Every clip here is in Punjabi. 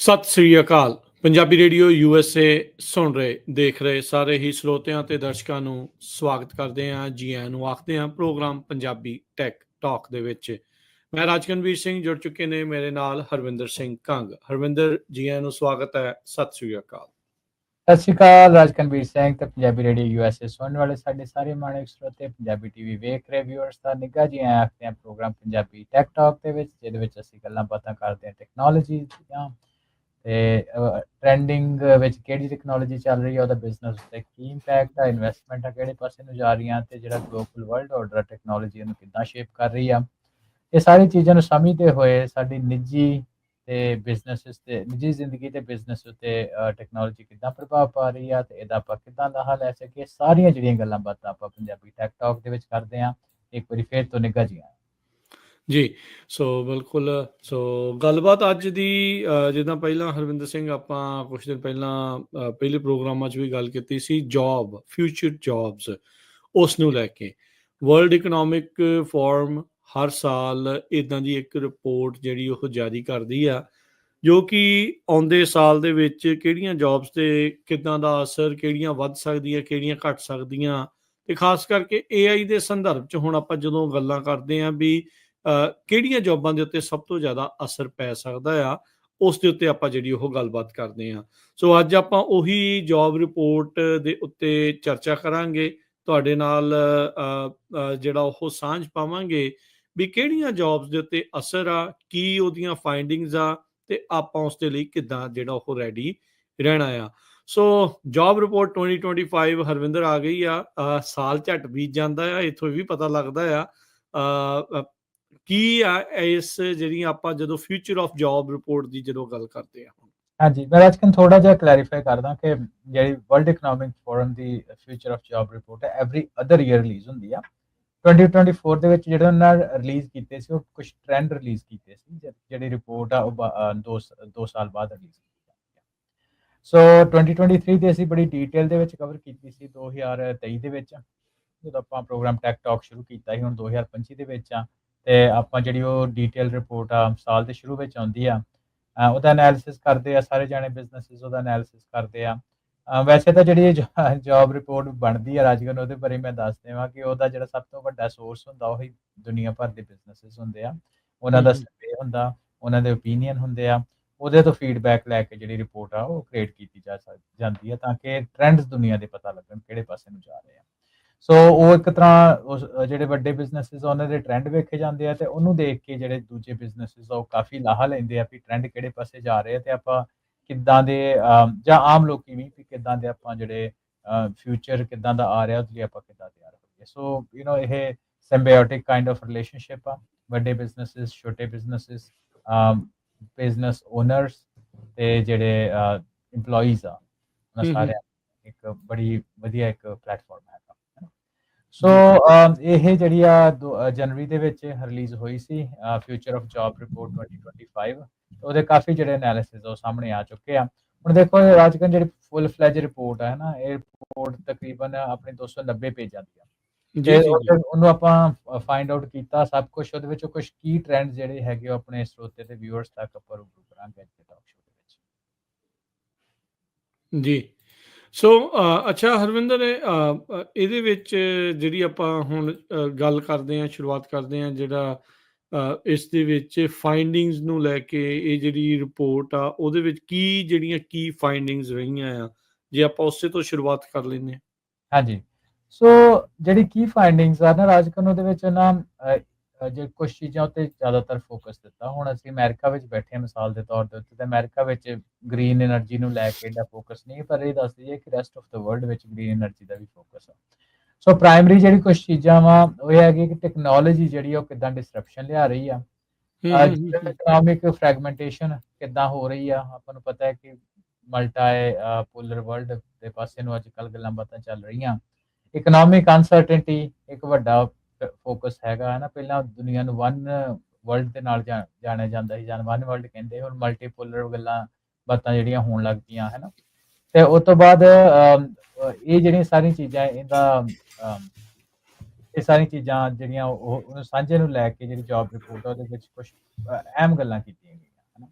ਸਤਿ ਸ੍ਰੀ ਅਕਾਲ। ਪੰਜਾਬੀ ਰੇਡੀਓ USA ਸੁਣ ਰਹੇ ਦੇਖ ਰਹੇ ਸਾਰੇ ਹੀ ਸਰੋਤਿਆਂ ਤੇ ਦਰਸ਼ਕਾਂ ਨੂੰ ਸਵਾਗਤ ਕਰਦੇ ਹਾਂ। ਜੀ ਆਇਆਂ ਨੂੰ ਆਖਦੇ ਹਾਂ ਪ੍ਰੋਗਰਾਮ ਪੰਜਾਬੀ ਟੈਕ ਟਾਕ ਦੇ ਵਿੱਚ। ਮੈਂ ਰਾਜਕਨਵੀਰ ਸਿੰਘ ਜੁੜ ਚੁੱਕੇ ਨੇ ਮੇਰੇ ਨਾਲ ਹਰਵਿੰਦਰ ਸਿੰਘ ਕੰਗ। ਹਰਵਿੰਦਰ ਜੀ ਆਇਆਂ ਨੂੰ ਸਵਾਗਤ ਹੈ। ਸਤਿ ਸ੍ਰੀ ਅਕਾਲ। ਸਤਿ ਸ਼੍ਰੀ ਅਕਾਲ ਰਾਜਕਨਵੀਰ ਸਿੰਘ ਤੇ ਪੰਜਾਬੀ ਰੇਡੀਓ USA ਸੁਣਨ ਵਾਲੇ ਸਾਡੇ ਸਾਰੇ ਮਾਣਕ ਸਰੋਤੇ, ਪੰਜਾਬੀ ਟੀਵੀ ਵੇਖ ਰਹੇ ਵਿਊਅਰਸ ਦਾ ਨਿੱਘਾ ਜੀ ਆਇਆਂ ਆਖਦੇ ਹਾਂ ਪ੍ਰੋਗਰਾਮ ਪੰਜਾਬੀ ਟੈਕ ਟਾਕ ਦੇ ਵਿੱਚ, ਜਿਹਦੇ ਵਿੱਚ ਅਸੀਂ ਗੱਲਾਂ ਬਾਤਾਂ ਕਰਦੇ ਹਾਂ ਟੈਕਨੋਲੋਜੀ ਦੀਆਂ ਤੇ ਟ੍ਰੈਂਡਿੰਗ ਵਿੱਚ ਕਿਹੜੀ ਟੈਕਨੋਲੋਜੀ ਚੱਲ ਰਹੀ ਹੈ, ਉਹਦਾ ਬਿਜ਼ਨਸ ਉੱਤੇ ਕੀ ਇੰਪੈਕਟ ਆ, ਇਨਵੈਸਟਮੈਂਟਾਂ ਕਿਹੜੇ ਪਾਸੇ ਨੂੰ ਜਾ ਰਹੀਆਂ ਤੇ ਜਿਹੜਾ ਗਲੋਬਲ ਵਰਲਡ ਆਰਡਰ ਟੈਕਨੋਲੋਜੀ ਉਹਨੂੰ ਕਿੱਦਾਂ ਸ਼ੇਪ ਕਰ ਰਹੀ ਆ। ਇਹ ਸਾਰੀ ਚੀਜ਼ਾਂ ਨੂੰ ਸਮਝਦੇ ਹੋਏ ਸਾਡੀ ਨਿੱਜੀ ਤੇ ਬਿਜ਼ਨੈਸਿਸ ਤੇ ਨਿੱਜੀ ਜ਼ਿੰਦਗੀ ਤੇ ਬਿਜ਼ਨਸ ਉੱਤੇ ਟੈਕਨੋਲੋਜੀ ਕਿੱਦਾਂ ਪ੍ਰਭਾਵ ਪਾ ਰਹੀ ਆ ਤੇ ਇਹਦਾ ਆਪਾਂ ਕਿੱਦਾਂ ਲਾਹਾ ਲੈ ਸਕੀਏ, ਸਾਰੀਆਂ ਜਿਹੜੀਆਂ ਗੱਲਾਂ ਬਾਤਾਂ ਆਪਾਂ ਪੰਜਾਬੀ ਟੈਕ ਟਾਕ ਦੇ ਵਿੱਚ ਕਰਦੇ ਹਾਂ। ਇੱਕ ਵਾਰੀ ਫੇਰ ਤੋਂ ਨਿੱਘਾ ਜੀ ਜੀ, ਸੋ ਬਿਲਕੁਲ। ਸੋ ਗੱਲਬਾਤ ਅੱਜ ਦੀ ਜਿੱਦਾਂ ਪਹਿਲਾਂ ਹਰਵਿੰਦਰ ਸਿੰਘ ਆਪਾਂ ਕੁਛ ਦਿਨ ਪਹਿਲਾਂ ਪਹਿਲੇ ਪ੍ਰੋਗਰਾਮਾਂ 'ਚ ਵੀ ਗੱਲ ਕੀਤੀ ਸੀ ਜੋਬ, ਫਿਊਚਰ ਜੋਬਸ, ਉਸ ਨੂੰ ਲੈ ਕੇ। ਵਰਲਡ ਇਕਨੋਮਿਕ ਫੋਰਮ ਹਰ ਸਾਲ ਇੱਦਾਂ ਦੀ ਇੱਕ ਰਿਪੋਰਟ ਜਿਹੜੀ ਉਹ ਜਾਰੀ ਕਰਦੀ ਆ, ਜੋ ਕਿ ਆਉਂਦੇ ਸਾਲ ਦੇ ਵਿੱਚ ਕਿਹੜੀਆਂ ਜੋਬਸ 'ਤੇ ਕਿੱਦਾਂ ਦਾ ਅਸਰ, ਕਿਹੜੀਆਂ ਵੱਧ ਸਕਦੀਆਂ, ਕਿਹੜੀਆਂ ਘੱਟ ਸਕਦੀਆਂ, ਅਤੇ ਖਾਸ ਕਰਕੇ AI ਦੇ ਸੰਦਰਭ 'ਚ ਹੁਣ ਆਪਾਂ ਜਦੋਂ ਗੱਲਾਂ ਕਰਦੇ ਹਾਂ ਵੀ ਕਿਹੜੀਆਂ ਜੋਬਾਂ ਦੇ ਉੱਤੇ ਸਭ ਤੋਂ ਜ਼ਿਆਦਾ ਅਸਰ ਪੈ ਸਕਦਾ ਆ, ਉਸ ਦੇ ਉੱਤੇ ਆਪਾਂ ਜਿਹੜੀ ਉਹ ਗੱਲਬਾਤ ਕਰਦੇ ਹਾਂ। ਸੋ ਅੱਜ ਆਪਾਂ ਉਹੀ ਜੋਬ ਰਿਪੋਰਟ ਦੇ ਉੱਤੇ ਚਰਚਾ ਕਰਾਂਗੇ, ਤੁਹਾਡੇ ਨਾਲ ਜਿਹੜਾ ਉਹ ਸਾਂਝ ਪਾਵਾਂਗੇ ਵੀ ਕਿਹੜੀਆਂ ਜੋਬਸ ਦੇ ਉੱਤੇ ਅਸਰ ਆ, ਕੀ ਉਹਦੀਆਂ ਫਾਈਂਡਿੰਗਸ ਆ, ਤੇ ਆਪਾਂ ਉਸ ਦੇ ਲਈ ਕਿੱਦਾਂ ਜਿਹੜਾ ਉਹ ਰੈਡੀ ਰਹਿਣਾ ਆ। ਸੋ ਜੋਬ ਰਿਪੋਰਟ 2025 ਹਰਵਿੰਦਰ ਆ ਗਈ ਆ। ਸਾਲ ਝੱਟ ਬੀਤ ਜਾਂਦਾ ਆ, ਇੱਥੋਂ ਵੀ ਪਤਾ ਲੱਗਦਾ ਆ ਕੀ ਆ ਇਸ ਜਿਹੜੀ ਆਪਾਂ ਜਦੋਂ ਫਿਊਚਰ ਆਫ ਜੋਬ ਰਿਪੋਰਟ ਦੀ ਜਦੋਂ ਗੱਲ ਕਰਦੇ ਹਾਂ। ਹਾਂਜੀ, ਮੈਂ ਰਾਜਕਨ ਥੋੜਾ ਜਿਹਾ ਕਲੈਰੀਫਾਈ ਕਰਦਾ ਕਿ ਜਿਹੜੀ world economic form the future of job report ਹੈ ਐਵਰੀ ਅਦਰ ਈਅਰ ਰਿਲੀਜ਼ ਹੁੰਦੀ ਆ। 2024 ਦੇ ਵਿੱਚ ਜਿਹੜੇ ਉਹਨਾਂ ਰਿਲੀਜ਼ ਕੀਤੇ ਸੀ ਉਹ ਕੁਝ ਟ੍ਰੈਂਡ ਰਿਲੀਜ਼ ਕੀਤੇ ਸੀ, ਜਿਹੜੀ ਰਿਪੋਰਟ ਆ ਉਹ 2 ਸਾਲ ਬਾਅਦ ਰਿਲੀਜ਼ ਕੀਤੀ ਜਾਂਦੀ ਆ। ਸੋ 2023 ਦੇ ਅਸੀਂ ਬੜੀ ਡਿਟੇਲ ਦੇ ਵਿੱਚ ਕਵਰ ਕੀਤੀ ਸੀ 2023 ਦੇ ਵਿੱਚ, ਜਦੋਂ ਆਪਾਂ ਪ੍ਰੋਗਰਾਮ ਟੈਕ ਟਾਕ ਸ਼ੁਰੂ ਕੀਤਾ ਸੀ। ਹੁਣ 2025 ਦੇ ਵਿੱਚ ਆ ਤੇ ਆਪਾਂ ਜਿਹੜੀ ਉਹ ਡਿਟੇਲ ਰਿਪੋਰਟ ਆ ਸਾਲ ਦੇ ਸ਼ੁਰੂ ਵਿੱਚ ਆਉਂਦੀ ਆ, ਉਹਦਾ ਐਨਾਲਿਸਿਸ ਕਰਦੇ ਆ ਸਾਰੇ ਜਾਣੇ, ਬਿਜ਼ਨਸਿਸ ਉਹਦਾ ਐਨਾਲਿਸਿਸ ਕਰਦੇ ਆ। ਵੈਸੇ ਤਾਂ ਜਿਹੜੀ ਜੌਬ ਰਿਪੋਰਟ ਬਣਦੀ ਆ ਰਾਜਗਨ, ਉਹਦੇ ਬਾਰੇ ਮੈਂ ਦੱਸ ਦੇਵਾਂ ਕਿ ਉਹਦਾ ਜਿਹੜਾ ਸਭ ਤੋਂ ਵੱਡਾ ਸੋਰਸ ਹੁੰਦਾ ਉਹੀ ਦੁਨੀਆ ਭਰ ਦੇ ਬਿਜ਼ਨਸਿਸ ਹੁੰਦੇ ਆ। ਉਹਨਾਂ ਦਾ ਸਰਵੇ ਹੁੰਦਾ, ਉਹਨਾਂ ਦੇ ਓਪੀਨੀਅਨ ਹੁੰਦੇ ਆ, ਉਹਦੇ ਤੋਂ ਫੀਡਬੈਕ ਲੈ ਕੇ ਜਿਹੜੀ ਰਿਪੋਰਟ ਆ ਉਹ ਕ੍ਰੀਏਟ ਕੀਤੀ ਜਾਂਦੀ ਆ, ਤਾਂ ਕਿ ਟ੍ਰੈਂਡਸ ਦੁਨੀਆ ਦੇ ਪਤਾ ਲੱਗਣ ਕਿਹੜੇ ਪਾਸੇ ਨੂੰ ਜਾ ਰਹੇ ਆ। ਸੋ ਉਹ ਇੱਕ ਤਰ੍ਹਾਂ ਜਿਹੜੇ ਵੱਡੇ ਬਿਜ਼ਨਸਿਸ ਉਹਨਾਂ ਦੇ ਟ੍ਰੈਂਡ ਵੇਖੇ ਜਾਂਦੇ ਆ ਤੇ ਉਹਨੂੰ ਦੇਖ ਕੇ ਜਿਹੜੇ ਦੂਜੇ ਬਿਜ਼ਨਸਿਸ ਆ ਉਹ ਕਾਫੀ ਲਾਹਾ ਲੈਂਦੇ ਆ ਵੀ ਟ੍ਰੈਂਡ ਕਿਹੜੇ ਪਾਸੇ ਜਾ ਰਹੇ ਆ ਤੇ ਆਪਾਂ ਕਿੱਦਾਂ ਦੇ ਜਾਂ ਆਮ ਲੋਕੀ ਵੀ ਕਿੱਦਾਂ ਦੇ ਆਪਾਂ ਜਿਹੜੇ ਫਿਊਚਰ ਕਿੱਦਾਂ ਦਾ ਆ ਰਿਹਾ ਉਹਦੇ ਲਈ ਆਪਾਂ ਕਿੱਦਾਂ ਤਿਆਰ ਹੋਈਏ। ਸੋ ਇਹ ਸਿੰਬਾਇਓਟਿਕ ਕਾਈਂਡ ਆਫ ਰਿਲੇਸ਼ਨਸ਼ਿਪ ਆ, ਵੱਡੇ ਬਿਜ਼ਨਸਿਸ, ਛੋਟੇ ਬਿਜ਼ਨਸਿਸ, ਬਿਜ਼ਨਸ ਓਨਰਸ ਤੇ ਜਿਹੜੇ ਇੰਪਲੋਈਜ਼ ਆ, ਉਹਨਾਂ ਸਾਰਿਆਂ ਇੱਕ ਬੜੀ ਵਧੀਆ ਇੱਕ ਪਲੇਟਫਾਰਮ ਹੈਗਾ। ਸੋ ਇਹ ਜਿਹੜੀ ਆ ਜਨਵਰੀ ਦੇ ਵਿੱਚ ਰਿਲੀਜ਼ ਹੋਈ ਸੀ ਫਿਊਚਰ ਆਫ ਜੌਬ ਰਿਪੋਰਟ 2025, ਉਹਦੇ ਕਾਫੀ ਜਿਹੜੇ ਐਨਾਲਿਸਿਸ ਉਹ ਸਾਹਮਣੇ ਆ ਚੁੱਕੇ ਆ। ਹੁਣ ਦੇਖੋ ਰਾਜਕਨ ਜਿਹੜੀ ਫੁੱਲ ਫਲੈਜ ਰਿਪੋਰਟ ਹੈ ਨਾ, ਇਹ ਰਿਪੋਰਟ ਤਕਰੀਬਨ ਆਪਣੇ 290 ਪੇਜਾਂ ਦੀ ਆ ਤੇ ਉਹਨੂੰ ਆਪਾਂ ਫਾਈਂਡ ਆਊਟ ਕੀਤਾ ਸਭ ਕੁਝ, ਉਹਦੇ ਵਿੱਚੋਂ ਕੁਝ ਕੀ ਟ੍ਰੈਂਡ ਜਿਹੜੇ ਹੈਗੇ ਉਹ ਆਪਣੇ ਸਰੋਤੇ ਤੇ ਵਿਊਅਰਸ ਤੱਕ ਆਪਾਂ ਰੂਬਰੂ ਕਰਾਂਗੇ ਅੱਜ ਦੇ ਟਾਕ ਸ਼ੋਅ ਦੇ ਵਿੱਚ। ਜੀ, ਸੋ ਅੱਛਾ ਹਰਵਿੰਦਰ, ਇਹਦੇ ਵਿੱਚ ਜਿਹੜੀ ਆਪਾਂ ਹੁਣ ਗੱਲ ਕਰਦੇ ਹਾਂ, ਸ਼ੁਰੂਆਤ ਕਰਦੇ ਹਾਂ, ਜਿਹੜਾ ਇਸ ਦੇ ਵਿੱਚ ਫਾਈਂਡਿੰਗਸ ਨੂੰ ਲੈ ਕੇ ਇਹ ਜਿਹੜੀ ਰਿਪੋਰਟ ਆ ਉਹਦੇ ਵਿੱਚ ਜਿਹੜੀਆਂ ਕੀ ਫਾਈਂਡਿੰਗਸ ਰਹੀਆਂ ਆ, ਜੇ ਆਪਾਂ ਉਸੇ ਤੋਂ ਸ਼ੁਰੂਆਤ ਕਰ ਲੈਂਦੇ ਹਾਂ। ਹਾਂਜੀ, ਸੋ ਜਿਹੜੀ ਕੀ ਫਾਈਂਡਿੰਗਸ ਆ ਨਾ ਰਾਜਕਨ, ਉਹਦੇ ਵਿੱਚ ਨਾ ਜੇ ਕੁਝ ਚੀਜ਼ਾਂ ਉੱਤੇ ਜ਼ਿਆਦਾਤਰ ਫੋਕਸ ਦਿੱਤਾ। ਹੁਣ ਅਸੀਂ ਅਮਰੀਕਾ ਵਿੱਚ ਬੈਠੇ ਹਾਂ ਮਿਸਾਲ ਦੇ ਤੌਰ ਦੇ ਉੱਤੇ, ਤੇ ਅਮਰੀਕਾ ਵਿੱਚ ਗ੍ਰੀਨ ਐਨਰਜੀ ਨੂੰ ਲੈ ਕੇ ਇਹਦਾ ਫੋਕਸ ਨਹੀਂ, ਪਰ ਇਹ ਦੱਸ ਦਈਏ ਕਿ ਰੈਸਟ ਆਫ ਦਾ ਵਰਲਡ ਵਿੱਚ ਗ੍ਰੀਨ ਐਨਰਜੀ ਦਾ ਵੀ ਫੋਕਸ ਆ। ਸੋ ਪ੍ਰਾਇਮਰੀ ਜਿਹੜੀ ਕੁਝ ਚੀਜ਼ਾਂ ਵਾ ਉਹ ਇਹ ਹੈਗੀ ਕਿ ਟੈਕਨੋਲੋਜੀ ਜਿਹੜੀ ਉਹ ਕਿੱਦਾਂ ਡਿਸਰਪਸ਼ਨ ਲਿਆ ਰਹੀ ਆ, ਇਕਨੋਮਿਕ ਫਰੈਗਮੈਂਟੇਸ਼ਨ ਕਿੱਦਾਂ ਹੋ ਰਹੀ ਆ। ਆਪਾਂ ਨੂੰ ਪਤਾ ਹੈ ਕਿ ਮਲਟੀ ਪੋਲਰ ਵਰਲਡ ਦੇ ਪਾਸੇ ਨੂੰ ਅੱਜ ਕੱਲ੍ਹ ਗੱਲਾਂ ਬਾਤਾਂ ਚੱਲ ਰਹੀਆਂ। ਇਕਨੋਮਿਕ ਅਨਸਰਟਨਟੀ ਇੱਕ ਵੱਡਾ ਫੋਕਸ ਹੈਗਾ ਹੈ ਨਾ। ਪਹਿਲਾਂ ਦੁਨੀਆ ਨੂੰ ਵਨ ਵਰਲਡ ਦੇ ਨਾਲ ਜਾਣਿਆ ਜਾਂਦਾ ਸੀ, ਜਾਂ ਵਨ ਵਰਲਡ ਕਹਿੰਦੇ, ਹੁਣ ਮਲਟੀਪੋਲਰ ਗੱਲਾਂ ਬਾਤਾਂ ਜਿਹੜੀਆਂ ਹੋਣ ਲੱਗ ਪਈਆਂ ਹੈ ਨਾ। ਤੇ ਉਸ ਤੋਂ ਬਾਅਦ ਇਹ ਜਿਹੜੀਆਂ ਸਾਰੀਆਂ ਚੀਜ਼ਾਂ ਇਹ ਸਾਰੀਆਂ ਚੀਜ਼ਾਂ ਜਿਹੜੀਆਂ ਉਹ ਸਾਂਝੇ ਨੂੰ ਲੈ ਕੇ ਜਿਹੜੀ ਜੌਬ ਰਿਪੋਰਟ ਆ ਉਹਦੇ ਵਿੱਚ ਕੁਝ ਅਹਿਮ ਗੱਲਾਂ ਕੀਤੀਆਂ ਗਈਆਂ ਹੈ ਨਾ।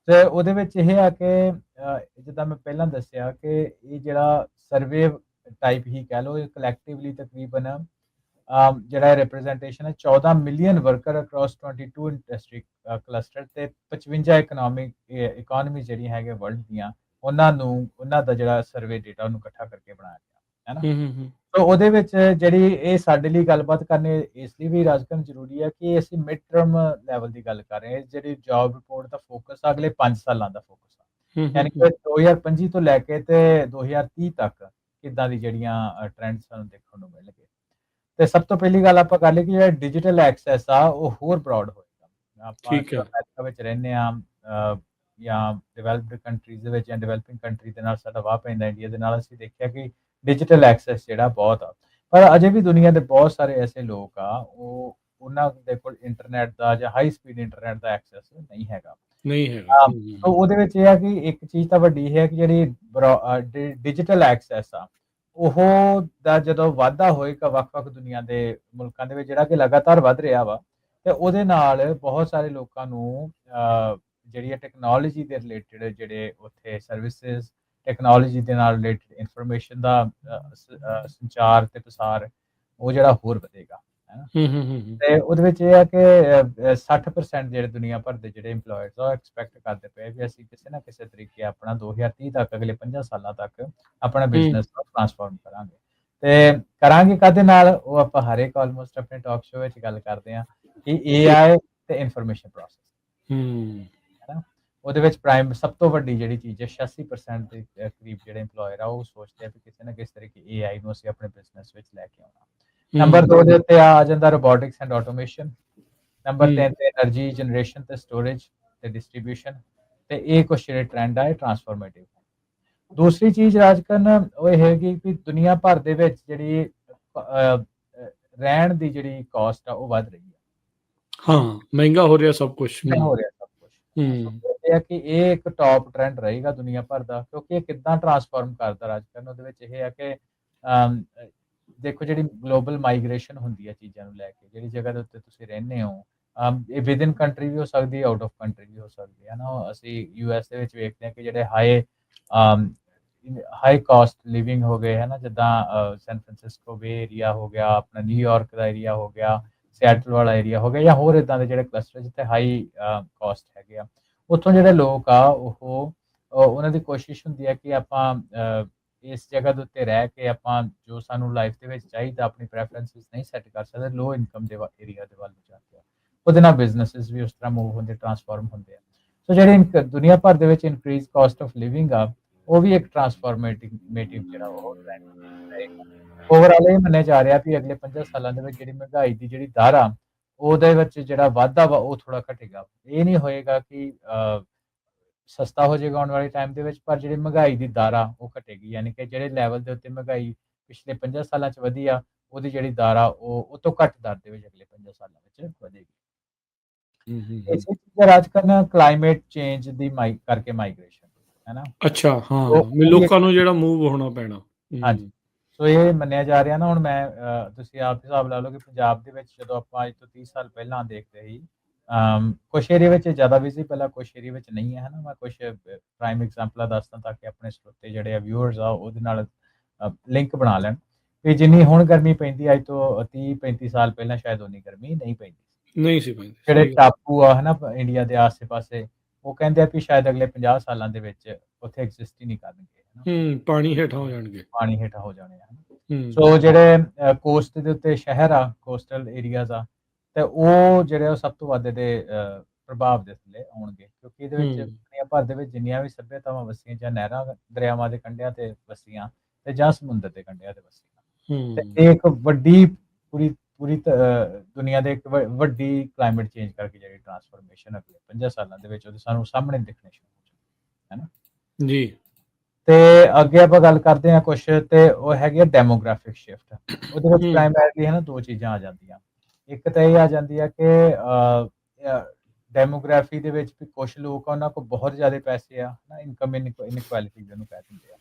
ਤੇ ਉਹਦੇ ਵਿੱਚ ਇਹ ਆ ਕਿ ਜਿੱਦਾਂ ਮੈਂ ਪਹਿਲਾਂ ਦੱਸਿਆ ਕਿ ਇਹ ਜਿਹੜਾ ਸਰਵੇ ਟਾਈਪ ਹੀ ਕਹਿ ਲਓ, ਇਹ ਕਲੈਕਟਿਵਲੀ ਤਕਰੀਬਨ ਜਿਹੜਾ ਰਿਪਰੈਜ਼ੈਂਟੇਸ਼ਨ ਹੈ 14 million worker across 22 industry cluster ਤੇ 55 ਇਕਨੋਮੀ ਜਿਹੜੀਆਂ ਹੈਗੇ ਵਰਲਡ ਦੀਆਂ, ਉਹਨਾਂ ਦਾ ਜਿਹੜਾ ਸਰਵੇ ਡੇਟਾ ਉਹਨੂੰ ਇਕੱਠਾ ਕਰਕੇ ਬਣਾਇਆ ਗਿਆ, ਹੈ ਨਾ। ਸੋ ਉਹਦੇ ਵਿੱਚ ਜਿਹੜੀ ਇਹ ਸਾਡੇ ਲਈ ਗੱਲਬਾਤ ਕਰਨੀ ਇਸ ਲਈ ਵੀ ਰਾਜਕਰਨ ਜ਼ਰੂਰੀ ਹੈ ਕਿ ਅਸੀਂ ਮਿਡ ਟਰਮ ਲੈਵਲ ਦੀ ਗੱਲ ਕਰ ਰਹੇ ਹਾਂ। ਜਿਹੜੀ ਜੌਬ ਰਿਪੋਰਟ ਦਾ ਫੋਕਸ ਅਗਲੇ 5 ਸਾਲਾਂ ਦਾ ਫੋਕਸ ਆ, ਯਾਨੀ ਕਿ 2025 ਤੋਂ ਲੈ ਕੇ ਤੇ 2030 ਤੱਕ ਕਿੱਦਾਂ ਦੀ ਜਿਹੜੀਆਂ ਟ੍ਰੈਂਡ ਸਾਨੂੰ ਦੇਖਣ ਨੂੰ ਮਿਲਣਗੇ। ਤੇ ਸਭ ਤੋਂ ਪਹਿਲੀ ਗੱਲ ਆਪਾਂ ਕਰ ਲਈ ਕਿ ਜਿਹੜਾ ਡਿਜੀਟਲ ਐਕਸੈਸ ਆ ਉਹ ਹੋਰ ਬ੍ਰੌਡ ਹੋਏਗਾ। ਆਪਾਂ ਠੀਕ ਹੈ। ਅਮਰੀਕਾ ਵਿੱਚ ਰਹਿੰਦੇ ਆ ਜਾਂ ਡਿਵੈਲਪਡ ਕੰਟਰੀਜ਼ ਦੇ ਵਿੱਚ ਜਾਂ ਡਿਵੈਲਪਿੰਗ ਕੰਟਰੀ ਦੇ ਨਾਲ ਸਾਡਾ ਵਾਹ ਪੈਂਦਾ ਇੰਡੀਆ ਦੇ ਨਾਲ, ਅਸੀਂ ਦੇਖਿਆ ਕਿ ਡਿਜੀਟਲ ਐਕਸੈਸ ਜਿਹੜਾ ਬਹੁਤ ਆ, ਪਰ ਅਜੇ ਵੀ ਦੁਨੀਆ ਦੇ ਬਹੁਤ ਸਾਰੇ ਐਸੇ ਲੋਕ ਆ ਉਹਨਾਂ ਦੇ ਕੋਲ ਇੰਟਰਨੈਟ ਦਾ ਜਾਂ ਹਾਈ ਸਪੀਡ ਇੰਟਰਨੈਟ ਦਾ ਐਕਸੈਸ ਨਹੀਂ ਹੈਗਾ। ਨਹੀਂ ਹੈਗਾ। ਸੋ ਉਹਦੇ ਵਿੱਚ ਇਹ ਆ ਕਿ ਇੱਕ ਚੀਜ਼ ਤਾਂ ਵੱਡੀ ਹੈ ਕਿ ਜਿਹੜੀ ਡਿਜੀਟਲ ਐਕਸੈਸ ਆ ਉਹ ਦਾ ਜਦੋਂ ਵਾਧਾ ਹੋਏਗਾ ਵੱਖ-ਵੱਖ ਦੁਨੀਆ ਦੇ ਮੁਲਕਾਂ ਦੇ ਵਿੱਚ, ਜਿਹੜਾ ਕਿ ਲਗਾਤਾਰ ਵੱਧ ਰਿਹਾ ਵਾ, ਤੇ ਉਹਦੇ ਨਾਲ ਬਹੁਤ ਸਾਰੇ ਲੋਕਾਂ ਨੂੰ ਜਿਹੜੀ ਟੈਕਨੋਲੋਜੀ ਦੇ ਰਿਲੇਟਡ ਜਿਹੜੇ ਉੱਥੇ ਸਰਵਿਸਿਜ਼, ਟੈਕਨੋਲੋਜੀ ਦੇ ਨਾਲ ਰਿਲੇਟਡ ਇਨਫੋਰਮੇਸ਼ਨ ਦਾ ਸੰਚਾਰ ਤੇ ਪ੍ਰਸਾਰ ਉਹ ਜਿਹੜਾ ਹੋਰ ਵਧੇਗਾ, ਹੈ ਨਾ। ਤੇ ਉਹਦੇ ਵਿੱਚ ਇਹ ਹੈ ਕਿ 60% ਜਿਹੜੇ ਦੁਨੀਆ ਭਰ ਦੇ ਜਿਹੜੇ EMPLOYERS ਆ ਉਹ ਐਕਸਪੈਕਟ ਕਰਦੇ ਪਏ ਵੀ ਅਸੀਂ ਕਿਸੇ ਨਾ ਕਿਸੇ ਤਰੀਕੇ ਆਪਣਾ 2030 ਤੱਕ, ਅਗਲੇ 50 ਸਾਲਾਂ ਤੱਕ ਆਪਣਾ ਬਿਜ਼ਨਸ ਨੂੰ ਟ੍ਰਾਂਸਫਾਰਮ ਕਰਾਂਗੇ। ਤੇ ਕਰਾਂਗੇ ਕਾਹਦੇ ਨਾਲ, ਉਹ ਆਪਾਂ ਹਰ ਇੱਕ ਆਲਮੋਸਟ ਆਪਣੇ ਟਾਕ ਸ਼ੋਅ ਵਿੱਚ ਗੱਲ ਕਰਦੇ ਹਾਂ ਕਿ AI ਤੇ ਇਨਫੋਰਮੇਸ਼ਨ ਪ੍ਰੋਸੈਸ, ਹੈ ਨਾ। ਉਹਦੇ ਵਿੱਚ ਪ੍ਰਾਈਮ ਸਭ ਤੋਂ ਵੱਡੀ ਜਿਹੜੀ ਚੀਜ਼ ਹੈ, 86% ਦੇ ਕਰੀਬ ਜਿਹੜੇ EMPLOYER ਆ ਉਹ ਸੋਚਦੇ ਆ ਕਿ ਕਿਸੇ ਨਾ ਕਿਸੇ ਤਰੀਕੇ AI ਨੂੰ ਅਸੀਂ ਆਪਣੇ ਬਿਜ਼ਨਸ ਵਿੱਚ ਲੈ ਕੇ ਆਉਣਾ। ਨੰਬਰ 2 ਦੇ ਉੱਤੇ ਆ ਜਾਂਦਾ ਰੋਬੋਟਿਕਸ ਐਂਡ ਆਟੋਮੇਸ਼ਨ। ਨੰਬਰ 3 ਤੇ એનર્ਜੀ ਜਨਰੇਸ਼ਨ ਤੇ ਸਟੋਰੇਜ ਤੇ ਡਿਸਟ੍ਰੀਬਿਊਸ਼ਨ। ਤੇ ਇਹ ਕੁਝ ਜਿਹੜੇ ਟ੍ਰੈਂਡ ਆ ਇਹ ਟ੍ਰਾਂਸਫਾਰਮੇਟਿਵ। ਦੂਸਰੀ ਚੀਜ਼ ਰਾਜਕਰਨ ਉਹ ਇਹ ਹੈਗੀ ਕਿ ਦੁਨੀਆ ਭਰ ਦੇ ਵਿੱਚ ਜਿਹੜੀ ਰਹਿਣ ਦੀ ਜਿਹੜੀ ਕਾਸਟ ਆ ਉਹ ਵੱਧ ਰਹੀ ਹੈ। ਹਾਂ, ਮਹਿੰਗਾ ਹੋ ਰਿਹਾ ਸਭ ਕੁਝ। ਹੋ ਰਿਹਾ ਸਭ ਕੁਝ। ਇਹ ਹੈ ਕਿ ਇਹ ਇੱਕ ਟੌਪ ਟ੍ਰੈਂਡ ਰਹੇਗਾ ਦੁਨੀਆ ਭਰ ਦਾ, ਕਿਉਂਕਿ ਇਹ ਕਿੱਦਾਂ ਟ੍ਰਾਂਸਫਾਰਮ ਕਰਦਾ ਰਾਜਕਰਨ। ਉਹਦੇ ਵਿੱਚ ਇਹ ਹੈ ਕਿ ਦੇਖੋ ਜਿਹੜੀ ਗਲੋਬਲ ਮਾਈਗ੍ਰੇਸ਼ਨ ਹੁੰਦੀ ਹੈ ਚੀਜ਼ਾਂ ਨੂੰ ਲੈ ਕੇ, ਜਿਹੜੀ ਜਗ੍ਹਾ ਦੇ ਉੱਤੇ ਤੁਸੀਂ ਰਹਿੰਦੇ ਹੋ, ਇਹ ਵਿਦ ਇਨ ਕੰਟਰੀ ਵੀ ਹੋ ਸਕਦੀ ਹੈ, ਆਊਟ ਆਫ ਕੰਟਰੀ ਵੀ ਹੋ ਸਕਦੀ ਹੈ ਨਾ। ਅਸੀਂ US ਦੇ ਵਿੱਚ ਵੇਖਦੇ ਹਾਂ ਕਿ ਜਿਹੜੇ ਹਾਈ ਕਾਸਟ ਲਿਵਿੰਗ ਹੋ ਗਏ, ਹੈ ਨਾ, ਜਿੱਦਾਂ ਸੈਨ ਫਰਾਂਸਿਸਕੋ ਵੇ ਏਰੀਆ ਹੋ ਗਿਆ, ਆਪਣਾ ਨਿਊਯਾਰਕ ਦਾ ਏਰੀਆ ਹੋ ਗਿਆ, ਸਿਐਟਲ ਵਾਲਾ ਏਰੀਆ ਹੋ ਗਿਆ, ਜਾਂ ਹੋਰ ਇਦਾਂ ਦੇ ਜਿਹੜੇ ਕਲਸਟਰ ਜਿੱਥੇ ਹਾਈ ਕਾਸਟ ਹੈਗੇ ਆ, ਉੱਥੋਂ ਜਿਹੜੇ ਲੋਕ ਆ ਉਹ ਉਹਨਾਂ ਦੀ ਕੋਸ਼ਿਸ਼ ਹੁੰਦੀ ਹੈ ਕਿ ਆਪਾਂ ਇਸ ਜਗ੍ਹਾ ਦੇ ਉੱਤੇ ਰਹਿ ਕੇ ਆਪਾਂ ਜੋ ਸਾਨੂੰ ਲਾਈਫ ਦੇ ਵਿੱਚ ਚਾਹੀਦਾ, ਆਪਣੀ ਪ੍ਰੈਫਰੈਂਸਿਸ ਨਹੀਂ ਸੈੱਟ ਕਰ ਸਕਦੇ, ਲੋ ਇਨਕਮ ਦੇ ਏਰੀਆ ਦੇ ਵੱਲ ਜਾਂਦੇ ਆ। ਉਹਦੇ ਨਾਲ ਬਿਜ਼ਨੈਸਿਸ ਵੀ ਉਸ ਤਰ੍ਹਾਂ ਮੂਵ ਹੁੰਦੇ, ਟ੍ਰਾਂਸਫਾਰਮ ਹੁੰਦੇ ਆ। ਸੋ ਜਿਹੜੇ ਦੁਨੀਆ ਭਰ ਦੇ ਵਿੱਚ ਇਨਕਰੀਜ਼ ਕਾਸਟ ਆਫ ਲਿਵਿੰਗ ਆ, ਉਹ ਵੀ ਇੱਕ ਟ੍ਰਾਂਸਫਾਰਮੇਟਿਵ ਜਿਹੜਾ ਉਹ ਟ੍ਰੈਂਡ ਰਹੇਗਾ। ਓਵਰਆਲ ਇਹ ਮੰਨਿਆ ਜਾ ਰਿਹਾ ਵੀ ਅਗਲੇ 50 ਸਾਲਾਂ ਦੇ ਵਿੱਚ ਜਿਹੜੀ ਮਹਿੰਗਾਈ ਦੀ ਜਿਹੜੀ ਦਰ ਆ ਉਹਦੇ ਵਿੱਚ ਜਿਹੜਾ ਵਾਧਾ ਵਾ ਉਹ ਥੋੜਾ ਘਟੇਗਾ। ਇਹ ਨਹੀਂ ਹੋਏਗਾ ਕਿ ਸਸਤਾ ਹੋ ਜਾਏਗਾ ਆਉਣ ਵਾਲੇ ਟਾਈਮ ਦੇ ਵਿੱਚ, ਪਰ ਜਿਹੜੀ ਮਹਿੰਗਾਈ ਦੀ ਦਰ ਆ ਉਹ ਘਟੇਗੀ। ਯਾਨੀ ਕਿ ਜਿਹੜੇ ਲੈਵਲ ਦੇ ਉੱਤੇ ਮਹਿੰਗਾਈ ਪਿਛਲੇ 50 ਸਾਲਾਂ 'ਚ ਵਧੀ ਆ, ਉਹਦੀ ਜਿਹੜੀ ਦਰ ਆ ਉਹ ਤੋਂ ਘੱਟ ਦਰ ਦੇ ਵਿੱਚ ਅਗਲੇ 50 ਸਾਲਾਂ ਵਿੱਚ ਵਧੇਗੀ। ਇਸੇ ਚੀਜ਼ ਰਾਜ ਕਰਨਾ ਕਲਾਈਮੇਟ ਚੇਂਜ ਦੀ ਕਰਕੇ ਮਾਈਗ੍ਰੇਸ਼ਨ, ਹੈ ਨਾ। ਅੱਛਾ, ਹਾਂ, ਵੀ ਲੋਕਾਂ ਨੂੰ ਜਿਹੜਾ ਮੂਵ ਹੋਣਾ ਪੈਣਾ। ਹਾਂਜੀ, ਸੋ ਇਹ ਮੰਨਿਆ ਜਾ ਰਿਹਾ ਨਾ। ਹੁਣ ਮੈਂ ਤੁਸੀਂ ਆਪ ਹਿਸਾਬ ਲਾ ਲਓ ਕਿ ਪੰਜਾਬ ਦੇ ਵਿੱਚ ਜਦੋਂ ਆਪਾਂ ਅੱਜ ਤੋਂ 30 ਸਾਲ ਪਹਿਲਾਂ ਦੇਖਦੇ ਸੀ, ਕੁਛ ਏਰੀਆ ਵਿੱਚ ਜ਼ਿਆਦਾ ਵਿਜ਼ੀਬਲ ਆ, ਕੁਛ ਏਰੀਆ ਵਿੱਚ ਨਹੀਂ ਹੈ, ਨਾ। ਮੈਂ ਕੁਛ ਪ੍ਰਾਈਮ ਐਗਜ਼ਾਮਪਲਾਂ ਦੱਸਦਾ ਤਾਂ ਕਿ ਆਪਣੇ ਸਰੋਤੇ ਜਿਹੜੇ ਆ ਵਿਊਅਰਸ ਆ ਉਹਦੇ ਨਾਲ ਲਿੰਕ ਬਣਾ ਲੈਣ ਕਿ ਜਿੰਨੀ ਹੁਣ ਗਰਮੀ ਪੈਂਦੀ ਅੱਜ ਤੋਂ 30-35 ਸਾਲ ਪਹਿਲਾਂ ਸ਼ਾਇਦ ਉਨੀ ਗਰਮੀ ਨਹੀਂ ਪੈਂਦੀ। ਨਹੀਂ ਸੀ ਪੈਂਦੀ। ਜਿਹੜੇ ਟਾਪੂ ਆ, ਹੈ ਨਾ, ਇੰਡੀਆ ਦੇ ਆਸੇ-ਪਾਸੇ, ਉਹ ਕਹਿੰਦੇ ਆ ਕਿ ਸ਼ਾਇਦ ਅਗਲੇ 50 ਸਾਲਾਂ ਦੇ ਵਿੱਚ ਉੱਥੇ ਐਗਜ਼ਿਸਟ ਹੀ ਨਹੀਂ ਕਰਨਗੇ। ਪਾਣੀ ਹੇਠਾਂ ਹੋ ਜਾਣਗੇ। ਪਾਣੀ ਹੇਠਾਂ ਹੋ ਜਾਣੇ ਆ। ਸੋ ਜਿਹੜੇ ਕੋਸਟ ਦੇ ਉੱਤੇ ਸ਼ਹਿਰ ਆ, ਕੋਸਟਲ ਏਰੀਆਜ਼ ਆ, ਤੇ ਉਹ ਜਿਹੜੇ ਉਹ ਸਭ ਤੋਂ ਵੱਧ ਇਹਦੇ ਪ੍ਰਭਾਵ ਦੇ ਥੱਲੇ ਆਉਣਗੇ, ਕਿਉਂਕਿ ਇਹਦੇ ਵਿੱਚ ਦੁਨੀਆ ਭਰ ਦੇ ਵਿੱਚ ਜਿੰਨੀਆਂ ਵੀ ਸੱਭਿਅਤਾਵਾਂ ਵਸੀਆਂ, ਜਾਂ ਨਹਿਰਾਂ ਦਰਿਆਵਾਂ ਦੇ ਕੰਢਿਆਂ ਤੇ ਵਸੀਆਂ ਤੇ ਜਾਂ ਸਮੁੰਦਰ ਦੇ ਕੰਢਿਆਂ ਤੇ ਵਸੀਆਂ, ਤੇ ਇਹ ਇੱਕ ਵੱਡੀ ਪੂਰੀ ਦੁਨੀਆ ਦੇ ਇੱਕ ਵੱਡੀ ਕਲਾਈਮੇਟ ਚੇਂਜ ਕਰਕੇ ਜਿਹੜੀ ਟ੍ਰਾਂਸਫਾਰਮੇਸ਼ਨ ਅਗਲੇ 50 ਸਾਲਾਂ ਦੇ ਵਿੱਚ ਉਹਦੇ ਸਾਨੂੰ ਸਾਹਮਣੇ ਦਿਖਣੇ ਸ਼ੁਰੂ ਹੋ ਜਾਣਗੇ, ਹੈ ਨਾ ਜੀ। ਤੇ ਅੱਗੇ ਆਪਾਂ ਗੱਲ ਕਰਦੇ ਹਾਂ ਕੁਛ, ਤੇ ਉਹ ਹੈਗੀ ਡੈਮੋਗ੍ਰਾਫਿਕ ਸ਼ਿਫਟ। ਉਹਦੇ ਵਿੱਚ ਪ੍ਰਾਇਮਰੀਲੀ ਹੈ ਨਾ ਦੋ ਚੀਜ਼ਾਂ ਆ ਜਾਂਦੀਆਂ। ਇੱਕ ਤਾਂ ਇਹ ਆ ਜਾਂਦੀ ਹੈ ਕਿ ਡੈਮੋਗ੍ਰਾਫੀ ਦੇ ਵਿੱਚ ਵੀ ਕੁਛ ਲੋਕ ਆ ਉਹਨਾਂ ਕੋਲ ਬਹੁਤ ਜ਼ਿਆਦਾ ਪੈਸੇ ਆ, ਨਾ, ਇਨਕਮ ਇਨਇਕੁਐਲਿਟੀ ਜਿਹਨੂੰ ਕਹਿ ਦਿੰਦੇ ਆ।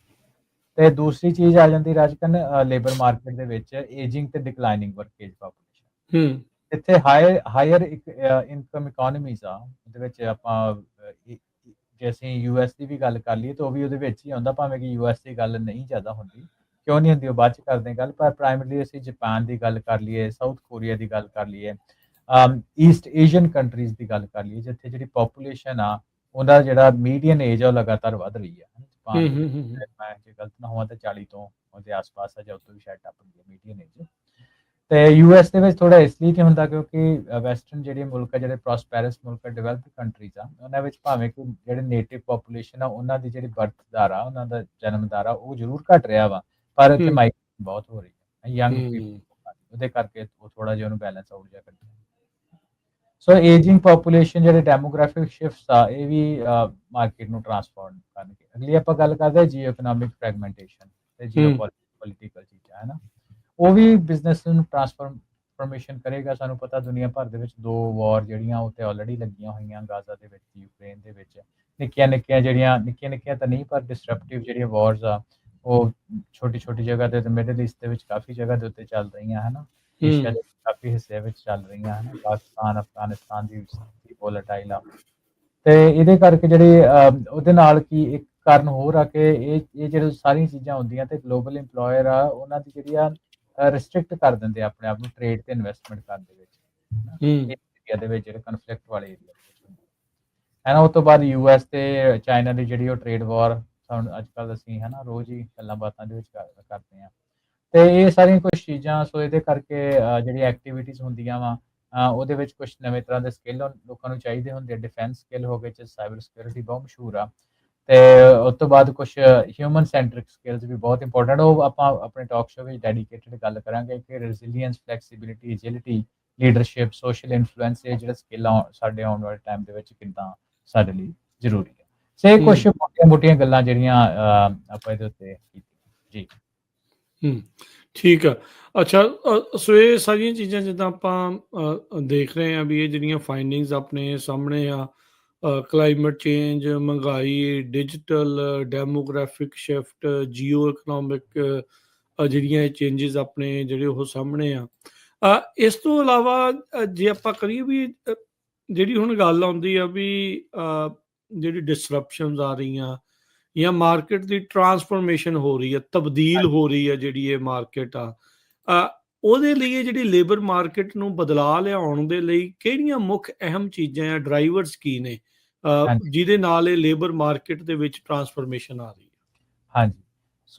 ਤੇ ਦੂਸਰੀ ਚੀਜ਼ ਆ ਜਾਂਦੀ ਰਾਜਕਨ ਲੇਬਰ ਮਾਰਕੀਟ ਦੇ ਵਿੱਚ ਏਜਿੰਗ ਤੇ ਡਿਕਲਾਈਨਿੰਗ ਵਰਕੇਜ ਪਾਪੂਲੇਸ਼ਨ। ਇੱਥੇ ਹਾਇਰ ਇਨਕਮ ਇਕਨੋਮੀਜ਼ ਆ, ਉਹਦੇ ਵਿੱਚ ਆਪਾਂ ਜੇ ਅਸੀਂ ਯੂਐਸ ਦੀ ਵੀ ਗੱਲ ਕਰ ਲਈਏ ਤਾਂ ਉਹ ਵੀ ਉਹਦੇ ਵਿੱਚ ਹੀ ਆਉਂਦਾ, ਭਾਵੇਂ ਕਿ ਯੂਐਸ ਦੀ ਗੱਲ ਨਹੀਂ ਜ਼ਿਆਦਾ ਹੁੰਦੀ। ਕਿਉਂ ਨਹੀਂ ਹੁੰਦੀ ਉਹ ਬਾਅਦ 'ਚ ਕਰਦੇ ਹਾਂ ਗੱਲ, ਪਰ ਪ੍ਰਾਇਮਰੀਲੀ ਅਸੀਂ ਜਾਪਾਨ ਦੀ ਗੱਲ ਕਰ ਲਈਏ, ਸਾਊਥ ਕੋਰੀਆ ਦੀ ਗੱਲ ਕਰ ਲਈਏ, ਈਸਟ ਏਸ਼ੀਅਨ ਕੰਟਰੀਜ਼ ਦੀ ਗੱਲ ਕਰ ਲਈਏ, ਜਿੱਥੇ ਜਿਹੜੀ ਪਾਪੂਲੇਸ਼ਨ ਆ ਉਹਦਾ ਜਿਹੜਾ ਮੀਡੀਅਨ ਏਜ ਆ ਉਹ ਲਗਾਤਾਰ ਵੱਧ ਰਹੀ ਹੈ। ਜਾਪਾਨ ਦੇ ਵਿੱਚ ਮੈਂ ਜੇ ਗਲਤ ਨਾ ਹੋਵਾਂ ਤਾਂ 40 ਤੋਂ ਉਹਦੇ ਆਸ-ਪਾਸ ਆ, ਜਾਂ ਉਸ ਤੋਂ ਵੀ ਸ਼ਾਇਦ ਟੱਪ ਗਈ ਹੈ ਮੀਡੀਅਨ ਏਜ। ਤੇ ਯੂਐਸ ਦੇ ਵਿੱਚ ਥੋੜਾ ਇਸ ਲਈ ਨਹੀਂ ਹੁੰਦਾ ਕਿਉਂਕਿ ਵੈਸਟਰਨ ਜਿਹੜੇ ਮੁਲਕ ਆ, ਜਿਹੜੇ ਪ੍ਰੋਸਪੈਰਸ ਮੁਲਕ ਆ, ਡਿਵੈਲਪਡ ਕੰਟਰੀਜ਼ ਆ, ਉਹਨਾਂ ਵਿੱਚ ਭਾਵੇਂ ਕਿ ਜਿਹੜੇ ਨੇਟਿਵ ਪਾਪੂਲੇਸ਼ਨ ਆ ਉਹਨਾਂ ਦੀ ਜਿਹੜੀ ਬਰਥ ਦਰ ਆ, ਉਹਨਾਂ ਦਾ ਜਨਮ ਦਰ ਆ, ਉਹ ਜ਼ਰੂਰ ਘਟ ਰਿਹਾ ਵਾ, ਪਰ ਇੱਥੇ ਮਾਈਗ੍ਰੇਸ਼ਨ ਬਹੁਤ ਹੋ ਰਹੀ ਹੈ ਯੰਗ ਪੀਪਲ, ਉਹਦੇ ਕਰਕੇ ਉਹ ਥੋੜਾ ਜਿਹਾ ਉਹਨੂੰ ਬੈਲੈਂਸ ਆਊਟ ਜਿਹਾ ਕਰਦਾ। ਸੋ ਏਜਿੰਗ ਪਾਪੂਲੇਸ਼ਨ, ਜਿਹੜੇ ਡੈਮੋਗ੍ਰਾਫਿਕ ਸ਼ਿਫਟਸ ਆ, ਇਹ ਵੀ ਮਾਰਕੀਟ ਨੂੰ ਟਰਾਂਸਫਾਰਮ ਕਰਨਗੇ। ਅਗਲੀ ਆਪਾਂ ਗੱਲ ਕਰਦੇ ਹਾਂ ਜੀਓ ਇਕਨੋਮਿਕ ਫਰੈਗਮੈਂਟੇਸ਼ਨ ਤੇ ਜੀਓ ਪੋਲੀਟੀਕਲ ਚੀਜ਼ਾਂ, ਹੈ ਨਾ, ਉਹ ਵੀ ਬਿਜ਼ਨਸ ਨੂੰ ਟਰਾਂਸਫਾਰਮੇਸ਼ਨ ਕਰੇਗਾ। ਸਾਨੂੰ ਪਤਾ ਦੁਨੀਆ ਭਰ ਦੇ ਵਿੱਚ 2 ਵਾਰ ਜਿਹੜੀਆਂ ਉਹ ਤੇ ਆਲਰੇਡੀ ਲੱਗੀਆਂ ਹੋਈਆਂ, ਗਾਜ਼ਾ ਦੇ ਵਿੱਚ, ਯੂਕਰੇਨ ਦੇ ਵਿੱਚ, ਨਿੱਕੀਆਂ ਤਾਂ ਨਹੀਂ, ਪਰ ਡਿਸਟਰਪਟਿਵ ਜਿਹੜੀਆਂ ਵਾਰਸ ਆ ਉਹ ਛੋਟੀ ਜਗ੍ਹਾ ਤੇ ਮਿਡਲ ਈਸਟ ਦੇ ਵਿੱਚ ਕਾਫੀ ਜਗ੍ਹਾ ਦੇ ਉੱਤੇ ਚੱਲ ਰਹੀਆਂ, ਹੈ ਨਾ, ਏਸ਼ੀਆ ਦੇ ਕਾਫੀ ਹਿੱਸੇ ਵਿੱਚ ਚੱਲ ਰਹੀਆਂ, ਹੈ ਨਾ, ਪਾਕਿਸਤਾਨ, ਅਫਗਾਨਿਸਤਾਨ ਦੀ ਸਥਿਤੀ ਵੋਲੇਟਾਈਲ ਆ। ਤੇ ਇਹਦੇ ਕਰਕੇ ਜਿਹੜੇ ਉਹਦੇ ਨਾਲ ਕੀ ਇੱਕ ਕਾਰਨ ਹੋਰ ਆ ਕਿ ਇਹ ਜਿਹੜੇ ਸਾਰੀਆਂ ਚੀਜ਼ਾਂ ਹੁੰਦੀਆਂ ਤੇ ਗਲੋਬਲ ਇੰਪਲੋਇਰ ਆ ਉਹਨਾਂ ਦੀ ਜਿਹੜੀ ਆ ਰਿਸਟ੍ਰਿਕਟ ਕਰ ਦਿੰਦੇ ਆਪਣੇ ਆਪ ਨੂੰ ਟ੍ਰੇਡ ਤੇ ਇਨਵੈਸਟਮੈਂਟ ਕਰਨ ਦੇ ਵਿੱਚ, ਏਰੀਆ ਦੇ ਵਿੱਚ, ਜਿਹੜੇ ਕਨਫਲਿਕਟ ਵਾਲੇ ਏਰੀਆ ਦੇ ਵਿੱਚ, ਹੈ ਨਾ। ਉਸ ਤੋਂ ਬਾਅਦ ਯੂਐਸ ਤੇ ਚਾਈਨਾ ਦੀ ਜਿਹੜੀ ਉਹ ਟ੍ਰੇਡ ਵਾਰ ਸਾਨੂੰ ਅੱਜ ਕੱਲ੍ਹ ਅਸੀਂ, ਹੈ ਨਾ, ਰੋਜ਼ ਹੀ ਗੱਲਾਂ ਬਾਤਾਂ ਦੇ ਵਿੱਚ ਕਰਦੇ ਹਾਂ। ਤੇ ਇਹ ਸਾਰੀਆਂ ਕੁਛ ਚੀਜ਼ਾਂ, ਸੋ ਇਹਦੇ ਕਰਕੇ ਜਿਹੜੀ ਐਕਟੀਵਿਟੀਜ਼ ਹੁੰਦੀਆਂ ਵਾ ਉਹਦੇ ਵਿੱਚ ਕੁਛ ਨਵੇਂ ਤਰ੍ਹਾਂ ਦੇ ਸਕਿੱਲ ਲੋਕਾਂ ਨੂੰ ਚਾਹੀਦੇ ਹੁੰਦੇ ਆ। ਡਿਫੈਂਸ ਸਕਿੱਲ ਹੋ ਗਏ, ਸਾਈਬਰ ਸਿਕਿਉਰਿਟੀ ਬਹੁਤ ਮਸ਼ਹੂਰ ਆ। ਤੇ ਉਸ ਤੋਂ ਬਾਅਦ ਕੁਛ ਹਿਊਮਨ ਸੈਂਟਰਿਕ ਸਕਿੱਲਸ ਵੀ ਬਹੁਤ ਇੰਪੋਰਟੈਂਟ, ਉਹ ਆਪਾਂ ਆਪਣੇ ਟਾਕ ਸ਼ੋ ਵਿੱਚ ਡੈਡੀਕੇਟਡ ਗੱਲ ਕਰਾਂਗੇ ਕਿ resilience, flexibility, agility, leadership, social influence, ਇਹ ਜਿਹੜੇ ਸਕਿੱਲ ਸਾਡੇ ਆਉਣ ਵਾਲੇ ਟਾਈਮ ਦੇ ਵਿੱਚ ਕਿੱਦਾਂ ਸਾਡੇ ਲਈ ਜ਼ਰੂਰੀ ਹੈ। ਸੇ ਕੁਛ ਮੋਟੀਆਂ ਗੱਲਾਂ ਜਿਹੜੀਆਂ ਆਪਾਂ ਇਹਦੇ ਉੱਤੇ ਕੀਤੀਆਂ ਜੀ। ਠੀਕ ਆ। ਅੱਛਾ, ਸੋ ਇਹ ਸਾਰੀਆਂ ਚੀਜ਼ਾਂ ਜਿੱਦਾਂ ਆਪਾਂ ਦੇਖ ਰਹੇ ਹਾਂ ਵੀ ਇਹ ਜਿਹੜੀਆਂ ਫਾਈਂਡਿੰਗਸ ਆਪਣੇ ਸਾਹਮਣੇ ਆ, ਕਲਾਈਮੇਟ ਚੇਂਜ, ਮਹਿੰਗਾਈ, digital, demographic shift, JIO economic ਜਿਹੜੀਆਂ ਚੇਂਜਸ ਆਪਣੇ ਜਿਹੜੇ ਉਹ ਸਾਹਮਣੇ ਆ। ਇਸ ਤੋਂ ਇਲਾਵਾ ਜੇ ਆਪਾਂ ਕਰੀਏ ਵੀ ਜਿਹੜੀ ਹੁਣ ਗੱਲ ਆਉਂਦੀ ਆ ਵੀ ਜਿਹੜੀ ਡਿਸਰਪਸ਼ਨਸ ਆ ਰਹੀਆਂ ਜਾਂ ਮਾਰਕੀਟ ਦੀ ਟਰਾਂਸਫਰਮੇਸ਼ਨ ਹੋ ਰਹੀ ਹੈ, ਤਬਦੀਲ ਹੋ ਰਹੀ ਹੈ ਜਿਹੜੀ ਇਹ ਮਾਰਕੀਟ ਆ, ਉਹਦੇ ਲਈ ਜਿਹੜੀ ਲੇਬਰ ਮਾਰਕੀਟ ਨੂੰ ਬਦਲਾ ਲਿਆਉਣ ਦੇ ਲਈ ਕਿਹੜੀਆਂ ਮੁੱਖ ਅਹਿਮ ਚੀਜ਼ਾਂ ਆ, ਡਰਾਈਵਰਸ ਕੀ ਨੇ ਜਿਹਦੇ ਨਾਲ ਇਹ ਲੇਬਰ ਮਾਰਕੀਟ ਦੇ ਵਿੱਚ ਟਰਾਂਸਫਰਮੇਸ਼ਨ ਆ ਰਹੀ ਹੈ? ਹਾਂਜੀ,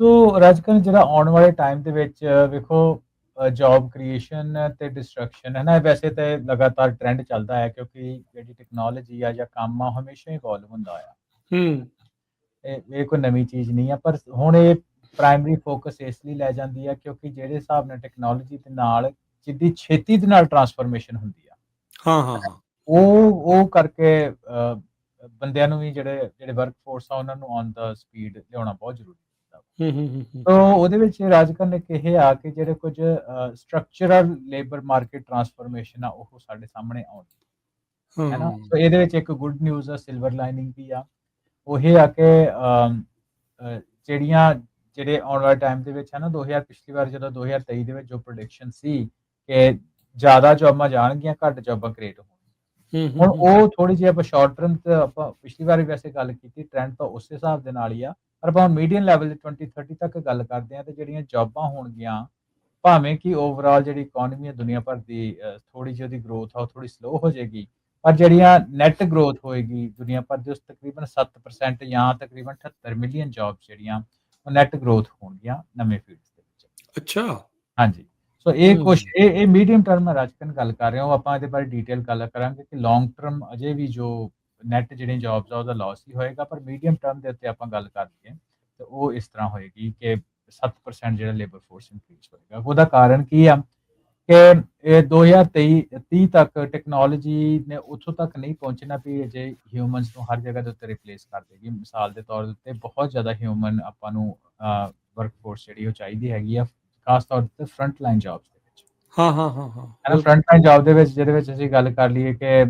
ਸੋ ਰਾਜਕਨ ਜਿਹੜਾ ਆਉਣ ਵਾਲੇ ਟਾਈਮ ਦੇ ਵਿੱਚ ਵੇਖੋ ਜੌਬ ਕ੍ਰੀਏਸ਼ਨ ਤੇ ਡਿਸਟਰਕਸ਼ਨ, ਹੈ ਨਾ, ਵੈਸੇ ਤਾਂ ਲਗਾਤਾਰ ਟ੍ਰੈਂਡ ਚੱਲਦਾ ਹੈ ਕਿਉਂਕਿ ਜਿਹੜੀ ਟੈਕਨੋਲੋਜੀ ਆ ਜਾਂ ਕੰਮ ਆ ਹਮੇਸ਼ਾ ਇਵੋਲਵ ਹੁੰਦਾ ਆ। ਇਹ ਕੋਈ ਨਵੀਂ ਚੀਜ਼ ਨਹੀਂ ਆ, ਪਰ ਹੁਣ ਇਹ ਪ੍ਰਾਇਮਰੀ ਫੋਕਸ ਇਸ ਲਈ ਲੈ ਜਾਂਦੀ ਆ ਕਿਉਂਕਿ ਜਿਹੜੇ ਹਿਸਾਬ ਨਾਲ ਟੈਕਨੋਲੋਜੀ ਦੇ ਨਾਲ ਜਿੱਦੀ ਛੇਤੀ ਦੇ ਨਾਲ ਟਰਾਂਸਫਰਮੇਸ਼ਨ ਹੁੰਦੀ ਆ, ਉਹ ਕਰਕੇ ਬੰਦਿਆਂ ਨੂੰ ਵੀ ਜਿਹੜੇ ਵਰਕ ਫੋਰਸ ਆ ਉਹਨਾਂ ਨੂੰ ਔਨ ਦਾ ਸਪੀਡ ਲਿਆਉਣਾ ਬਹੁਤ ਜ਼ਰੂਰੀ ਹੁੰਦਾ। ਤਾਂ ਉਹਦੇ ਵਿੱਚ ਰਾਜਕਨ ਨੇ ਇਹ ਆ ਕਿ ਜਿਹੜੇ ਕੁਝ ਸਟਰਕਚਰਲ ਲੇਬਰ ਮਾਰਕੀਟ ਟਰਾਂਸਫਰਮੇਸ਼ਨ ਆ ਉਹ ਸਾਡੇ ਸਾਹਮਣੇ ਆਉਂਦੀ ਹੈ ਨਾ। ਸੋ ਇਹਦੇ ਵਿੱਚ ਇੱਕ ਗੁੱਡ ਨਿਊਜ਼ ਆ, ਸਿਲਵਰ ਲਾਈਨਿੰਗ ਵੀ ਆ, ਉਹ ਇਹ ਆ ਕਿ ਜਿਹੜੇ ਆਉਣ ਵਾਲੇ ਟਾਈਮ ਦੇ ਵਿੱਚ ਹੈ ਨਾ, ਪਿਛਲੀ ਵਾਰ ਜਦੋਂ 2023 ਦੇ ਵਿੱਚ ਜੋ ਪ੍ਰੈਡਿਕਸ਼ਨ ਸੀ ਕਿ ਜ਼ਿਆਦਾ ਜੌਬਾਂ ਜਾਣਗੀਆਂ, ਘੱਟ ਜੌਬਾਂ ਕ੍ਰੀਏਟ ਹੋਣਗੀਆਂ, ਹੁਣ ਉਹ ਥੋੜੀ ਜਿਹੀ ਆਪਾਂ ਸ਼ਾਰਟ ਟਰਮ ਤੇ ਆਪਾਂ ਪਿਛਲੀ ਵਾਰ ਵੀ ਵੈਸੇ ਗੱਲ ਕੀਤੀ, ਟ੍ਰੈਂਡ ਤਾਂ ਉਸੇ ਹਿਸਾਬ ਦੇ ਨਾਲ ਹੀ ਆ, ਪਰ ਆਪਾਂ ਮੀਡੀਅਮ ਲੈਵਲ ਤੇ 2030 ਤੱਕ ਗੱਲ ਕਰਦੇ ਆ ਤੇ ਜਿਹੜੀਆਂ ਜੌਬਾਂ ਹੋਣਗੀਆਂ, ਭਾਵੇਂ ਕਿ ਓਵਰਆਲ ਜਿਹੜੀ ਇਕਨੋਮੀ ਹੈ ਦੁਨੀਆ ਭਰ ਦੀ ਥੋੜੀ ਜਿਹੀ ਉਹਦੀ ਗਰੋਥ ਆ ਉਹ ਥੋੜੀ ਸਲੋ ਹੋ ਜਾਏਗੀ, ਪਰ ਜਿਹੜੀਆਂ ਨੈਟ ਗਰੋਥ ਹੋਏਗੀ ਦੁਨੀਆ ਭਰ ਦੇ ਉਸ ਤਕਰੀਬਨ 7% ਜਾਂ ਤਕਰੀਬਨ 78 ਮਿਲੀਅਨ ਜੌਬਸ ਜਿਹੜੀਆਂ ਉਹ ਨੈਟ ਗਰੋਥ ਹੋਣਗੀਆਂ ਨਵੇਂ ਫੀਲਡਸ ਦੇ ਵਿੱਚ। ਅੱਛਾ, ਹਾਂਜੀ, ਸੋ ਇਹ ਮੀਡੀਅਮ ਟਰਮ ਮੈਂ ਰਾਜਕਨ ਗੱਲ ਕਰ ਰਿਹਾ ਹਾਂ, ਆਪਾਂ ਇਹਦੇ ਬਾਰੇ ਡਿਟੇਲ ਗੱਲ ਕਰਾਂਗੇ ਕਿ ਲੌਂਗ ਟਰਮ ਅਜੇ ਵੀ ਜੋ ਨੈਟ ਜਿਹੜੀਆਂ ਜੌਬਸ ਆ ਉਹਦਾ ਲਾਸ ਹੀ ਹੋਏਗਾ, ਪਰ ਮੀਡੀਅਮ ਟਰਮ ਦੇ ਉੱਤੇ ਆਪਾਂ ਗੱਲ ਕਰ ਲਈਏ ਤੇ ਉਹ ਇਸ ਤਰ੍ਹਾਂ ਹੋਏਗੀ ਕਿ 7% ਜਿਹੜਾ ਲੇਬਰ ਫੋਰਸ ਇਨਕਰੀਜ਼ ਹੋਏਗਾ। ਉਹਦਾ ਕਾਰਨ ਕੀ ਆ ਕਿ ਇਹ 2030 ਤੱਕ ਟੈਕਨੋਲੋਜੀ ਨੇ ਉੱਥੋਂ ਤੱਕ ਨਹੀਂ ਪਹੁੰਚਣਾ ਵੀ ਅਜੇ ਹਿਊਮਨਸ ਨੂੰ ਹਰ ਜਗ੍ਹਾ ਦੇ ਉੱਤੇ ਰਿਪਲੇਸ ਕਰ ਦੇਗੀ। ਮਿਸਾਲ ਦੇ ਤੌਰ ਉੱਤੇ ਬਹੁਤ ਜ਼ਿਆਦਾ ਹਿਊਮਨ ਆਪਾਂ ਨੂੰ ਵਰਕ ਫੋਰਸ ਜਿਹੜੀ ਉਹ ਚਾਹੀਦੀ ਹੈਗੀ ਆ, ਖਾਸ ਤੌਰ ਤੇ ਫਰੰਟ ਲਾਈਨ ਜੌਬਸ ਦੇ ਵਿੱਚ। ਹਾਂ, ਫਰੰਟ ਲਾਈਨ ਜੌਬ ਦੇ ਵਿੱਚ ਜਿਹਦੇ ਵਿੱਚ ਅਸੀਂ ਗੱਲ ਕਰ ਲਈਏ ਕਿ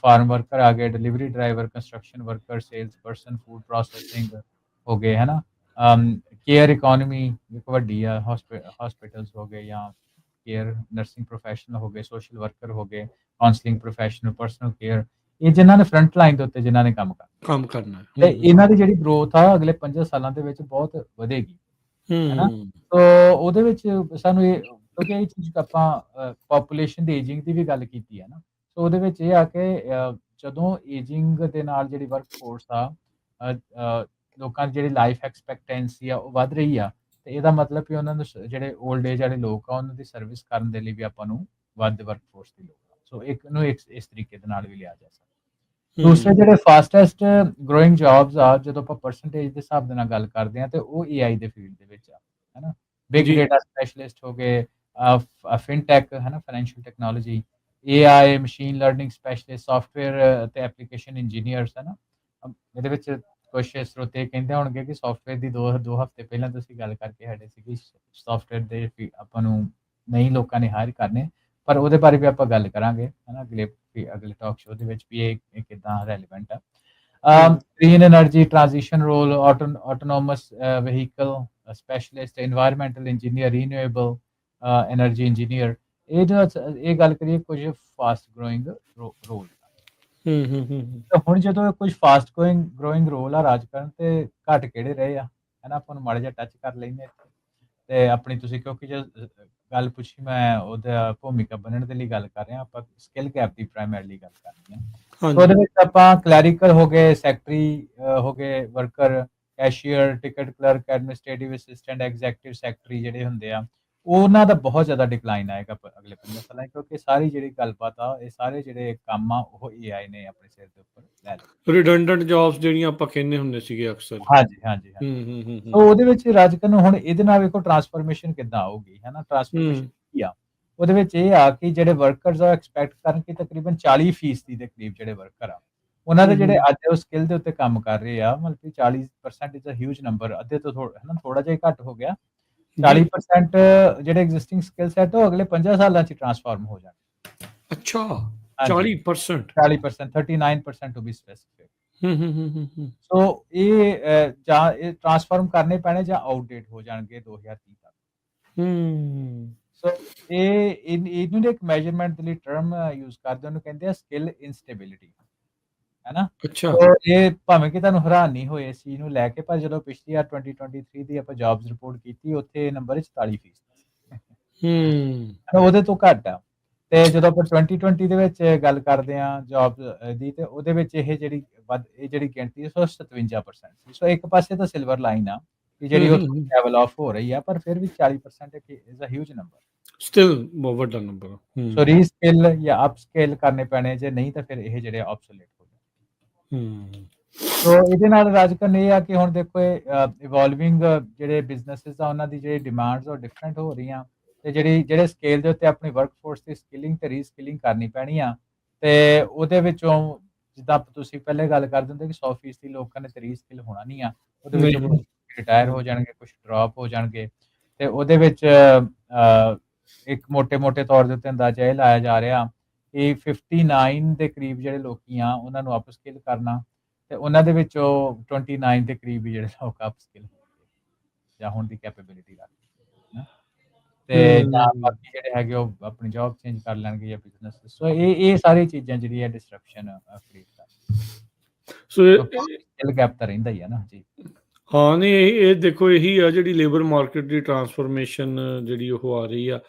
ਫਾਰਮ ਵਰਕਰ ਆ ਗਏ, delivery driver, construction worker, sales person, food processing ਹੋ ਗਏ, ਹੈ ਨਾ, ਕੇਅਰ ਇਕਨੋਮੀ ਇੱਕ ਵੱਡੀ ਆ, ਹਸਪੀਟਲਸ ਹੋ ਗਏ ਜਾਂ ਕੇਅਰ ਨਰਸਿੰਗ ਪ੍ਰੋਫੈਸ਼ਨਲ ਹੋ ਗਏ, ਸੋਸ਼ਲ ਵਰਕਰ ਹੋ ਗਏ, ਕਾਉਂਸਲਿੰਗ ਪ੍ਰੋਫੈਸ਼ਨਲ, ਪਰਸਨਲ ਕੇਅਰ, ਇਹ ਜਿਨ੍ਹਾਂ ਨੇ ਫਰੰਟ ਲਾਈਨ ਦੇ ਉੱਤੇ ਜਿਨ੍ਹਾਂ ਨੇ ਕੰਮ ਕਰਨਾ ਕੰਮ ਕਰਨਾ ਹੈ। ਤੇ ਇਹਨਾਂ ਦੀ ਜਿਹੜੀ ਗਰੋਥ ਆ ਅਗਲੇ 5 ਸਾਲਾਂ ਦੇ ਵਿੱਚ ਬਹੁਤ ਵਧੇਗੀ ਹੈਨਾ। ਹੂੰ ਸੋ ਉਹਦੇ ਵਿੱਚ ਸਾਨੂੰ ਇਹ ਕਿਉਂਕਿ ਇਹ ਚੀਜ਼ ਆਪਾਂ ਪਾਪੂਲੇਸ਼ਨ ਦੀ ਏਜਿੰਗ ਦੀ ਵੀ ਗੱਲ ਕੀਤੀ ਹੈ ਨਾ। ਸੋ ਉਹਦੇ ਵਿੱਚ ਇਹ ਆ ਕਿ ਜਦੋਂ ਏਜਿੰਗ ਦੇ ਨਾਲ ਜਿਹੜੀ ਵਰਕ ਫੋਰਸ ਆ ਲੋਕਾਂ ਦੀ ਜਿਹੜੀ ਲਾਈਫ ਐਕਸਪੈਕਟੈਂਸੀ ਆ ਉਹ ਵੱਧ ਰਹੀ ਆ ਤੇ ਇਹਦਾ ਮਤਲਬ ਕਿ ਉਹਨਾਂ ਨੂੰ ਜਿਹੜੇ 올ਡ ਏਜ ਵਾਲੇ ਲੋਕ ਆ ਉਹਨਾਂ ਦੀ ਸਰਵਿਸ ਕਰਨ ਦੇ ਲਈ ਵੀ ਆਪਾਂ ਨੂੰ ਵੱਧ ਵਰਕ ਫੋਰਸ ਦੀ ਲੋੜ ਆ। ਸੋ ਇੱਕ ਨੂੰ ਇਸ ਤਰੀਕੇ ਦੇ ਨਾਲ ਵੀ ਲਿਆ ਜਾ ਸਕਦਾ। ਦੂਸਰੇ ਜਿਹੜੇ ਫਾਸਟੈਸਟ ਗਰੋਇੰਗ ਜੌਬਸ ਆ ਜਦੋਂ ਆਪਾਂ ਪਰਸੈਂਟੇਜ ਦੇ ਹਿਸਾਬ ਦੇ ਨਾਲ ਗੱਲ ਕਰਦੇ ਆ ਤੇ ਉਹ AI ਦੇ ਫੀਲਡ ਦੇ ਵਿੱਚ ਆ ਹੈਨਾ। ਬਿਗ ਡਾਟਾ ਸਪੈਸ਼ਲਿਸਟ ਹੋ ਗਏ, ਫਿਨਟੈਕ ਹੈਨਾ, financial technology, AI machine learning specialist, software ਤੇ ਐਪਲੀਕੇਸ਼ਨ ਇੰਜੀਨੀਅਰਸ ਹੈਨਾ। ਇਹਦੇ ਵਿੱਚ ਕੁਛ ਸਰੋਤੇ ਕਹਿੰਦੇ ਹੋਣਗੇ ਕਿ ਸੌਫਟਵੇਅਰ ਦੀ 2 ਹਫ਼ਤੇ ਪਹਿਲਾਂ ਤੁਸੀਂ ਗੱਲ ਕਰਕੇ ਹਟੇ ਸੀ ਕਿ ਸੌਫਟਵੇਅਰ ਦੇ ਆਪਾਂ ਨੂੰ ਨਹੀਂ ਲੋਕਾਂ ਨੇ ਹਾਇਰ ਕਰਨੇ, ਪਰ ਉਹਦੇ ਬਾਰੇ ਵੀ ਆਪਾਂ ਗੱਲ ਕਰਾਂਗੇ ਹੈਨਾ ਅਗਲੇ ਟਾਕ ਸ਼ੋਅ ਦੇ ਵਿੱਚ ਵੀ ਇਹ ਕਿੱਦਾਂ ਰੈਲੇਵੈਂਟ ਆ। Green energy transition role, autonomous vehicle specialist, environmental engineer, renewable energy engineer, ਇਹ ਗੱਲ ਕਰੀਏ ਕੁਝ ਫਾਸਟ ਗਰੋਇੰਗ ਰੋਲ। ਤਾਂ ਹੁਣ ਜਦੋਂ ਕੁਝ ਫਾਸਟ ਗਰੋਇੰਗ ਰੋਲ ਆ ਰਾਜ ਕਰਨ ਤੇ ਘੱਟ ਕਿਹੜੇ ਰਹੇ ਆ ਹੈਨਾ। ਆਪਾਂ ਨੂੰ ਮਾੜਾ ਜਿਹਾ ਟੱਚ ਕਰ ਲੈਂਦੇ ਇੱਥੇ ਤੇ ਆਪਣੀ ਤੁਸੀਂ ਕਿਉਂਕਿ ਜੇ ਗੱਲ ਪੁੱਛੀ ਮੈਂ ਉਹਦਾ ਭੂਮਿਕਾ ਬਣਨ ਦੇ ਲਈ ਗੱਲ ਕਰ ਰਿਹਾ, ਆਪਾਂ ਸਕਿੱਲ ਗੈਪ ਦੀ ਪ੍ਰਾਇਮਰੀਲੀ ਗੱਲ ਕਰ ਰਹੇ ਹਾਂ। ਸੋ ਉਹਦੇ ਵਿੱਚ ਆਪਾਂ ਕਲੈਰੀਕਲ ਹੋ ਗਏ, ਸੈਕਟਰੀ ਹੋ ਗਏ worker, cashier, ticket clerk, administrative assistant, executive secretary ਜਿਹੜੇ ਹੁੰਦੇ ਆ ਉਹਨਾਂ ਦਾ ਬਹੁਤ ਜ਼ਿਆਦਾ ਡਿਕਲਾਈਨ ਆਏਗਾ ਅਗਲੇ 5 ਸਾਲਾਂ ਕਿਉਂਕਿ ਸਾਰੀ ਜਿਹੜੀ ਗੱਲਬਾਤ ਆ ਇਹ ਸਾਰੇ ਜਿਹੜੇ ਕੰਮ ਆ ਉਹ AI ਨੇ ਆਪਣੇ ਸਿਰ ਦੇ ਉੱਪਰ ਲੈ ਲਏ। ਰਿਡੰਡੈਂਟ ਜੌਬਸ ਜਿਹੜੀਆਂ ਆਪਾਂ ਕਹਿੰਦੇ ਹੁੰਦੇ ਸੀਗੇ ਅਕਸਰ। ਹਾਂਜੀ। ਸੋ ਉਹਦੇ ਵਿੱਚ ਰਾਜਕਰਨ ਹੁਣ ਇਹਦੇ ਨਾਲ ਵੇਖੋ ਟਰਾਂਸਫਰਮੇਸ਼ਨ ਕਿੱਦਾਂ ਆਊਗੀ ਹੈਨਾ। ਟਰਾਂਸਫਰਮੇਸ਼ਨ ਕੀ ਆ ਉਹਦੇ ਵਿੱਚ ਇਹ ਆ ਕਿ ਜਿਹੜੇ ਵਰਕਰਸ ਆ ਐਕਸਪੈਕਟ ਕਰਨ ਕਿ ਤਕਰੀਬਨ 40% ਦੇ ਕਰੀਬ ਜਿਹੜੇ ਵਰਕਰ ਆ ਉਹਨਾਂ ਦੇ ਜਿਹੜੇ ਅੱਜ ਉਹ ਸਕਿੱਲ ਦੇ ਉੱਤੇ ਕੰਮ ਕਰ ਰਹੇ ਆ ਮਤਲਬ ਕਿ 40% ਇਜ਼ ਅ ਹਿਊਜ ਨੰਬਰ, ਅੱਧੇ ਤੋਂ ਥੋੜਾ ਜਿਹਾ ਘੱਟ ਹੋ ਗਿਆ। 40% ਜਿਹੜੇ ਐਗਜ਼ਿਸਟਿੰਗ ਸਕਿੱਲ ਸੈਟ ਉਹ ਅਗਲੇ 5 ਸਾਲਾਂ 'ਚ ਟਰਾਂਸਫਾਰਮ ਹੋ ਜਾਣਗੇ। ਅੱਛਾ 40% 39% ਟੂ ਬੀ ਸਪੈਸੀਫਿਕ। ਸੋ ਇਹ ਜਾਂ ਇਹ ਟਰਾਂਸਫਾਰਮ ਕਰਨੇ ਪੈਣੇ ਜਾਂ ਆਊਟਡੇਟ ਹੋ ਜਾਣਗੇ 2030 ਤੱਕ। ਸੋ ਇਹਨੂੰ ਇੱਕ ਮੈਜਰਮੈਂਟ ਦੇ ਲਈ ਟਰਮ ਯੂਜ਼ ਕਰਦੇ ਉਹਨੂੰ ਕਹਿੰਦੇ ਆ ਸਕਿੱਲ ਇਨਸਟੇਬਿਲਿਟੀ ਹੈਨਾ। ਸੋ ਇਹ ਭਾਵੇਂ ਕਿ ਤੁਹਾਨੂੰ ਹੈਰਾਨ ਨਹੀਂ ਹੋਏ ਇਸ ਚੀਜ਼ ਨੂੰ ਲੈ ਕੇ, ਪਰ ਜਦੋਂ ਪਿਛਲੀ ਵਾਰ 2023 ਦੀ ਆਪਾਂ ਜੌਬਸ ਰਿਪੋਰਟ ਕੀਤੀ ਉੱਥੇ ਨੰਬਰ 44% ਉਹਦੇ ਤੋਂ ਘੱਟ ਆ। ਤੇ ਜਦੋਂ ਆਪਾਂ 2020 ਦੇ ਵਿੱਚ ਗੱਲ ਕਰਦੇ ਆ ਜੌਬ ਦੀ ਤੇ ਉਹਦੇ ਵਿੱਚ ਇਹ ਜਿਹੜੀ ਗਿਣਤੀ 57% ਸੀ। ਸੋ ਇੱਕ ਪਾਸੇ ਤਾਂ ਸਿਲਵਰ ਲਾਈਨ ਆ ਕਿ ਜਿਹੜੀ ਉਹ ਲੈਵਲ ਆਫ ਹੋ ਰਹੀ ਆ, ਪਰ ਫਿਰ ਵੀ 40% is a huge number, still ਬਹੁਤ ਵੱਡਾ ਨੰਬਰ। ਸੋ ਰੀਸਕਿਲ ਜਾਂ ਅਪਸਕਿਲ ਕਰਨੇ ਪੈਣੇ, ਜੇ ਨਹੀਂ ਤਾਂ ਫਿਰ ਇਹ ਜਿਹੜੇ ਆਬਸੋਲੇਟ ਹੋ ਜਾਣਗੇ। ਸੋ ਇਹਦੇ ਨਾਲ ਰਾਜਕਰਨ ਇਹ ਆ ਕਿ ਹੁਣ ਦੇਖੋ ਇਵੋਲਵਿੰਗ ਜਿਹੜੇ ਬਿਜ਼ਨੈਸਿਸ ਆ ਉਹਨਾਂ ਦੀ ਜਿਹੜੀ ਡਿਮਾਂਡਸ ਉਹ ਡਿਫਰੈਂਟ ਹੋ ਰਹੀਆਂ ਤੇ ਜਿਹੜੇ ਸਕੇਲ ਦੇ ਉੱਤੇ ਆਪਣੀ ਵਰਕਫੋਰਸ ਦੀ ਸਕਿਲਿੰਗ ਤੇ ਰੀਸਕਿਲਿੰਗ ਕਰਨੀ ਪੈਣੀ ਆ ਤੇ ਉਹਦੇ ਵਿੱਚੋਂ ਜਿੱਦਾਂ ਤੁਸੀਂ ਪਹਿਲੇ ਗੱਲ ਕਰਦੇ ਹੁੰਦੇ ਕਿ 100% ਲੋਕਾਂ ਨੇ ਤੇ ਰੀਸਕਿਲ ਹੋਣਾ ਨਹੀਂ ਆ, ਉਹਦੇ ਵਿੱਚੋਂ ਰਿਟਾਇਰ ਹੋ ਜਾਣਗੇ, ਕੁਝ ਡ੍ਰੌਪ ਹੋ ਜਾਣਗੇ ਤੇ ਉਹਦੇ ਵਿੱਚ ਇੱਕ ਮੋٹے ਤੌਰ ਦੇ ਉੱਤੇ ਅੰਦਾਜ਼ਾ ਇਹ ਲਾਇਆ ਜਾ ਰਿਹਾ ਕਿ 59 ਦੇ ਕਰੀਬ ਜਿਹੜੇ ਲੋਕੀ ਆ ਉਹਨਾਂ ਨੂੰ ਅਪਸਕਿਲ ਕਰਨਾ ਤੇ ਉਹਨਾਂ ਦੇ ਵਿੱਚੋਂ 29 ਦੇ ਕਰੀਬ ਜਿਹੜੇ ਲੋਕ ਅਪਸਕਿਲ ਜਾਂ ਹੁਣ ਦੀ ਕੈਪੇਬਿਲਿਟੀ ਰੱਖਦੇ ਤੇ ਜਾਂ ਬਾਕੀ ਜਿਹੜੇ ਹੈਗੇ ਉਹ ਆਪਣੀ ਜੌਬ ਚੇਂਜ ਕਰ ਲੈਣਗੇ ਜਾਂ ਬਿਜ਼ਨਸ। ਸੋ ਇਹ ਸਾਰੀ ਚੀਜ਼ਾਂ ਜਿਹੜੀ ਹੈ ਡਿਸਟਰਪਸ਼ਨ ਕ੍ਰੀਏਟ ਕਰਦੀ। ਸੋ ਸਕਿੱਲ ਗੈਪ ਤਾਂ ਰਹਿੰਦਾ ਹੀ ਹੈ ਨਾ ਜੀ। ਹਾਂ ਨਹੀਂ ਇਹ ਦੇਖੋ ਇਹੀ ਆ ਜਿਹੜੀ ਲੇਬਰ ਮਾਰਕੀਟ ਦੀ ਟਰਾਂਸਫਰਮੇਸ਼ਨ ਜਿਹੜੀ ਉਹ ਆ ਰਹੀ ਆ।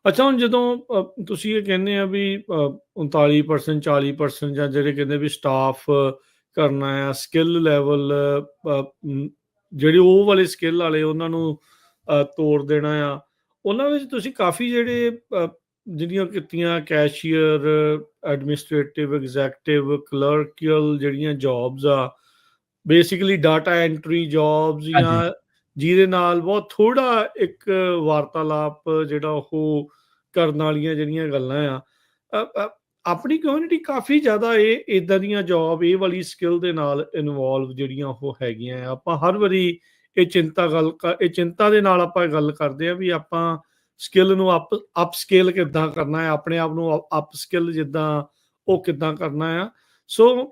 ਅੱਛਾ ਹੁਣ ਜਦੋਂ ਤੁਸੀਂ ਇਹ ਕਹਿੰਦੇ ਆ ਵੀ 39% 40% ਜਾਂ ਜਿਹੜੇ ਕਹਿੰਦੇ ਵੀ ਸਟਾਫ ਕਰਨਾ ਆ ਸਕਿੱਲ ਲੈਵਲ ਜਿਹੜੇ ਉਹ ਵਾਲੇ ਸਕਿੱਲ ਵਾਲੇ ਉਹਨਾਂ ਨੂੰ ਤੋੜ ਦੇਣਾ ਆ, ਉਹਨਾਂ ਵਿੱਚ ਤੁਸੀਂ ਕਾਫੀ ਜਿਹੜੇ ਜਿਹੜੀਆਂ ਕੀਤੀਆਂ ਕੈਸ਼ੀਅਰ, ਐਡਮਿਨਿਸਟ੍ਰੇਟਿਵ, ਐਗਜ਼ੈਕਟਿਵ, ਕਲਰਕੀਅਲ ਜਿਹੜੀਆਂ ਜੌਬਸ ਆ ਬੇਸਿਕਲੀ ਡਾਟਾ ਐਂਟਰੀ ਜੌਬਸ ਜਾਂ ਜਿਹਦੇ ਨਾਲ ਬਹੁਤ ਥੋੜਾ ਇੱਕ ਵਾਰਤਾਲਾਪ ਜਿਹੜਾ ਉਹ ਕਰਨ ਵਾਲੀਆਂ ਜਿਹੜੀਆਂ ਗੱਲਾਂ ਆ ਆਪਣੀ ਕਮਿਊਨਿਟੀ ਕਾਫੀ ਜ਼ਿਆਦਾ ਇਹ ਇਦਾਂ ਦੀਆਂ ਜੌਬ ਇਹ ਵਾਲੀ ਸਕਿੱਲ ਦੇ ਨਾਲ ਇਨਵੋਲਵ ਜਿਹੜੀਆਂ ਉਹ ਹੈਗੀਆਂ ਆ। ਆਪਾਂ ਹਰ ਵਾਰੀ ਇਹ ਚਿੰਤਾ ਦੇ ਨਾਲ ਆਪਾਂ ਗੱਲ ਕਰਦੇ ਆ ਵੀ ਆਪਾਂ ਸਕਿੱਲ ਨੂੰ ਅਪ ਸਕੇਲ ਕਿੱਦਾਂ ਕਰਨਾ ਹੈ, ਆਪਣੇ ਆਪ ਨੂੰ ਅਪ ਸਕਿੱਲ ਜਿੱਦਾਂ ਉਹ ਕਿੱਦਾਂ ਕਰਨਾ ਆ। ਸੋ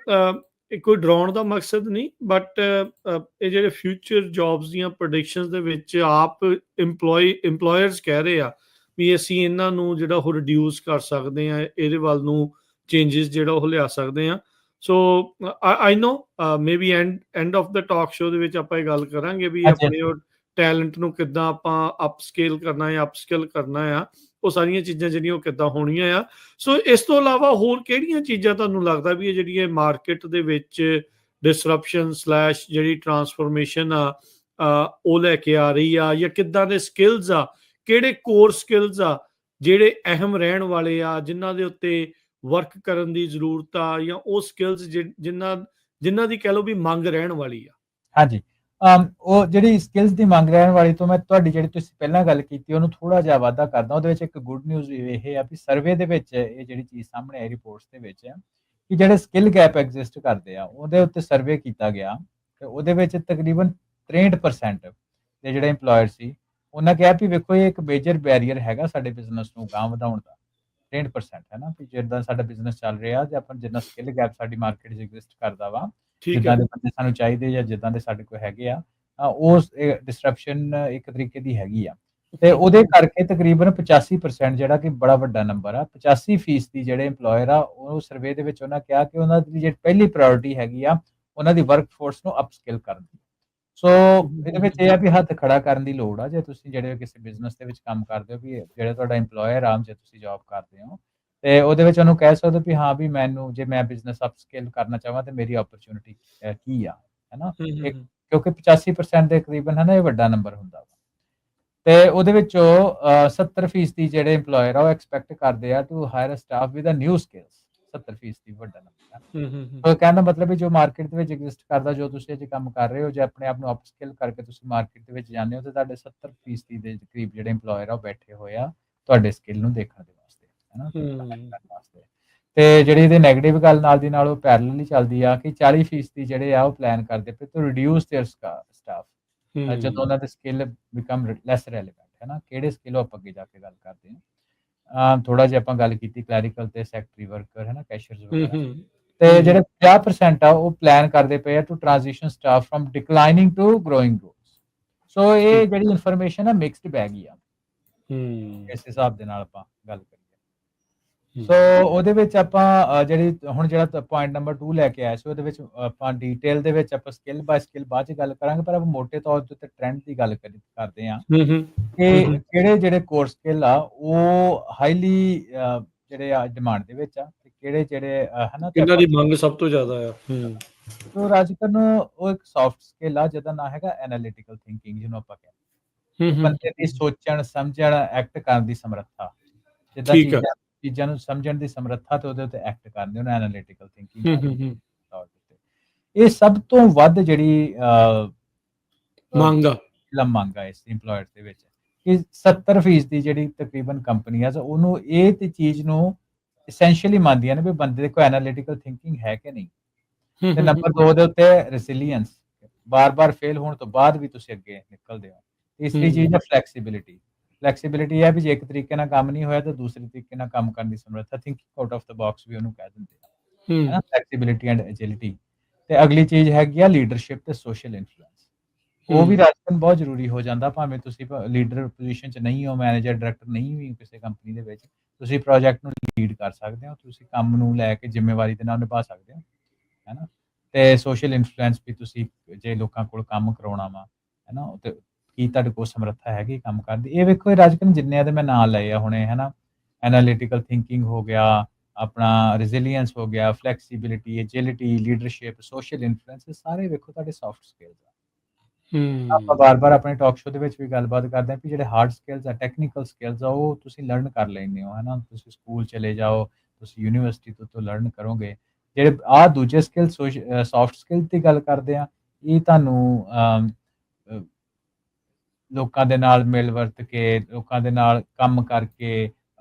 ਇਹ ਕੋਈ ਡਰਾਉਣ ਦਾ ਮਕਸਦ ਨਹੀਂ, ਬਟ ਇਹ ਜਿਹੜੇ ਫਿਊਚਰ ਜੌਬਸ ਦੀਆਂ ਪ੍ਰੈਡਿਕਸ਼ਨਸ ਦੇ ਵਿੱਚ ਆਪ ਇੰਪਲੋਇਰਸ ਕਹਿ ਰਹੇ ਆ ਵੀ ਅਸੀਂ ਇਹਨਾਂ ਨੂੰ ਜਿਹੜਾ ਉਹ ਰਿਡਿਊਸ ਕਰ ਸਕਦੇ ਆ, ਇਹਦੇ ਵੱਲ ਨੂੰ ਚੇਂਜਸ ਜਿਹੜਾ ਉਹ ਲਿਆ ਸਕਦੇ ਆ। So I know maybe end of the talk show ਦੇ ਵਿੱਚ ਆਪਾਂ ਇਹ ਗੱਲ ਕਰਾਂਗੇ ਵੀ ਹਾਂਜੀ ਆਪਣੇ ਉਹ ਟੈਲੈਂਟ ਨੂੰ ਕਿੱਦਾਂ ਆਪਾਂ ਅਪਸਕੇਲ ਕਰਨਾ ਹੈ, ਅਪਸਕਿਲ ਕਰਨਾ ਆ, ਉਹ ਸਾਰੀਆਂ ਚੀਜ਼ਾਂ ਜਿਹੜੀਆਂ ਉਹ ਕਿੱਦਾਂ ਹੋਣੀਆਂ ਆ। ਸੋ ਇਸ ਤੋਂ ਇਲਾਵਾ ਹੋਰ ਕਿਹੜੀਆਂ ਚੀਜ਼ਾਂ ਤੁਹਾਨੂੰ ਲੱਗਦਾ ਵੀ ਇਹ ਜਿਹੜੀ ਇਹ ਮਾਰਕੀਟ ਦੇ ਵਿੱਚ ਡਿਸਰਪਸ਼ਨ ਸਲੈਸ਼ ਜਿਹੜੀ ਟਰਾਂਸਫੋਰਮੇਸ਼ਨ ਆ ਉਹ ਲੈ ਕੇ ਆ ਰਹੀ ਆ, ਜਾਂ ਕਿੱਦਾਂ ਦੇ ਸਕਿੱਲਸ ਆ, ਕਿਹੜੇ ਕੋਰ ਸਕਿੱਲਸ ਆ ਜਿਹੜੇ ਅਹਿਮ ਰਹਿਣ ਵਾਲੇ ਆ, ਜਿਨ੍ਹਾਂ ਦੇ ਉੱਤੇ ਵਰਕ ਕਰਨ ਦੀ ਜ਼ਰੂਰਤ ਆ, ਜਾਂ ਉਹ ਸਕਿੱਲਸ ਜਿਨ੍ਹਾਂ ਦੀ ਕਹਿ ਲਓ ਵੀ ਮੰਗ ਰਹਿਣ ਵਾਲੀ ਆ? ਹਾਂਜੀ, ਉਹ ਜਿਹੜੀ ਸਕਿੱਲਸ ਦੀ ਮੰਗ ਰਹਿਣ ਵਾਲੀ ਤੋਂ ਮੈਂ ਤੁਹਾਡੀ ਜਿਹੜੀ ਤੁਸੀਂ ਪਹਿਲਾਂ ਗੱਲ ਕੀਤੀ ਉਹਨੂੰ ਥੋੜਾ ਜਿਹਾ ਵਾਧਾ ਕਰਦਾ। ਉਹਦੇ ਵਿੱਚ ਇੱਕ ਗੁੱਡ ਨਿਊਜ਼ ਇਹ ਆ ਵੀ ਸਰਵੇ ਦੇ ਵਿੱਚ ਇਹ ਜਿਹੜੀ ਚੀਜ਼ ਸਾਹਮਣੇ ਆਈ ਰਿਪੋਰਟਸ ਦੇ ਵਿੱਚ ਕਿ ਜਿਹੜੇ ਸਕਿੱਲ ਗੈਪ ਐਗਜ਼ਿਸਟ ਕਰਦੇ ਆ ਉਹਦੇ ਉੱਤੇ ਸਰਵੇ ਕੀਤਾ ਗਿਆ ਤੇ ਉਹਦੇ ਵਿੱਚ ਤਕਰੀਬਨ 63% ਦੇ ਜਿਹੜੇ EMPLOYER ਸੀ ਉਹਨਾਂ ਕਿਹਾ ਵੀ ਵੇਖੋ ਇਹ ਇੱਕ ਮੇਜਰ ਬੈਰੀਅਰ ਹੈਗਾ ਸਾਡੇ ਬਿਜ਼ਨਸ ਨੂੰ ਅਗਾਂਹ ਵਧਾਉਣ ਦਾ। 63% ਹੈ ਨਾ, ਵੀ ਜਿੱਦਾਂ ਸਾਡਾ ਬਿਜ਼ਨਸ ਚੱਲ ਰਿਹਾ ਤੇ ਆਪਾਂ ਜਿੰਨਾ ਸਕਿੱਲ ਗੈਪ ਸਾਡੀ ਮਾਰਕੀਟ 'ਚ ਐਗਜ਼ਿਸਟ ਕਰਦਾ ਵਾ, ਠੀਕ ਜਿੱਦਾਂ ਹੈ। ਦੇ ਬੰਦੇ ਸਾਨੂੰ ਚਾਹੀਦੇ ਜਾਂ ਜਿੱਦਾਂ ਦੇ ਸਾਡੇ ਕੋਲ ਹੈਗੇ ਆ, ਉਸ ਡਿਸਟਰਪਸ਼ਨ ਇੱਕ ਤਰੀਕੇ ਦੀ ਹੈਗੀ ਆ। ਤੇ ਉਹਦੇ ਕਰਕੇ ਤਕਰੀਬਨ 85% ਜਿਹੜਾ ਕਿ ਬੜਾ ਵੱਡਾ ਨੰਬਰ ਆ, 85% ਜਿਹੜੇ EMPLOYER ਆ ਉਹ ਸਰਵੇ ਦੇ ਵਿੱਚ ਉਹਨਾਂ ਕਿਹਾ ਕਿ ਉਹਨਾਂ ਦੀ ਜਿਹੜੀ ਪਹਿਲੀ ਪ੍ਰਾਇੋਰਟੀ ਹੈਗੀ ਆ ਉਹਨਾਂ ਦੀ ਵਰਕ ਫੋਰਸ ਨੂੰ ਅਪਸਕਿਲ ਕਰਨ ਦੀ। ਸੋ ਇਹਦੇ ਵਿੱਚ ਇਹ ਆ ਵੀ ਹੱਥ ਖੜਾ ਕਰਨ ਦੀ ਲੋੜ ਆ ਜੇ ਤੁਸੀਂ ਜਿਹੜੇ ਕਿਸੇ ਬਿਜ਼ਨਸ ਦੇ ਵਿੱਚ ਕੰਮ ਕਰਦੇ ਹੋ, ਵੀ ਜਿਹੜਾ ਤੁਹਾਡਾ EMPLOYER ਆ ਜੇ ਤੁਸੀਂ ਜੌਬ ਕਰਦੇ ਹੋ ਤੇ ਉਹਦੇ ਵਿੱਚ ਉਹਨੂੰ ਕਹਿ ਸਕਦੇ ਹੋ ਵੀ ਹਾਂ ਵੀ ਮੈਨੂੰ ਜੇ ਮੈਂ ਬਿਜ਼ਨਸ ਅਪਸਕਿਲ ਕਰਨਾ ਚਾਹਾਂ ਤੇ ਮੇਰੀ ਓਪਰਚੁਨਿਟੀ ਕੀ ਆ, ਹੈ ਨਾ। ਕਿਉਂਕਿ 85% ਦੇ ਕਰੀਬਨ ਹੈ ਨਾ ਇਹ ਵੱਡਾ ਨੰਬਰ ਹੁੰਦਾ ਵਾ। ਤੇ ਉਹਦੇ ਵਿੱਚੋਂ 70% ਜਿਹੜੇ EMPLOYER ਆ ਉਹ ਐਕਸਪੈਕਟ ਕਰਦੇ ਆ to hire staff with a new skills. 70% ਵੱਡਾ ਨੰਬਰ ਆ। ਸੋ ਕਹਿਣ ਦਾ ਮਤਲਬ ਵੀ ਜੋ ਮਾਰਕੀਟ ਦੇ ਵਿੱਚ ਐਗਜ਼ਿਸਟ ਕਰਦਾ, ਜੋ ਤੁਸੀਂ ਅੱਜ ਕੰਮ ਕਰ ਰਹੇ ਹੋ, ਜੇ ਆਪਣੇ ਆਪ ਨੂੰ ਅਪਸਕਿਲ ਕਰਕੇ ਤੁਸੀਂ ਮਾਰਕੀਟ ਦੇ ਵਿੱਚ ਜਾਂਦੇ ਹੋ ਤੇ ਤੁਹਾਡੇ 70% ਦੇ ਕਰੀਬ ਜਿਹੜੇ EMPLOYER ਆ ਉਹ ਬੈਠੇ ਹੋਏ ਆ ਤੁਹਾਡੇ ਸਕਿੱਲ ਨੂੰ ਦੇਖਣ ਦੇ ਵਾਸਤੇ, ਹੈ ਨਾ, ਕਰਨ ਵਾਸਤੇ। ਤੇ ਜਿਹੜੀ ਇਹਦੇ ਨੈਗੇਟਿਵ ਗੱਲ ਨਾਲ ਦੀ ਨਾਲ ਉਹ ਪੈਰਲਲ ਹੀ ਚੱਲਦੀ ਆ ਕਿ 40% ਜਿਹੜੇ ਆ ਉਹ ਪਲਾਨ ਕਰਦੇ ਪਏ ਟੂ ਰਿਡਿਊਸ देयर ਸਟਾਫ ਜਦੋਂ ਉਹਨਾਂ ਦੇ ਸਕਿੱਲ ਬਿਕਮ ਲੈਸ ਰੈਲੇਵੈਂਟ, ਹੈ ਨਾ। ਕਿਹੜੇ ਸਕਿੱਲ ਉਹ ਆਪਾਂ ਅੱਗੇ ਜਾ ਕੇ ਗੱਲ ਕਰਦੇ ਹਾਂ। ਥੋੜਾ ਜਿਹਾ ਆਪਾਂ ਗੱਲ ਕੀਤੀ ਕਲੈਰੀਕਲ ਤੇ ਸੈਕਟਰੀ ਵਰਕਰ, ਹੈ ਨਾ, ਕੈਸ਼ੀਅਰਸ ਵਗੈਰਾ। ਤੇ ਜਿਹੜੇ 50% ਆ ਉਹ ਪਲਾਨ ਕਰਦੇ ਪਏ ਆ to transition staff from declining to growing roles. So ਇਹ ਜਿਹੜੀ ਇਨਫੋਰਮੇਸ਼ਨ ਆ ਮਿਕਸਡ ਬੈਗ ਹੀ ਆ ਇਸ ਹਿਸਾਬ ਦੇ ਨਾਲ ਆਪਾਂ ਗੱਲ ਕਰੀਏ। ਸੋ ਉਹਦੇ ਵਿੱਚ ਆਪਾਂ ਜਿਹੜੀ ਹੁਣ ਜਿਹੜਾ ਪੁਆਇੰਟ ਨੰਬਰ 2 ਲੈ ਕੇ ਆਏ ਸੀ ਉਹਦੇ ਵਿੱਚ ਆਪਾਂ ਡੀਟੇਲ ਦੇ ਵਿੱਚ ਆਪਾਂ ਸਕਿੱਲ ਬਾਏ ਸਕਿੱਲ ਬਾਅਦ ਚ ਗੱਲ ਕਰਾਂਗੇ, ਪਰ ਆਪਾਂ ਮੋਟੇ ਤੌਰ ਤੇ ਟ੍ਰੈਂਡ ਦੀ ਗੱਲ ਕਰਦੇ ਹਾਂ ਕਿ ਜਿਹੜੇ ਕੋਰ ਸਕਿੱਲ ਆ ਉਹ ਹਾਈਲੀ ਜਿਹੜੇ ਆ ਡਿਮਾਂਡ ਦੇ ਵਿੱਚ ਆ ਤੇ ਜਿਹੜੇ ਹਨਾ ਕਿੰਨਾਂ ਦੀ ਮੰਗ ਸਭ ਤੋਂ ਜ਼ਿਆਦਾ ਆ। ਸੋ ਰਾਜਕਰਨ ਉਹ ਇੱਕ ਸੌਫਟ ਸਕਿੱਲ ਆ ਜਿਹਦਾ ਨਾਮ ਹੈਗਾ ਐਨਾਲਿਟੀਕਲ ਥਿੰਕਿੰਗ, ਜਿਹਨੂੰ ਆਪਾਂ ਕਹਿੰਦੇ ਬੰਦੇ ਦੀ ਸੋਚਣ ਸਮਝਣ ਐਕਟ ਕਰਨ ਦੀ ਸਮਰੱਥਾ, ਜਿੱਦਾਂ ਚੀਜ਼ਾਂ ਨੂੰ ਸਮਝਣ ਦੀ ਸਮਰੱਥਾ ਤੇ ਉਹਦੇ ਉੱਤੇ ਐਕਟ ਕਰਦੇ ਉਹਨੂੰ ਐਨਾਲਿਟੀਕਲ ਥਿੰਕਿੰਗ। ਇਹ ਸਭ ਤੋਂ ਵੱਧ ਜਿਹੜੀ ਮੰਗ ਆ ਇਸ EMPLOYER ਦੇ ਵਿੱਚ ਕਿ 70% ਦੀ ਜਿਹੜੀ ਤਕਰੀਬਨ ਕੰਪਨੀ ਆ ਉਹਨੂੰ ਇਹ ਤੇ ਚੀਜ਼ ਨੂੰ ਐਸੈਂਸ਼ੀਅਲੀ ਮੰਨਦੀਆਂ ਨੇ ਵੀ ਬੰਦੇ ਦੇ ਕੋਲ ਐਨਾਲਿਟੀਕਲ ਥਿੰਕਿੰਗ ਹੈ ਕਿ ਨਹੀਂ। ਤੇ ਨੰਬਰ 2 ਦੇ ਉੱਤੇ ਰੈਸਿਲੀਅੰਸ, ਬਾਰ-ਬਾਰ ਫੇਲ ਹੋਣ ਤੋਂ ਬਾਅਦ ਵੀ ਤੁਸੀਂ ਅੱਗੇ ਨਿਕਲਦੇ ਹੋ। ਤੀਸਰੀ ਚੀਜ਼ ਹੈ ਫਲੈਕਸੀਬਿਲਿਟੀ ਹੈ ਵੀ ਜੇ ਇੱਕ ਤਰੀਕੇ ਨਾਲ ਕੰਮ ਨਹੀਂ ਹੋਇਆ ਤਾਂ ਦੂਸਰੇ ਤਰੀਕੇ ਨਾਲ ਕੰਮ ਕਰਨ ਦੀ ਸਮਰੱਥਾ, thinking out of the box ਵੀ ਉਹਨੂੰ ਕਹਿ ਦਿੰਦੇ ਆ, ਹੈ ਨਾ, ਫਲੈਕਸੀਬਿਲਿਟੀ ਐਂਡ ਐਜਿਲਿਟੀ। ਤੇ ਅਗਲੀ ਚੀਜ਼ ਹੈਗੀ ਆ ਲੀਡਰਸ਼ਿਪ ਤੇ ਸੋਸ਼ਲ ਇਨਫਲੂਐਂਸ। ਉਹ ਵੀ ਰਾਜਕਰਨ ਬਹੁਤ ਜ਼ਰੂਰੀ ਹੋ ਜਾਂਦਾ, ਭਾਵੇਂ ਤੁਸੀਂ ਲੀਡਰ ਪੋਜੀਸ਼ਨ 'ਚ ਨਹੀਂ ਹੋ, ਮੈਨੇਜਰ ਡਾਇਰੈਕਟਰ ਨਹੀਂ ਵੀ ਕਿਸੇ ਕੰਪਨੀ ਦੇ ਵਿੱਚ, ਤੁਸੀਂ ਪ੍ਰੋਜੈਕਟ ਨੂੰ ਲੀਡ ਕਰ ਸਕਦੇ ਹੋ, ਤੁਸੀਂ ਕੰਮ ਨੂੰ ਲੈ ਕੇ ਜ਼ਿੰਮੇਵਾਰੀ ਦੇ ਨਾਲ ਨਿਭਾ ਸਕਦੇ ਹੋ, ਹੈ ਨਾ। ਤੇ ਸੋਸ਼ਲ ਇਨਫਲੂਐਂਸ ਵੀ ਤੁਸੀਂ ਜੇ ਲੋਕਾਂ ਕੋਲ ਕੰਮ ਕਰਾਉਣਾ ਵਾ, ਹੈ ਨਾ, ਤੇ ਕੀ ਤੁਹਾਡੇ ਕੋਲ ਸਮਰੱਥਾ ਹੈਗੀ ਕੰਮ ਕਰਨ ਦੀ। ਇਹ ਵੇਖੋ ਰਾਜਕਰਨ ਜਿੰਨੇ ਦੇ ਮੈਂ ਨਾਂ ਲਏ ਆ ਹੁਣੇ, ਹੈ ਨਾ, ਐਨਾਲਿਟੀਕਲ ਥਿੰਕਿੰਗ ਹੋ ਗਿਆ, ਆਪਣਾ ਰੈਸਿਲੀਅੰਸ ਹੋ ਗਿਆ, flexibility, agility, leadership, social influence, ਸਾਰੇ ਵੇਖੋ ਤੁਹਾਡੇ ਸੌਫਟ ਸਕਿੱਲਸ ਆ। ਆਪਾਂ ਬਾਰ-ਬਾਰ ਆਪਣੇ ਟਾਕ ਸ਼ੋ ਦੇ ਵਿੱਚ ਵੀ ਗੱਲਬਾਤ ਕਰਦੇ ਹਾਂ ਕਿ ਜਿਹੜੇ ਹਾਰਡ ਸਕਿੱਲਸ ਆ, ਟੈਕਨੀਕਲ ਸਕਿੱਲਸ ਆ, ਉਹ ਤੁਸੀਂ ਲਰਨ ਕਰ ਲੈਂਦੇ ਹੋ, ਹੈ ਨਾ। ਤੁਸੀਂ ਸਕੂਲ ਚਲੇ ਜਾਓ, ਤੁਸੀਂ ਯੂਨੀਵਰਸਿਟੀ ਤੋਂ ਲਰਨ ਕਰੋਗੇ। ਜਿਹੜੇ ਦੂਜੇ ਸਕਿੱਲ ਸੌਫਟ ਸਕਿੱਲ ਦੀ ਗੱਲ ਕਰਦੇ ਆ, ਇਹ ਤੁਹਾਨੂੰ ਲੋਕਾਂ ਦੇ ਨਾਲ ਮਿਲ ਵਰਤ ਕੇ, ਲੋਕਾਂ ਦੇ ਨਾਲ ਕੰਮ ਕਰਕੇ,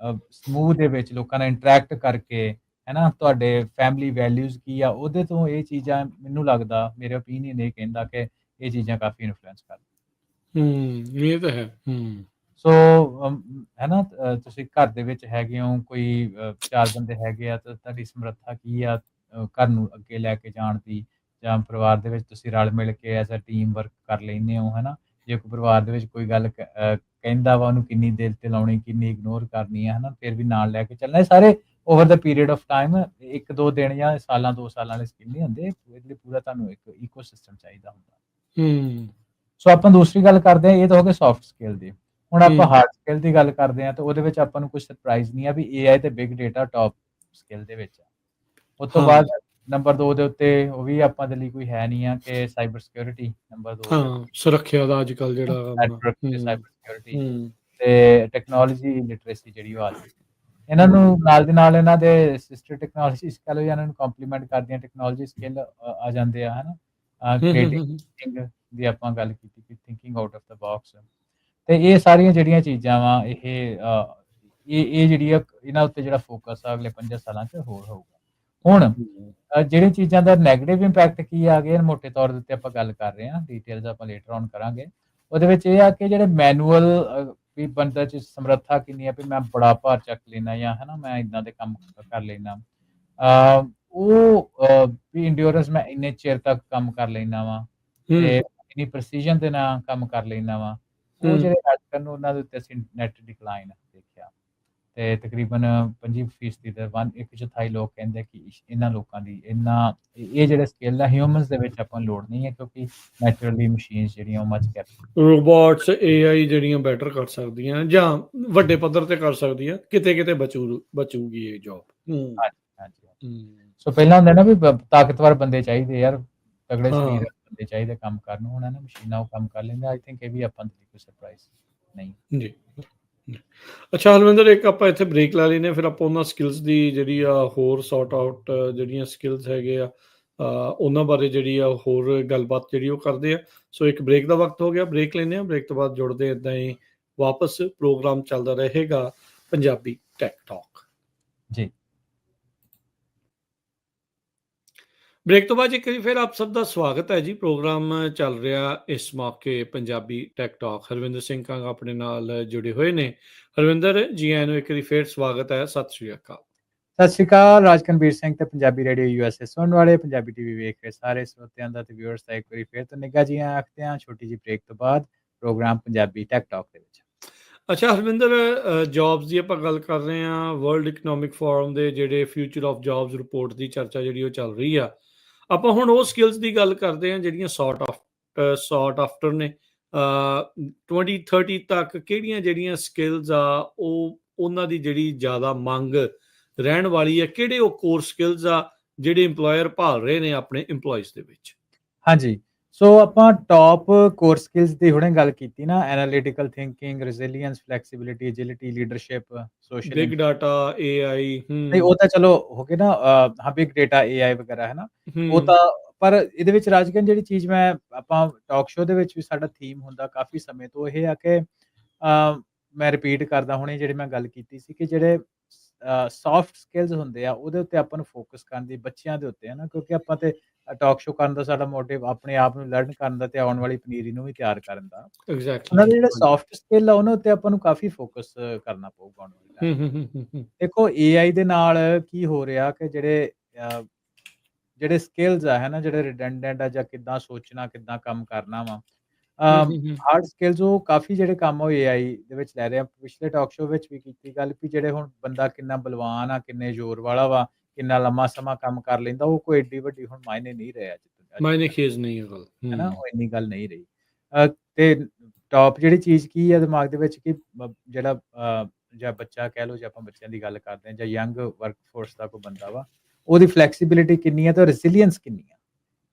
ਸਮੂਹ ਦੇ ਵਿੱਚ ਲੋਕਾਂ ਨਾਲ ਇੰਟਰੈਕਟ ਕਰਕੇ, ਹੈ ਨਾ, ਤੁਹਾਡੇ ਫੈਮਿਲੀ ਵੈਲਿਊਜ਼ ਕੀ ਆ ਉਹਦੇ ਤੋਂ ਇਹ ਚੀਜ਼ਾਂ, ਮੈਨੂੰ ਲੱਗਦਾ ਮੇਰੇ ਓਪੀਨੀਅਨ ਇਹ ਕਹਿੰਦਾ ਕਿ ਇਹ ਚੀਜ਼ਾਂ ਕਾਫੀ ਇਨਫਲੂਐਂਸ ਕਰਦੀਆਂ। ਇਹ ਤਾਂ ਹੈ। ਸੋ ਹੈ ਨਾ, ਤੁਸੀਂ ਘਰ ਦੇ ਵਿੱਚ ਹੈਗੇ ਹੋ, ਕੋਈ 4 ਬੰਦੇ ਹੈਗੇ ਆ ਤਾਂ ਤੁਹਾਡੀ ਸਮਰੱਥਾ ਕੀ ਆ ਘਰ ਨੂੰ ਅੱਗੇ ਲੈ ਕੇ ਜਾਣ ਦੀ, ਜਾਂ ਪਰਿਵਾਰ ਦੇ ਵਿੱਚ ਤੁਸੀਂ ਰਲ ਮਿਲ ਕੇ ਐਜ਼ ਅ ਟੀਮ ਵਰਕ ਕਰ ਲੈਂਦੇ ਹੋ, ਹੈ ਨਾ। ਜੇ ਕੋਈ ਪਰਿਵਾਰ ਦੇ ਵਿੱਚ ਕੋਈ ਗੱਲ ਕਹਿੰਦਾ ਵਾ ਉਹਨੂੰ ਕਿੰਨੀ ਦੇਰ ਤੇ ਲਾਉਣੀ, ਕਿੰਨੀ ਇਗਨੋਰ ਕਰਨੀ ਹੈ ਨਾ, ਫਿਰ ਵੀ ਨਾਲ ਲੈ ਕੇ ਚੱਲਣਾ। ਇਹ ਸਾਰੇ over the period of time 1-2 ਦਿਨ ਜਾਂ ਸਾਲਾਂ 2 ਸਾਲਾਂ ਵਾਲੇ ਸਕਿੱਲ ਨਹੀਂ ਹੁੰਦੇ, ਇਹਦੇ ਲਈ ਪੂਰਾ ਤੁਹਾਨੂੰ ਇੱਕ ਇਕੋਸਿਸਟਮ ਚਾਹੀਦਾ ਹੁੰਦਾ। ਸੋ ਆਪਾਂ ਦੂਸਰੀ ਗੱਲ ਕਰਦੇ ਹਾਂ, ਇਹ ਤਾਂ ਹੋ ਗਿਆ ਸੌਫਟ ਸਕਿੱਲ ਦੀ। ਹੁਣ ਆਪਾਂ ਹਾਰਡ ਸਕਿੱਲ ਦੀ ਗੱਲ ਕਰਦੇ ਹਾਂ, ਤਾਂ ਉਹਦੇ ਵਿੱਚ ਆਪਾਂ ਨੂੰ ਕੁਝ ਸਰਪ੍ਰਾਈਜ਼ ਨਹੀਂ ਆ ਵੀ AI ਤੇ ਬਿਗ ਡੇਟਾ ਟੌਪ ਸਕਿੱਲ ਦੇ ਵਿੱਚ ਆ। ਉਸ ਤੋਂ ਬਾਅਦ ਨੰਬਰ 2 ਦੇ ਉੱਤੇ ਉਹ ਵੀ ਆਪਾਂ ਦੇ ਲਈ ਕੋਈ ਹੈ ਨਹੀਂ ਆ ਕਿ ਸਾਈਬਰ ਸਿਕਿਉਰਿਟੀ ਨੰਬਰ 2 ਹਾਂ, ਸੁਰੱਖਿਆ ਦਾ ਅੱਜ ਕੱਲ ਜਿਹੜਾ ਨੈਟਵਰਕ ਤੇ ਸਾਈਬਰ ਸਿਕਿਉਰਿਟੀ ਤੇ ਟੈਕਨੋਲੋਜੀ ਲਿਟਰੇਸੀ ਜਿਹੜੀ ਉਹ ਆ ਗਈ। ਇਹਨਾਂ ਨੂੰ ਨਾਲ ਦੇ ਨਾਲ ਇਹਨਾਂ ਦੇ ਸਿਸਟਰ ਟੈਕਨੋਲੋਜੀਜ਼ ਕਹ ਲਓ ਜਾਂ ਇਹਨਾਂ ਨੂੰ ਕੰਪਲੀਮੈਂਟ ਕਰਦੀਆਂ ਟੈਕਨੋਲੋਜੀ ਸਕਿੱਲ ਆ ਜਾਂਦੇ ਆ, ਹਨਾ। ਕ੍ਰੀਏਟਿਵ ਥਿੰਕਿੰਗ ਦੀ ਆਪਾਂ ਗੱਲ ਕੀਤੀ ਕਿ thinking out of the box, ਤੇ ਇਹ ਸਾਰੀਆਂ ਜਿਹੜੀਆਂ ਚੀਜ਼ਾਂ ਵਾ ਇਹ ਜਿਹੜੀ ਇਹਨਾਂ ਉੱਤੇ ਜਿਹੜਾ ਫੋਕਸ ਆ ਅਗਲੇ 5 ਸਾਲਾਂ 'ਚ ਹੋਰ ਹੋਊਗਾ। ਹੁਣ ਜਿਹੜੀਆਂ ਚੀਜ਼ਾਂ ਦਾ ਨੈਗੇਟਿਵ ਇੰਪੈਕਟ ਕੀ ਆ ਗਏ, ਮੋਟੇ ਤੌਰ ਦੇ ਉੱਤੇ ਆਪਾਂ ਗੱਲ ਕਰ ਰਹੇ ਹਾਂ, ਡਿਟੇਲਸ ਆਪਾਂ ਲੇਟਰ ਔਨ ਕਰਾਂਗੇ। ਉਹਦੇ ਵਿੱਚ ਇਹ ਆ ਕਿ ਜਿਹੜੇ ਮੈਨੂਅਲ ਵੀ ਬੰਦੇ 'ਚ ਸਮਰੱਥਾ ਕਿੰਨੀ ਆ ਵੀ ਮੈਂ ਬੜਾ ਭਾਰ ਚੱਕ ਲੈਣਾ ਜਾਂ ਹਨਾ ਮੈਂ ਇਦਾਂ ਦੇ ਕੰਮ ਕਰ ਲੈਣਾ, ਉਹ ਵੀ ਇੰਡਿਓਰੈਂਸ ਮੈਂ ਇੰਨੇ ਚਿਰ ਤੱਕ ਕੰਮ ਕਰ ਲੈਣਾ ਵਾ ਤੇ ਇੰਨੀ ਪ੍ਰੈਸੀਜਨ ਦੇ ਨਾਲ ਕੰਮ ਕਰ ਲੈਣਾ ਵਾ, ਉਹ ਜਿਹੜੇ ਅੱਜ ਕੱਲ੍ਹ ਨੂੰ ਉਹਨਾਂ ਦੇ ਉੱਤੇ ਅਸੀਂ ਨੈਟ ਡਿਕਲਾਈਨ ਦੇਖਿਆ ਤੇ ਤਕਰੀਬਨ 25% ਦੇ 1/4 ਲੋਕ ਕਹਿੰਦੇ ਕਿ ਇਹਨਾਂ ਲੋਕਾਂ ਦੀ ਇਹ ਜਿਹੜੇ ਸਕਿੱਲ ਆ ਹਿਊਮਨਸ ਦੇ ਵਿੱਚ ਆਪਾਂ ਲੋੜ ਨਹੀਂ ਹੈ, ਕਿਉਂਕਿ ਨੈਚੁਰਲੀ ਮਸ਼ੀਨਸ ਜਿਹੜੀਆਂ ਉਹ ਮਚ ਰੋਬੋਟਸ AI ਜਿਹੜੀਆਂ ਬੈਟਰ ਕਰ ਸਕਦੀਆਂ ਜਾਂ ਵੱਡੇ ਪੱਧਰ ਤੇ ਕਰ ਸਕਦੀਆਂ, ਕਿਤੇ ਬਚੂਗੀ ਇਹ ਜੌਬ। ਹਾਂਜੀ। ਸੋ ਪਹਿਲਾਂ ਹੁੰਦਾ ਨਾ ਵੀ ਤਾਕਤਵਰ ਬੰਦੇ ਚਾਹੀਦੇ ਯਾਰ, ਤਗੜੇ ਸਰੀਰ ਬੰਦੇ ਚਾਹੀਦੇ ਕੰਮ ਕਰਨ, ਹੁਣ ਨਾ ਮਸ਼ੀਨਾਂ ਉਹ ਕੰਮ ਕਰ ਲੈਂਦੇ। ਆਈ ਥਿੰਕ ਇਹ ਵੀ ਆਪਾਂ ਨੂੰ ਕੋਈ ਸਰਪ੍ਰਾਈਜ਼ ਨਹੀਂ ਜੀ। ਅੱਛਾ ਹਰਵਿੰਦਰ, ਇੱਕ ਆਪਾਂ ਇੱਥੇ ਬ੍ਰੇਕ ਲਾ ਲੈਨੇ, ਫਿਰ ਆਪਾਂ ਉਹਨਾਂ ਸਕਿੱਲਸ ਦੀ ਜਿਹੜੀ ਆ ਹੋਰ ਸੌਟ ਆਊਟ ਜਿਹੜੀਆਂ ਸਕਿੱਲਸ ਹੈਗੇ ਆ ਉਹਨਾਂ ਬਾਰੇ ਜਿਹੜੀ ਆ ਹੋਰ ਗੱਲਬਾਤ ਜਿਹੜੀ ਉਹ ਕਰਦੇ ਆ। ਸੋ ਇੱਕ ਬ੍ਰੇਕ ਦਾ ਵਕਤ ਹੋ ਗਿਆ, ਬ੍ਰੇਕ ਲੈਂਦੇ ਹਾਂ, ਬ੍ਰੇਕ ਤੋਂ ਬਾਅਦ ਜੁੜਦੇ ਇੱਦਾਂ ਹੀ ਵਾਪਸ। ਪ੍ਰੋਗਰਾਮ ਚੱਲਦਾ ਰਹੇਗਾ ਪੰਜਾਬੀ ਟੈਕ ਟਾਕ ਜੀ। ਬ੍ਰੇਕ ਤੋਂ ਬਾਅਦ ਇੱਕ ਵਾਰੀ ਫਿਰ ਆਪ ਸਭ ਦਾ ਸਵਾਗਤ ਹੈ ਜੀ। ਪ੍ਰੋਗਰਾਮ ਚੱਲ ਰਿਹਾ ਇਸ ਮੌਕੇ ਪੰਜਾਬੀ ਟੈਕ ਟਾਕ। ਹਰਵਿੰਦਰ ਸਿੰਘ ਕੰਗ ਆਪਣੇ ਨਾਲ ਜੁੜੇ ਹੋਏ ਨੇ। ਹਰਵਿੰਦਰ ਜੀ, ਆਇਆਂ ਨੂੰ ਇੱਕ ਵਾਰੀ ਫਿਰ ਸਵਾਗਤ ਹੈ। ਸਤਿ ਸ਼੍ਰੀ ਅਕਾਲ। ਸਤਿ ਸ਼੍ਰੀ ਅਕਾਲ। ਰਾਜਕਨਵੀਰ ਸਿੰਘ ਤੇ ਪੰਜਾਬੀ ਰੇਡੀਓ USA ਸੁਣਨ ਵਾਲੇ, ਪੰਜਾਬੀ TV ਵੇਖ ਰਹੇ ਸਾਰੇ ਸਰੋਤਿਆਂ ਦਾ ਤੇ ਵਿਊਅਰਸ ਦਾ ਇੱਕ ਵਾਰੀ ਫਿਰ ਤੋਂ ਨਿੱਘਾ ਜੀ ਆਖਦੇ ਹਾਂ ਛੋਟੀ ਜਿਹੀ ਬ੍ਰੇਕ ਤੋਂ ਬਾਅਦ ਪ੍ਰੋਗਰਾਮ ਪੰਜਾਬੀ ਟੈਕ ਟਾਕ ਦੇ ਵਿੱਚ। ਅੱਛਾ ਹਰਵਿੰਦਰ, ਜੌਬਸ ਦੀ ਆਪਾਂ ਗੱਲ ਕਰ ਰਹੇ ਹਾਂ। ਵਰਲਡ ਇਕਨੋਮਿਕ ਫੋਰਮ ਦੇ ਜਿਹੜੇ ਫਿਊਚਰ ਆਫ ਜੌਬਸ ਰਿਪੋਰਟ ਦੀ ਚਰਚਾ ਜਿਹੜੀ ਉਹ ਚੱਲ ਰਹੀ ਆ। ਆਪਾਂ ਹੁਣ ਉਹ ਸਕਿੱਲਸ ਦੀ ਗੱਲ ਕਰਦੇ ਹਾਂ ਜਿਹੜੀਆਂ ਸੌਟ ਆਫਟਰ ਨੇ। 2030 ਤੱਕ ਕਿਹੜੀਆਂ ਜਿਹੜੀਆਂ ਸਕਿੱਲਸ ਆ ਉਹਨਾਂ ਦੀ ਜਿਹੜੀ ਜ਼ਿਆਦਾ ਮੰਗ ਰਹਿਣ ਵਾਲੀ ਹੈ, ਕਿਹੜੇ ਉਹ ਕੋਰ ਸਕਿੱਲਸ ਆ ਜਿਹੜੇ ਇੰਪਲੋਇਰ ਭਾਲ ਰਹੇ ਨੇ ਆਪਣੇ ਇੰਪਲੋਇਜ਼ ਦੇ ਵਿੱਚ। ਹਾਂਜੀ, ਸੋ ਆਪਾਂ ਟੌਪ ਕੋਰ ਸਕਿੱਲਸ ਦੀ ਹੁਣੇ ਗੱਲ ਕੀਤੀ ਨਾ, analytical thinking, resilience, flexibility, agility, leadership, social big data, AI। ਨਹੀਂ ਉਹ ਤਾਂ ਚਲੋ ਹੋ ਗਏ ਨਾ, ਹਾਂ ਬਿਗ ਡੇਟਾ AI ਵਗੈਰਾ ਹੈ ਨਾ, ਉਹ ਤਾਂ। ਪਰ ਇਹਦੇ ਵਿੱਚ ਰਾਜਕਨ ਜਿਹੜੀ ਚੀਜ਼ ਆਪਾਂ ਟਾਕ ਸ਼ੋਅ ਦੇ ਵਿੱਚ ਵੀ ਸਾਡਾ ਥੀਮ ਹੁੰਦਾ ਕਾਫੀ ਸਮੇਂ ਤੋਂ, ਇਹ ਆ ਕਿ ਮੈਂ ਰਿਪੀਟ ਕਰਦਾ ਹੁਣੇ ਜਿਹੜੀ ਮੈਂ ਗੱਲ ਕੀਤੀ ਸੀ ਕਿ ਜਿਹੜੇ ਸੌਫਟ ਸਕਿੱਲਸ ਹੁੰਦੇ ਆ ਉਹਦੇ ਉੱਤੇ ਆਪਾਂ ਨੂੰ ਫੋਕਸ ਕਰਨ ਦੀ, ਬੱਚਿਆਂ ਦੇ ਉੱਤੇ ਹੈ ਨਾ, ਕਿਉਂਕਿ ਆਪਾਂ ਤੇ ਟਾਕ ਸ਼ੋਅ ਕਰਨ ਦਾ ਸਾਡਾ ਮੋਟਿਵ ਆਪਣੇ ਆਪ ਨੂੰ ਲਰਨ ਕਰਨ ਦਾ ਤੇ ਆਉਣ ਵਾਲੀ ਪਨੀਰੀ ਨੂੰ ਵੀ ਤਿਆਰ ਕਰਨ ਦਾ। ਉਹਨਾਂ ਦੇ ਜਿਹੜੇ ਸੌਫਟ ਸਕਿੱਲ ਆ ਉਹਨਾਂ ਉੱਤੇ ਆਪਾਂ ਨੂੰ ਕਾਫੀ ਫੋਕਸ ਕਰਨਾ ਪਊਗਾ ਆਉਣ ਵਾਲੀ ਟਾਈਮ। ਦੇਖੋ AI ਦੇ ਨਾਲ ਕੀ ਹੋ ਰਿਹਾ ਕਿ ਜਿਹੜੇ ਸਕਿੱਲਸ ਆ ਹੈ ਨਾ, ਜਿਹੜੇ ਰਿਡੰਡੈਂਟ ਆ ਜਾਂ ਕਿੱਦਾਂ ਸੋਚਣਾ, ਕਿੱਦਾਂ ਕੰਮ ਕਰਨਾ ਵਾ, ਹਾਰਡ ਸਕਿੱਲਸ ਉਹ ਕਾਫੀ ਜਿਹੜੇ ਕੰਮ ਉਹ AI ਦੇ ਵਿੱਚ ਲੈ ਰਹੇ ਆ। ਪਿਛਲੇ ਟਾਕ ਸ਼ੋਅ ਵਿੱਚ ਵੀ ਕੀਤੀ ਗੱਲ ਵੀ ਜਿਹੜੇ ਹੁਣ ਬੰਦਾ ਕਿੰਨਾ ਬਲਵਾਨ ਆ, ਕਿੰਨੇ ਜ਼ੋਰ ਵਾਲਾ ਵਾ, ਕਿੰਨਾ ਲੰਮਾ ਸਮਾਂ ਕੰਮ ਕਰ ਲੈਂਦਾ, ਉਹ ਕੋਈ ਏਡੀ ਵੱਡੀ ਹੁਣ ਮਾਇਨੇ ਨਹੀਂ ਰਿਹਾ। ਮਾਇਨੇ ਖੇਜ਼ ਨਹੀਂ ਹੈ ਨਾ, ਉਹ ਇੰਨੀ ਗੱਲ ਨਹੀਂ ਰਹੀ। ਤੇ ਟੌਪ ਜਿਹੜੀ ਚੀਜ਼ ਕੀ ਹੈ ਦਿਮਾਗ ਦੇ ਵਿੱਚ ਕਿ ਜਿਹੜਾ ਜਾਂ ਬੱਚਾ ਕਹਿ ਲਓ, ਜੇ ਆਪਾਂ ਬੱਚਿਆਂ ਦੀ ਗੱਲ ਕਰਦੇ ਹਾਂ, ਜਾਂ ਯੰਗ ਵਰਕ ਫੋਰਸ ਦਾ ਕੋਈ ਬੰਦਾ ਵਾ, ਉਹਦੀ ਫਲੈਕਸੀਬਿਲਿਟੀ ਕਿੰਨੀ ਹੈ ਤੇ ਰੈਜ਼ਿਲੀਅੰਸ ਕਿੰਨੀ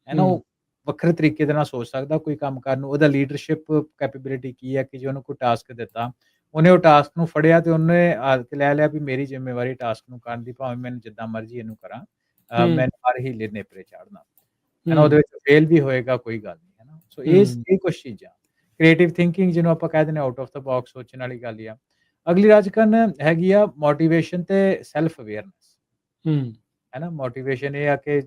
ਹੈ ਨਾ, ਉਹ ਵੱਖਰੇ ਤਰੀਕੇ ਦੇ ਨਾਲ ਸੋਚ ਸਕਦਾ ਕੋਈ ਕੰਮ ਕਰਨ ਨੂੰ। ਉਹਦਾ ਲੀਡਰਸ਼ਿਪ ਕੈਪੇਬਿਲਿਟੀ ਕੀ ਹੈ ਕਿ ਜੇ ਉਹਨੂੰ ਕੋਈ ਟਾਸਕ ਦਿੱਤਾ, ਉਹਨੇ ਉਹ ਟਾਸਕ ਨੂੰ ਫੜਿਆ ਤੇ ਉਹਨੇ ਲੈ ਲਿਆ ਵੀ ਮੇਰੀ ਜ਼ਿੰਮੇਵਾਰੀ ਟਾਸਕ ਨੂੰ ਕਰਨ ਦੀ, ਭਾਵੇਂ ਮੈਨੂੰ ਜਿੱਦਾਂ ਮਰਜ਼ੀ ਇਹਨੂੰ ਕਰਾਂ, ਮੈਨੂੰ ਹਰ ਹੀਲੇ ਨੇਪਰੇ ਚਾੜਨਾ ਹੈ ਨਾ, ਉਹਦੇ ਵਿੱਚ ਫੇਲ ਵੀ ਹੋਏਗਾ ਕੋਈ ਗੱਲ ਨਹੀਂ, ਹੈ ਨਾ। ਸੋ ਇਹ ਕੁਛ ਚੀਜ਼ਾਂ, ਕ੍ਰੀਏਟਿਵ ਥਿੰਕਿੰਗ ਜਿਹਨੂੰ ਆਪਾਂ ਕਹਿ ਦਿੰਦੇ ਆਊਟ ਆਫ ਦਾ ਬਾਕਸ ਸੋਚਣ ਵਾਲੀ ਗੱਲ ਆ। ਅਗਲੀ ਰਾਜਕਨ ਹੈਗੀ ਆ ਮੋਟੀਵੇਸ਼ਨ ਤੇ ਸੈਲਫ ਅਵੇਅਰਨੈਸ, ਹੈ ਨਾ। ਮੋਟੀਵੇਸ਼ਨ ਇਹ ਆ ਕਿ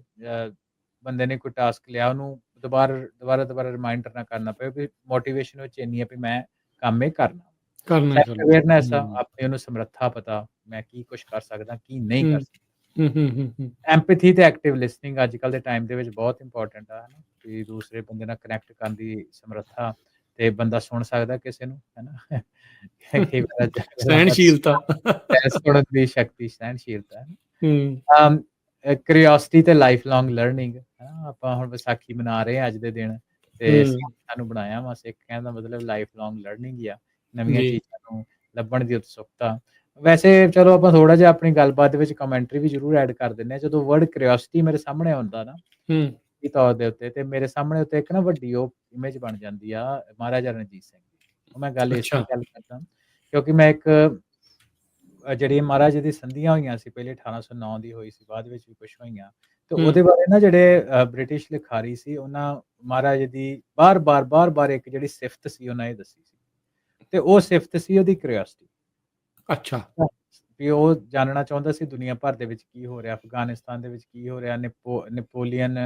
ਬੰਦੇ ਨੇ ਕੋਈ ਟਾਸਕ ਲਿਆ, ਉਹਨੂੰ ਦੁਬਾਰਾ ਰਿਮਾਈਂਡਰ ਨਾ ਕਰਨਾ ਪਏ ਵੀ ਮੋਟੀਵੇਸ਼ਨ ਵਿੱਚ ਇੰਨੀ ਆ ਵੀ ਮੈਂ ਕੰਮ ਇਹ ਕਰਨਾ। ਸੈਲਫ ਅਵੇਅਰਨੈਸ ਆ, ਆਪਣੀ ਉਹਨੂੰ ਸਮਰੱਥਾ ਪਤਾ, ਮੈਂ ਕੀ ਕੁਛ ਕਰ ਸਕਦਾ, ਕੀ ਨਹੀਂ ਕਰ ਸਕਦਾ। ਐਮਪੈਥੀ ਤੇ ਐਕਟਿਵ ਲਿਸਨਿੰਗ ਅੱਜ ਕੱਲ੍ਹ ਦੇ ਟਾਈਮ ਦੇ ਵਿੱਚ ਬਹੁਤ ਇੰਪੋਰਟੈਂਟ ਆ, ਹੈ ਨਾ, ਵੀ ਦੂਸਰੇ ਬੰਦੇ ਨਾਲ ਕਨੈਕਟ ਕਰਨ ਦੀ ਸਮਰੱਥਾ ਤੇ ਬੰਦਾ ਸੁਣ ਸਕਦਾ ਕਿਸੇ ਨੂੰ, ਹੈ ਨਾ? ਕਈ ਵਾਰ ਗੱਲਾਂ ਬਾਤਾਂ ਸਹਿਣਸ਼ੀਲਤਾ। ਸੁਣਨ ਦੀ ਸ਼ਕਤੀ, ਸਹਿਣਸ਼ੀਲਤਾ, ਹੈ ਨਾ? ਹੂੰ, ਕਿਉਰਿਓਸਿਟੀ ਤੇ ਲਾਈਫ ਲੌਂਗ ਲਰਨਿੰਗ, ਹੈ ਨਾ? ਆਪਾਂ ਹੁਣ ਵਿਸਾਖੀ ਮਨਾ ਰਹੇ ਹਾਂ ਅੱਜ ਦੇ ਦਿਨ, ਤੇ ਹੂੰ, ਸਿੱਖਾਂ ਨੂੰ ਬਣਾਇਆ ਵਾ, ਸਿੱਖ ਕਹਿਣ ਦਾ ਮਤਲਬ ਲਾਈਫ ਲੌਂਗ ਲਰਨਿੰਗ ਹੀ ਆ, ਨਵੀਆਂ ਜੀ, ਚੀਜ਼ਾਂ ਨੂੰ ਲੱਭਣ ਦੀ ਉਤਸੁਕਤਾ। ਵੈਸੇ ਚਲੋ ਆਪਾਂ ਥੋੜ੍ਹਾ ਜਿਹਾ ਆਪਣੀ ਗੱਲਬਾਤ ਦੇ ਵਿੱਚ ਕਮੈਂਟਰੀ ਵੀ ਜ਼ਰੂਰ ਐਡ ਕਰ ਦਿੰਦੇ ਹਾਂ। ਜਦੋਂ ਵਰਡ ਕਿਉਰਿਓਸਿਟੀ ਮੇਰੇ ਸਾਹਮਣੇ ਆਉਂਦਾ ਨਾ, ਹੂੰ, ਦੀ ਤੌਰ ਦੇ ਉੱਤੇ, ਤੇ ਮੇਰੇ ਸਾਹਮਣੇ ਉੱਤੇ ਇੱਕ ਨਾ ਵੱਡੀ ਉਹ ਇਮੇਜ ਬਣ ਜਾਂਦੀ ਆ ਮਹਾਰਾਜਾ ਰਣਜੀਤ ਸਿੰਘ ਦੀ। ਉਹ ਮੈਂ ਗੱਲ ਇਸ ਲਈ ਅੱਛਾ, ਗੱਲ ਕਰਦਾ ਕਿਉਂਕਿ ਮੈਂ ਇੱਕ ਜਿਹੜੀ ਮਹਾਰਾਜ ਜੀ ਦੀ ਸੰਧੀਆਂ ਹੋਈਆਂ ਸੀ, ਪਹਿਲੇ 1809 ਦੀ ਹੋਈ ਸੀ, ਬਾਅਦ ਵਿੱਚ ਵੀ ਕੁਛ ਹੋਈਆਂ, ਤੇ ਹੂੰ, ਉਹਦੇ ਬਾਰੇ ਨਾ ਜਿਹੜੇ ਬ੍ਰਿਟਿਸ਼ ਲਿਖਾਰੀ ਸੀ, ਉਹਨਾਂ ਮਹਾਰਾਜ ਦੀ ਬਾਰ-ਬਾਰ ਇੱਕ ਜਿਹੜੀ ਸਿਫਤ ਸੀ, ਉਹਨਾਂ ਇਹ ਦੱਸੀ ਸੀ, ਤੇ ਉਹ ਸਿਫਤ ਸੀ ਉਹਦੀ ਕਿਉਰਿਓਸਿਟੀ। ਅੱਛਾ, ਵੀ ਉਹ ਜਾਣਨਾ ਚਾਹੁੰਦਾ ਸੀ ਦੁਨੀਆ ਭਰ ਦੇ ਵਿੱਚ ਕੀ ਹੋ ਰਿਹਾ, ਅਫਗਾਨਿਸਤਾਨ ਦੇ ਵਿੱਚ ਕੀ ਹੋ ਰਿਹਾ, ਨੈਪੋਲੀਅਨ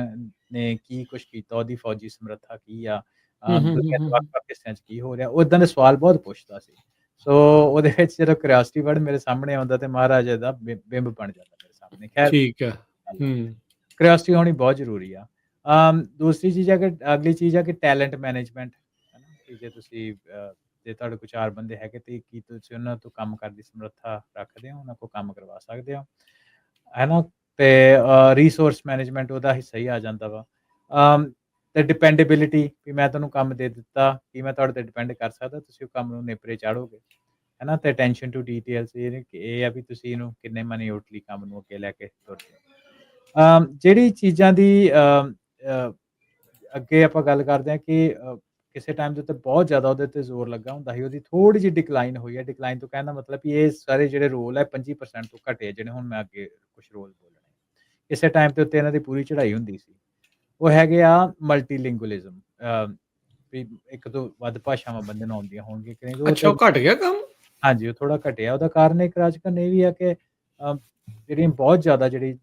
ਨੇ ਕੀ ਕੁਛ ਕੀਤਾ, ਉਹਦੀ ਫੌਜੀ ਸਮਰੱਥਾ ਕੀ ਆ, ਹੂੰ, ਹੂੰ, ਹੂੰ, ਦੁਨੀਆ ਦੇ ਹੂੰ, ਹੂੰ, ਵੱਖ-ਵੱਖ ਹਿੱਸਿਆਂ 'ਚ ਕੀ ਹੋ ਰਿਹਾ, ਉਹ ਏਦਾਂ ਦੇ ਸਵਾਲ ਬਹੁਤ ਪੁੱਛਦਾ ਸੀ। ਸੋ ਉਹਦੇ ਵਿੱਚ ਜਦੋਂ ਕਿਉਰਿਓਸਿਟੀ ਵਰਡ ਮੇਰੇ ਸਾਹਮਣੇ ਆਉਂਦਾ ਤੇ ਮਹਾਰਾਜਾ ਦਾ ਬਿੰਬ ਬਣ ਜਾਂਦਾ ਮੇਰੇ ਸਾਹਮਣੇ। ਖੈਰ, ਠੀਕ ਹੈ, ਹੂੰ, ਕਿਉਰਿਓਸਿਟੀ ਹੋਣੀ ਬਹੁਤ ਜ਼ਰੂਰੀ ਆ। ਦੂਸਰੀ ਚੀਜ਼ ਹੈ ਕਿ ਅਗਲੀ ਚੀਜ਼ ਹੈ ਕਿ ਟੈਲੈਂਟ ਮੈਨੇਜਮੈਂਟ, ਹੈ ਨਾ? ਕਿ ਜੇ ਤੁਸੀਂ ਜੇ ਤੁਹਾਡੇ ਕੋਲ 4 ਬੰਦੇ ਹੈਗੇ ਤੇ ਕੀ ਤੁਸੀਂ ਉਹਨਾਂ ਤੋਂ ਕੰਮ ਕਰਨ ਦੀ ਸਮਰੱਥਾ ਰੱਖਦੇ ਹੋ, ਉਹਨਾਂ ਕੋਲ ਕੰਮ ਕਰਵਾ ਸਕਦੇ ਹੋ, ਹੈ ਨਾ? ਤੇ ਰਿਸੋਰਸ ਮੈਨੇਜਮੈਂਟ ਉਹਦਾ ਹਿੱਸਾ ਹੀ ਆ ਜਾਂਦਾ ਵਾ। ਤੇ ਡਿਪੈਂਡੇਬਿਲਿਟੀ, ਵੀ ਮੈਂ ਤੁਹਾਨੂੰ ਕੰਮ ਦੇ ਦਿੱਤਾ, ਕੀ ਮੈਂ ਤੁਹਾਡੇ ਤੇ ਡਿਪੈਂਡ ਕਰ ਸਕਦਾ, ਤੁਸੀਂ ਉਹ ਕੰਮ ਨੂੰ ਨੇਪਰੇ ਚਾੜੋਗੇ, ਹੈ ਨਾ? ਤੇ ਅਟੈਂਸ਼ਨ ਟੂ ਡੀਟੇਲਸ, ਇਹ ਆ ਵੀ ਤੁਸੀਂ ਇਹਨੂੰ ਕਿੰਨੇ ਮਨਿਊਟਲੀ ਕੰਮ ਨੂੰ ਅੱਗੇ ਲੈ ਕੇ ਤੁਰਦੇ ਹੋ। ਜਿਹੜੀ ਚੀਜ਼ਾਂ ਦੀ ਅੱਗੇ ਆਪਾਂ ਗੱਲ ਕਰਦੇ ਹਾਂ ਕਿ ਕਿਸੇ ਟਾਈਮ ਦੇ ਉੱਤੇ ਬਹੁਤ ਜ਼ਿਆਦਾ ਉਹਦੇ ਤੇ ਜ਼ੋਰ ਲੱਗਾ ਹੁੰਦਾ ਸੀ, ਉਹਦੀ ਥੋੜ੍ਹੀ ਜਿਹੀ ਡਿਕਲਾਈਨ ਹੋਈ ਹੈ। ਡਿਕਲਾਈਨ ਤੋਂ ਕਹਿਣ ਦਾ ਮਤਲਬ ਵੀ ਇਹ ਸਾਰੇ ਜਿਹੜੇ ਰੋਲ ਹੈ 25% ਤੋਂ ਘਟੇ, ਜਿਹੜੇ ਹੁਣ ਮੈਂ ਅੱਗੇ ਕੁਛ ਰੋਲ ਬੋਲਣੇ। ਕਿਸੇ ਟਾਈਮ ਦੇ ਉੱਤੇ ਇਹਨਾਂ ਦੀ ਪੂਰੀ ਚੜ੍ਹਾਈ ਹੁੰਦੀ ਸੀ। ਉਹ ਹੈਗੇ ਆ ਮਲਟੀਲਿੰਗੁਅਲਿਜ਼ਮ, ਵੀ ਇੱਕ ਤੋਂ ਵੱਧ ਭਾਸ਼ਾਵਾਂ ਬੰਦੇ ਨੂੰ ਆਉਂਦੀਆਂ ਹੋਣਗੀਆਂ ਕਿ ਨਹੀਂ, ਤੇ ਉਹ ਅੱਛਾ, ਤੇ ਉਹ ਘਟ ਗਿਆ ਕੰਮ? ਹਾਂਜੀ, ਉਹ ਥੋੜ੍ਹਾ ਘਟਿਆ। ਉਹਦਾ ਕਾਰਨ ਇੱਕ ਰਾਜਕਾਰਨ ਇਹ ਵੀ ਆ ਕਿ ਜਿਹੜੀਆਂ ਬਹੁਤ ਜ਼ਿਆਦਾ ਜਿਹੜੀ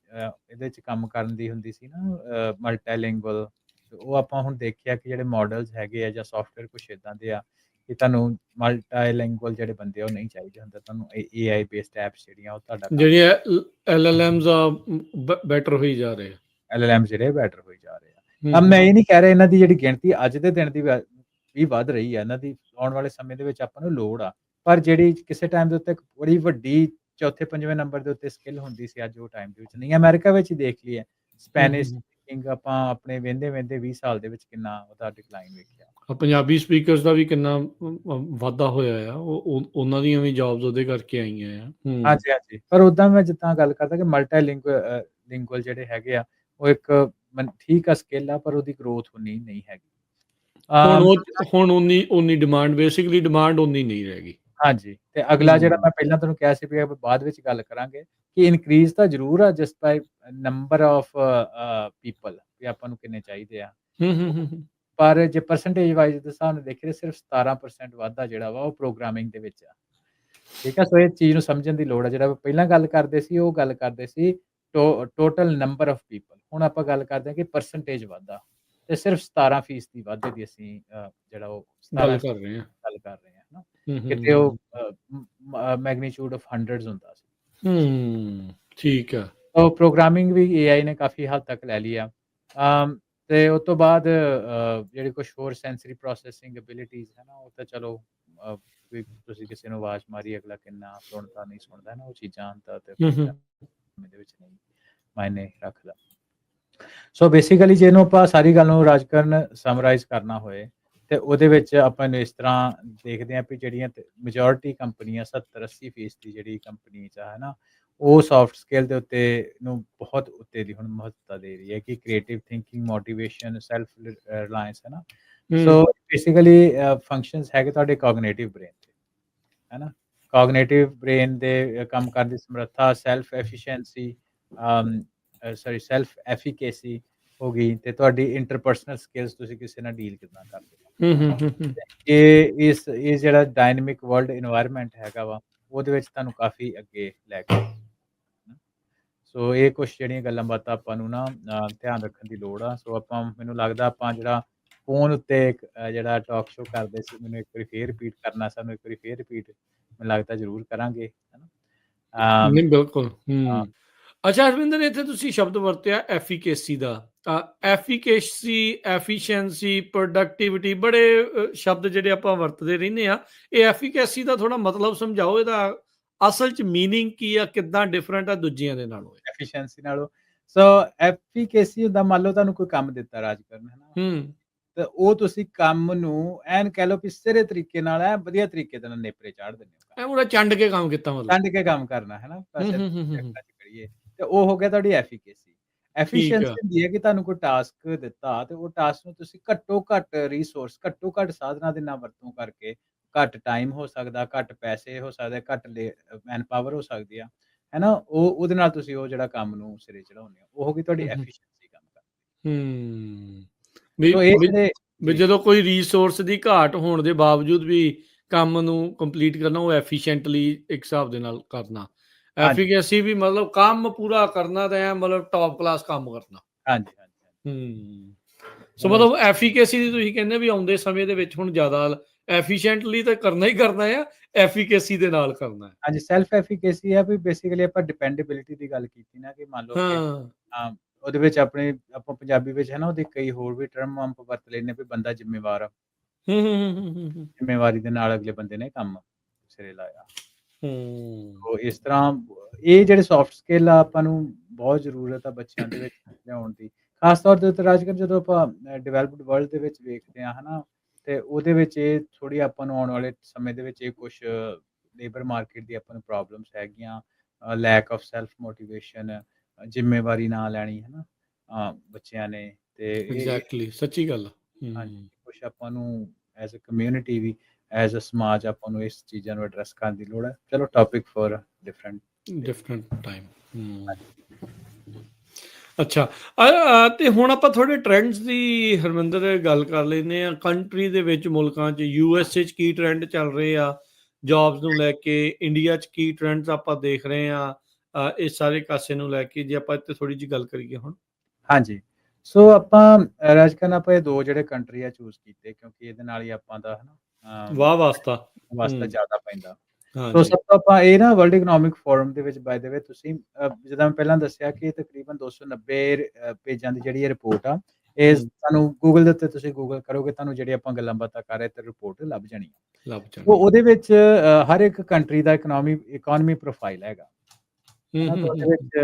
ਇਹਦੇ 'ਚ ਕੰਮ ਕਰਨ ਦੀ ਹੁੰਦੀ ਸੀ ਨਾ, ਮਲਟੀਲਿੰਗੁਅਲ, ਉਹ ਆਪਾਂ ਹੁਣ ਦੇਖਿਆ ਕਿ ਜਿਹੜੇ ਮਾਡਲਸ ਹੈਗੇ ਆ ਜਾਂ ਸੌਫਟਵੇਅਰ ਕੁਛ ਇੱਦਾਂ ਦੇ ਆ ਕਿ ਤੁਹਾਨੂੰ ਮਲਟੀਲਿੰਗੁਅਲ ਜਿਹੜੇ ਬੰਦੇ ਆ ਉਹ ਨਹੀਂ ਚਾਹੀਦੇ ਹੁੰਦੇ, ਤੁਹਾਨੂੰ AI ਬੇਸਡ ਐਪਸ ਜਿਹੜੀਆਂ ਉਹ ਤੁਹਾਡਾ ਕੰਮ ਜਿਹੜੀਆਂ LLMs ਆ ਬੈਟਰ ਹੋਈ ਜਾ ਰਹੇ ਆ। LLM ਜਿਹੜੇ ਬੈਟਰ ਹੋਈ ਜਾ ਰਹੇ ਹੂੰ, ਆ। ਹੂੰ, ਮੈਂ ਇਹ ਨਹੀਂ ਕਹਿ ਰਿਹਾ ਇਹਨਾਂ ਦੀ ਜਿਹੜੀ ਗਿਣਤੀ ਅੱਜ ਦੇ ਦਿਨ ਦੀ ਵੀ ਵੱਧ ਰਹੀ ਹੈ, ਇਹਨਾਂ ਦੀ ਆਉਣ ਵਾਲੇ ਸਮੇਂ ਦੇ ਵਿੱਚ ਆਪਾਂ ਨੂੰ ਲੋੜ ਆ, ਪਰ ਜਿਹੜੀ ਕਿਸੇ ਟਾਈਮ ਦੇ ਉੱਤੇ ਇੱਕ ਬੜੀ ਵੱਡੀ ਚੌਥੇ ਪੰਜਵੇਂ ਨੰਬਰ ਦੇ ਉੱਤੇ ਸਕਿੱਲ ਹੁੰਦੀ ਸੀ, ਅੱਜ ਉਹ ਟਾਈਮ ਦੇ ਵਿੱਚ ਨਹੀਂ। ਅਮਰੀਕਾ ਵਿੱਚ ਹੀ ਦੇਖ ਲਈਏ, ਹੂੰ, ਸਪੈਨਿਸ਼ ਹੂੰ, ਸਪੀਕਿੰਗ ਆਪਾਂ ਆਪਣੇ ਵਹਿੰਦੇ 20 ਸਾਲ ਦੇ ਵਿੱਚ ਕਿੰਨਾ ਉਹਦਾ ਡਿਕਲਾਈਨ ਵੇਖਿਆ। ਪੰਜਾਬੀ ਸਪੀਕਰਸ ਦਾ ਵੀ ਕਿੰਨਾ ਵਾਧਾ ਹੋਇਆ ਆ, ਉਹਨਾਂ ਦੀਆਂ ਵੀ ਜੌਬਸ ਉਹਦੇ ਕਰਕੇ ਆਈਆਂ ਆ। ਹੂੰ, ਹਾਂਜੀ, ਹਾਂਜੀ, ਪਰ ਉਦਾਂ ਮੈਂ ਜਿੱਦਾਂ ਗੱਲ ਕਰਦਾ ਕਿ ਲਿੰਗੁਅਲ ਜਿਹੜੇ ਹੈਗੇ ਆ, ਉਹ ਇੱਕ ਠੀਕ ਆ ਸਕਿੱਲ ਆ, ਪਰ ਉਹਦੀ ਗਰੋਥ ਉਨੀ ਨਹੀਂ ਹੈਗੀ। ਹੁਣ ਉਨੀ ਡਿਮਾਂਡ, ਬੇਸਿਕਲੀ ਡਿਮਾਂਡ ਉਨੀ ਨਹੀਂ ਰਹਿ ਗਈ। ਹਾਂਜੀ, ਤੇ ਅਗਲਾ ਜਿਹੜਾ ਹੂੰ, ਮੈਂ ਪਹਿਲਾਂ ਤੁਹਾਨੂੰ ਕਿਹਾ ਸੀ ਵੀ ਬਾਅਦ ਵਿੱਚ ਗੱਲ ਕਰਾਂਗੇ ਕਿ ਇਨਕਰੀਜ਼ ਤਾਂ ਜ਼ਰੂਰ ਆ just by number of people, ਵੀ ਆਪਾਂ ਨੂੰ ਕਿੰਨੇ ਚਾਹੀਦੇ ਆ। ਹੂੰ, ਹੂੰ, ਹੂੰ, ਹੂੰ, ਪਰ ਜੇ ਪਰਸੈਂਟੇਜ ਵਾਈਜ਼ ਦੇ ਹਿਸਾਬ ਨਾਲ ਦੇਖੀਏ, ਸਿਰਫ 17% ਵਾਧਾ ਜਿਹੜਾ ਵਾ ਉਹ ਪ੍ਰੋਗਰਾਮਿੰਗ ਦੇ ਵਿੱਚ ਆ। ਠੀਕ ਆ, ਸੋ ਇਹ ਚੀਜ਼ ਨੂੰ ਸਮਝਣ ਦੀ ਲੋੜ ਆ। ਜਿਹੜਾ ਪਹਿਲਾਂ ਗੱਲ ਕਰਦੇ ਸੀ, ਉਹ ਗੱਲ ਕਰਦੇ ਸੀ ਟੋਟਲ ਨੰਬਰ ਆਫ ਪੀਪਲ। ਹੁਣ ਆਪਾਂ ਗੱਲ ਕਰਦੇ ਹਾਂ ਕਿ ਪਰਸੈਂਟੇਜ ਵਾਧਾ, ਤੇ ਸਿਰਫ 17% ਵਾਧੇ ਦੀ ਅਸੀਂ ਜਿਹੜਾ ਉਹ ਗੱਲ 17% ਕਰ ਰਹੇ ਹਾਂ। ਗੱਲ ਕਰ ਰਹੇ ਹਾਂ, ਹਨਾ? ਹੂੰ, ਕਿਤੇ ਉਹ ਹੂੰ, ਮੈਗਨੀਚਿਊਡ ਆਫ ਹੰਡਰਡਸ ਹੁੰਦਾ ਸੀ। ਠੀਕ ਆ। ਉਹ ਪ੍ਰੋਗਰਾਮਿੰਗ ਵੀ AI ਨੇ ਕਾਫੀ ਹੱਦ ਤੱਕ ਲੈ ਲਈ ਆ। ਤੇ ਉਸ ਤੋਂ ਬਾਅਦ ਜਿਹੜੇ ਕੁਛ ਹੋਰ ਸੈਂਸਰੀ ਪ੍ਰੋਸੈਸਿੰਗ ਐਬਿਲਿਟੀਜ਼ ਹੈ ਨਾ, ਉਹ ਤਾਂ ਚਲੋ ਵੀ ਤੁਸੀਂ ਕਿਸੇ ਨੂੰ ਆਵਾਜ਼ ਮਾਰੀ, ਅਗਲਾ ਕਿੰਨਾ ਸੁਣਦਾ ਨਹੀਂ ਸੁਣਦਾ ਨਾ, ਉਹ ਚੀਜ਼ਾਂ ਤਾਂ ਤੇ ਹੂੰ, ਹੂੰ, ਦੇ ਵਿੱਚ ਨਹੀਂ ਮਾਇਨੇ ਰੱਖਦਾ। ਸੋ ਬੇਸਿਕਲੀ ਜੇ ਇਹਨੂੰ ਆਪਾਂ ਸਾਰੀ ਗੱਲ ਨੂੰ ਰਾਜਕਾਰਨ ਸਮਰਾਈਜ਼ ਕਰਨਾ ਹੋਏ, ਤੇ ਉਹਦੇ ਵਿੱਚ ਆਪਾਂ ਨੂੰ ਇਸ ਤਰ੍ਹਾਂ ਦੇਖਦੇ ਹਾਂ ਵੀ ਜਿਹੜੀਆਂ ਮੈਜੋਰਿਟੀ ਕੰਪਨੀਆਂ 70-80% ਜਿਹੜੀ ਕੰਪਨੀ 'ਚ ਹੈ ਨਾ, ਉਹ ਸੌਫਟ ਸਕਿੱਲ ਦੇ ਉੱਤੇ ਨੂੰ ਬਹੁਤ ਉੱਤੇ ਦੀ ਹੁਣ ਮਹੱਤਤਾ ਦੇ ਰਹੀ ਹੈ ਕਿ creative thinking, motivation, self Reliance, ਹੈ ਨਾ? ਸੋ ਬੇਸਿਕਲੀ ਫੰਕਸ਼ਨਸ ਹੈਗੇ ਤੁਹਾਡੇ ਕੋਗਨੀਟਿਵ ਬ੍ਰੇਨ ਦੇ, ਹੈ ਨਾ? ਕੋਗਨੀਟਿਵ ਬ੍ਰੇਨ ਦੇ ਕੰਮ ਕਰਨ ਦੀ ਸਮਰੱਥਾ, ਸੈਲਫ ਐਫੀਸ਼ੀਐਂਸੀ, ਸੈਲਫ ਐਫੀਕੇਸੀ ਹੋ ਗਈ, ਤੇ ਤੁਹਾਡੀ ਇੰਟਰਪਰਸਨਲ ਸਕਿੱਲਸ, ਤੁਸੀਂ ਕਿਸੇ ਨਾਲ ਡੀਲ ਕਿੱਦਾਂ ਕਰਦੇ ਹੋ। ਹੂੰ, ਹੂੰ, ਹੂੰ, ਹੂੰ, ਇਹ ਜਿਹੜਾ ਡਾਇਨਾਮਿਕ ਵਰਲਡ ਇਨਵਾਇਰਨਮੈਂਟ ਹੈਗਾ ਵਾ, ਉਹਦੇ ਵਿੱਚ ਤੁਹਾਨੂੰ ਕਾਫੀ ਅੱਗੇ ਲੈ ਕੇ ਸੋ ਇਹ ਕੁਛ ਜਿਹੜੀਆਂ ਗੱਲਾਂ ਬਾਤਾਂ ਆਪਾਂ ਨੂੰ ਨਾ ਧਿਆਨ ਰੱਖਣ ਦੀ ਲੋੜ ਆ। ਸੋ ਮੈਨੂੰ ਲੱਗਦਾ ਆਪਾਂ ਜਿਹੜਾ ਫੋਨ ਉੱਤੇ ਇੱਕ ਜਿਹੜਾ ਟਾਕ ਸ਼ੋਅ ਕਰਦੇ ਸੀ, ਮੈਨੂੰ ਇੱਕ ਵਾਰੀ ਫੇਰ ਰਿਪੀਟ ਕਰਨਾ, ਸਾਨੂੰ ਇੱਕ ਵਾਰੀ ਫੇਰ ਰਿਪੀਟ ਮੈਨੂੰ ਲੱਗਦਾ ਜ਼ਰੂਰ ਕਰਾਂਗੇ, ਹੈ ਨਾ? ਨਹੀਂ ਬਿਲਕੁਲ। ਹਾਂ, ਅੱਛਾ ਹਰਵਿੰਦਰ, ਇੱਥੇ ਤੁਸੀਂ ਸ਼ਬਦ ਵਰਤਿਆ ਐਫੀਕੇਸੀ ਦਾ, ਐਫੀਕੇਸੀ, ਐਫੀਸ਼ੀਐਂਸੀ, ਪ੍ਰੋਡਕਟਿਵਿਟੀ ਬੜੇ ਸ਼ਬਦ ਜਿਹੜੇ ਆਪਾਂ ਵਰਤਦੇ ਰਹਿੰਦੇ ਆ। ਇਹ ਐਫੀਕੇਸੀ ਦਾ ਥੋੜਾ ਮਤਲਬ ਸਮਝਾਓ, ਇਹਦਾ ਅਸਲ ਚ ਮੀਨਿੰਗ ਕੀ ਆ, ਕਿੱਦਾਂ ਡਿਫਰੈਂਟ ਆ ਦੂਜਿਆਂ ਦੇ ਨਾਲੋਂ? ਐਫੀਸ਼ੀਐਂਸੀ ਨਾਲੋਂ ਸੋ ਐਫੀਕੇਸੀ ਹੁੰਦਾ, ਮੰਨ ਲਓ ਤੁਹਾਨੂੰ ਕੋਈ ਕੰਮ ਦਿੱਤਾ ਰਾਜ ਕਰਨ, ਹੈ ਨਾ, ਹੂੰ ਤੇ ਉਹ ਤੁਸੀਂ ਕੰਮ ਨੂੰ ਐਨ ਕਹਿ ਲਓ ਵੀ ਸਿਰੇ ਤਰੀਕੇ ਨਾਲ ਵਧੀਆ ਤਰੀਕੇ ਦੇ ਨਾਲ ਨੇਪਰੇ ਚਾੜ ਦਿੰਦੇ ਹੋ ਕੰਮ। ਇਹ ਪੂਰਾ ਚੰਡ ਕੇ ਕੰਮ ਕੀਤਾ ਮਤਲਬ। ਛੱਡ ਕੇ ਕੰਮ ਕਰਨਾ, ਹੈ ਨਾ, ਹੂੰ ਬਸ ਹੂੰ ਹੂੰ ਹੂੰ ਚੱਕਰਾਂ 'ਚ ਕਰੀਏ, ਤੇ ਉਹ ਹੋ ਗਿਆ ਤੁਹਾਡੀ ਐਫੀਕੇਸੀ। ਠੀਕ ਐਫੀਸ਼ੀਐਂਸੀ ਆ। ਹੁੰਦੀ ਹੈ ਕਿ ਤੁਹਾਨੂੰ ਕੋਈ ਟਾਸਕ ਦਿੱਤਾ ਤੇ ਉਹ ਟਾਸਕ ਨੂੰ ਤੁਸੀਂ ਘੱਟੋ ਘੱਟ ਰਿਸੋਰਸ, ਘੱਟੋ ਘੱਟ ਸਾਧਨਾਂ ਦੇ ਨਾਲ ਵਰਤੋਂ ਕਰਕੇ, ਘੱਟ ਟਾਈਮ ਹੋ ਸਕਦਾ, ਘੱਟ ਪੈਸੇ ਹੋ ਸਕਦੇ, ਘੱਟ ਮੈਨ ਪਾਵਰ ਹੋ ਸਕਦੀ ਆ, ਹੈ ਨਾ, ਉਹਦੇ ਨਾਲ ਤੁਸੀਂ ਉਹ ਜਿਹੜਾ ਕੰਮ ਨੂੰ ਸਿਰੇ ਚੜਾਉਂਦੇ ਹੋ, ਉਹ ਹੋ ਗਈ ਤੁਹਾਡੀ ਹੂੰ ਹੂੰ ਐਫੀਸ਼ੀਐਂਸੀ ਕੰਮ ਕਰਦੀ। ਹੂੰ ਵੀ ਸੋ ਇਹ ਵੀ ਜਿਹੜੇ ਵੀ ਜੀ, ਜਦੋਂ ਕੋਈ ਰਿਸੋਰਸ ਦੀ ਘਾਟ ਹੋਣ ਦੇ ਬਾਵਜੂਦ ਵੀ ਕੰਮ ਨੂੰ ਕੰਪਲੀਟ ਕਰਨਾ, ਉਹ ਐਫੀਸ਼ੀਐਂਟਲੀ ਇੱਕ ਹਿਸਾਬ ਦੇ ਨਾਲ ਕਰਨਾ। ਹਾਂਜੀ, ਐਫੀਕੇਸੀ ਵੀ ਮਤਲਬ ਕੰਮ ਪੂਰਾ ਕਰਨਾ, ਤੇ ਐ ਮਤਲਬ ਟੌਪ ਕਲਾਸ ਕੰਮ ਕਰਨਾ। ਹਾਂਜੀ, ਹਾਂਜੀ, ਹੂੰ। ਸੋ ਹੁਣ ਮਤਲਬ ਐਫੀਕੇਸੀ ਦੀ ਤੁਸੀਂ ਕਹਿੰਦੇ ਵੀ ਆਉਂਦੇ ਸਮੇਂ ਦੇ ਵਿੱਚ ਹੁਣ ਜ਼ਿਆਦਾ ਐਫੀਸ਼ੀਐਂਟਲੀ ਤਾਂ ਕਰਨਾ ਹੀ ਕਰਨਾ ਆ, ਐਫੀਕੇਸੀ ਦੇ ਨਾਲ ਕਰਨਾ ਹੈ। ਹਾਂਜੀ, ਸੈਲਫ ਐਫੀਕੇਸੀ ਆ ਵੀ ਬੇਸਿਕਲੀ ਆਪਾਂ ਡਿਪੈਂਡੇਬਿਲਿਟੀ ਦੀ ਗੱਲ ਕੀਤੀ ਨਾ, ਕਿ ਮੰਨ ਲਓ ਕਿ ਹਾਂ। ਉਹਦੇ ਵਿੱਚ ਆਪਾਂ ਪੰਜਾਬੀ ਵਿੱਚ, ਹੈ ਨਾ, ਉਹਦੇ ਕਈ ਹੋਰ ਵੀ ਟਰਮ ਆਪਾਂ ਵਰਤ ਲੈਂਦੇ ਵੀ ਬੰਦਾ ਜ਼ਿੰਮੇਵਾਰ ਆ, ਹੂੰ ਹੂੰ ਹੂੰ ਹੂੰ ਹੂੰ ਜ਼ਿੰਮੇਵਾਰੀ ਦੇ ਨਾਲ ਅਗਲੇ ਬੰਦੇ ਨੇ ਕੰਮ ਸਿਰੇ ਲਾਇਆ। ਹੂੰ ਸੋ ਇਸ ਤਰ੍ਹਾਂ ਇਹ ਜਿਹੜੇ ਸੌਫਟ ਸਕਿੱਲ ਆ, ਆਪਾਂ ਨੂੰ ਬਹੁਤ ਜ਼ਰੂਰਤ ਆ ਬੱਚਿਆਂ ਦੇ ਵਿੱਚ ਲਿਆਉਣ ਦੀ। ਖਾਸ ਤੌਰ ਦੇ ਉੱਤੇ ਰਾਜਗੁਰੂ, ਜਦੋਂ ਆਪਾਂ ਡਿਵੈਲਪਡ ਵਰਲਡ ਦੇ ਵਿੱਚ ਵੇਖਦੇ ਹਾਂ, ਹੈ ਨਾ, ਤੇ ਉਹਦੇ ਵਿੱਚ ਇਹ ਥੋੜ੍ਹੀ ਆਪਾਂ ਨੂੰ ਆਉਣ ਵਾਲੇ ਸਮੇਂ ਦੇ ਵਿੱਚ ਇਹ ਕੁਛ ਲੇਬਰ ਮਾਰਕੀਟ ਦੀ ਆਪਾਂ ਨੂੰ ਪ੍ਰੋਬਲਮਸ ਹੈਗੀਆਂ, ਲੈਕ ਆਫ ਸੈਲਫ ਮੋਟੀਵੇਸ਼ਨ, ਜ਼ਿੰਮੇਵਾਰੀ ਨਾ ਲੈਣੀ, ਹੈ ਨਾ, ਬੱਚਿਆਂ ਨੇ, ਤੇ ਇਹ ਐਗਜ਼ੈਕਟਲੀ ਸੱਚੀ ਗੱਲ ਆ। ਹਾਂਜੀ, ਹੂੰ ਕੁਛ ਆਪਾਂ ਨੂੰ ਐਜ਼ ਅ ਕਮਿਊਨਿਟੀ ਵੀ, ਐਜ਼ ਅ ਸਮਾਜ, ਆਪਾਂ ਨੂੰ ਇਸ ਚੀਜ਼ਾਂ ਨੂੰ ਐਡਰੈਸ ਕਰਨ ਦੀ ਲੋੜ ਹੈ। ਚਲੋ, topic for different day. Different time. ਹੂੰ ਅੱਛਾ। ਤੇ ਹੁਣ ਆਪਾਂ ਥੋੜੇ ਟ੍ਰੈਂਡਸ ਦੀ ਹਰਮਿੰਦਰ ਗੱਲ ਕਰ ਲੈਂਦੇ ਆ। ਕੰਟਰੀ ਦੇ ਵਿੱਚ, ਮੁਲਕਾਂ 'ਚ, USA 'ਚ ਕੀ ਟ੍ਰੈਂਡ ਚੱਲ ਰਹੇ ਆ ਜੌਬਸ ਨੂੰ ਲੈ ਕੇ, ਇੰਡੀਆ 'ਚ ਕੀ ਟ੍ਰੈਂਡਸ ਆਪਾਂ ਦੇਖ ਰਹੇ ਆ ਇਸ ਸਾਰੇ ਕਾਸੇ ਨੂੰ ਲੈ ਕੇ, ਜੇ ਆਪਾਂ ਇੱਥੇ ਥੋੜੀ ਜਿਹੀ ਗੱਲ ਕਰੀਏ ਹੁਣ। ਹਾਂਜੀ, ਸੋ ਆਪਾਂ ਰਾਜਕਰਨ, ਆਪਾਂ ਇਹ 2 ਜਿਹੜੇ ਕੰਟਰੀ ਆ ਚੂਜ਼ ਕੀਤੇ, ਕਿਉਂਕਿ ਇਹਦੇ ਨਾਲ ਹੀ ਆਪਾਂ ਦਾ, ਹੈ ਨਾ, ਵਾਹ ਵਾਸਤਾ। ਵਾਸਤਾ ਹੂੰ ਜ਼ਿਆਦਾ ਪੈਂਦਾ। ਸੋ ਹਾਂਜੀ। ਸਭ ਤੋਂ ਆਪਾਂ ਇਹ ਨਾ, ਵਰਲਡ ਇਕਨੋਮਿਕ ਫੋਰਮ ਦੇ ਵਿੱਚ, ਬਾਏ ਦ ਵੇ, ਤੁਸੀਂ ਜਿੱਦਾਂ ਮੈਂ ਪਹਿਲਾਂ ਦੱਸਿਆ ਕਿ ਤਕਰੀਬਨ 290 ਪੇਜਾਂ ਦੀ ਜਿਹੜੀ ਇਹ ਰਿਪੋਰਟ ਆ, ਇਹ ਹੂੰ ਤੁਹਾਨੂੰ ਗੂਗਲ ਦੇ ਉੱਤੇ ਤੁਸੀਂ ਗੂਗਲ ਕਰੋਗੇ, ਤੁਹਾਨੂੰ ਜਿਹੜੀ ਆਪਾਂ ਗੱਲਾਂ ਬਾਤਾਂ ਕਰ ਰਹੇ ਤੇ ਰਿਪੋਰਟ ਲੱਭ ਜਾਣੀ ਆ। ਲੱਭ ਸੋ ਜਾਣੀ। ਉਹਦੇ ਵਿੱਚ ਹਰ ਇੱਕ ਕੰਟਰੀ ਦਾ ਇਕਨੋਮੀ ਪ੍ਰੋਫਾਈਲ ਹੈਗਾ, ਹੈ ਹੂੰ ਨਾ। ਹੂੰ ਤਾਂ ਹੂੰ ਉਹਦੇ ਵਿੱਚ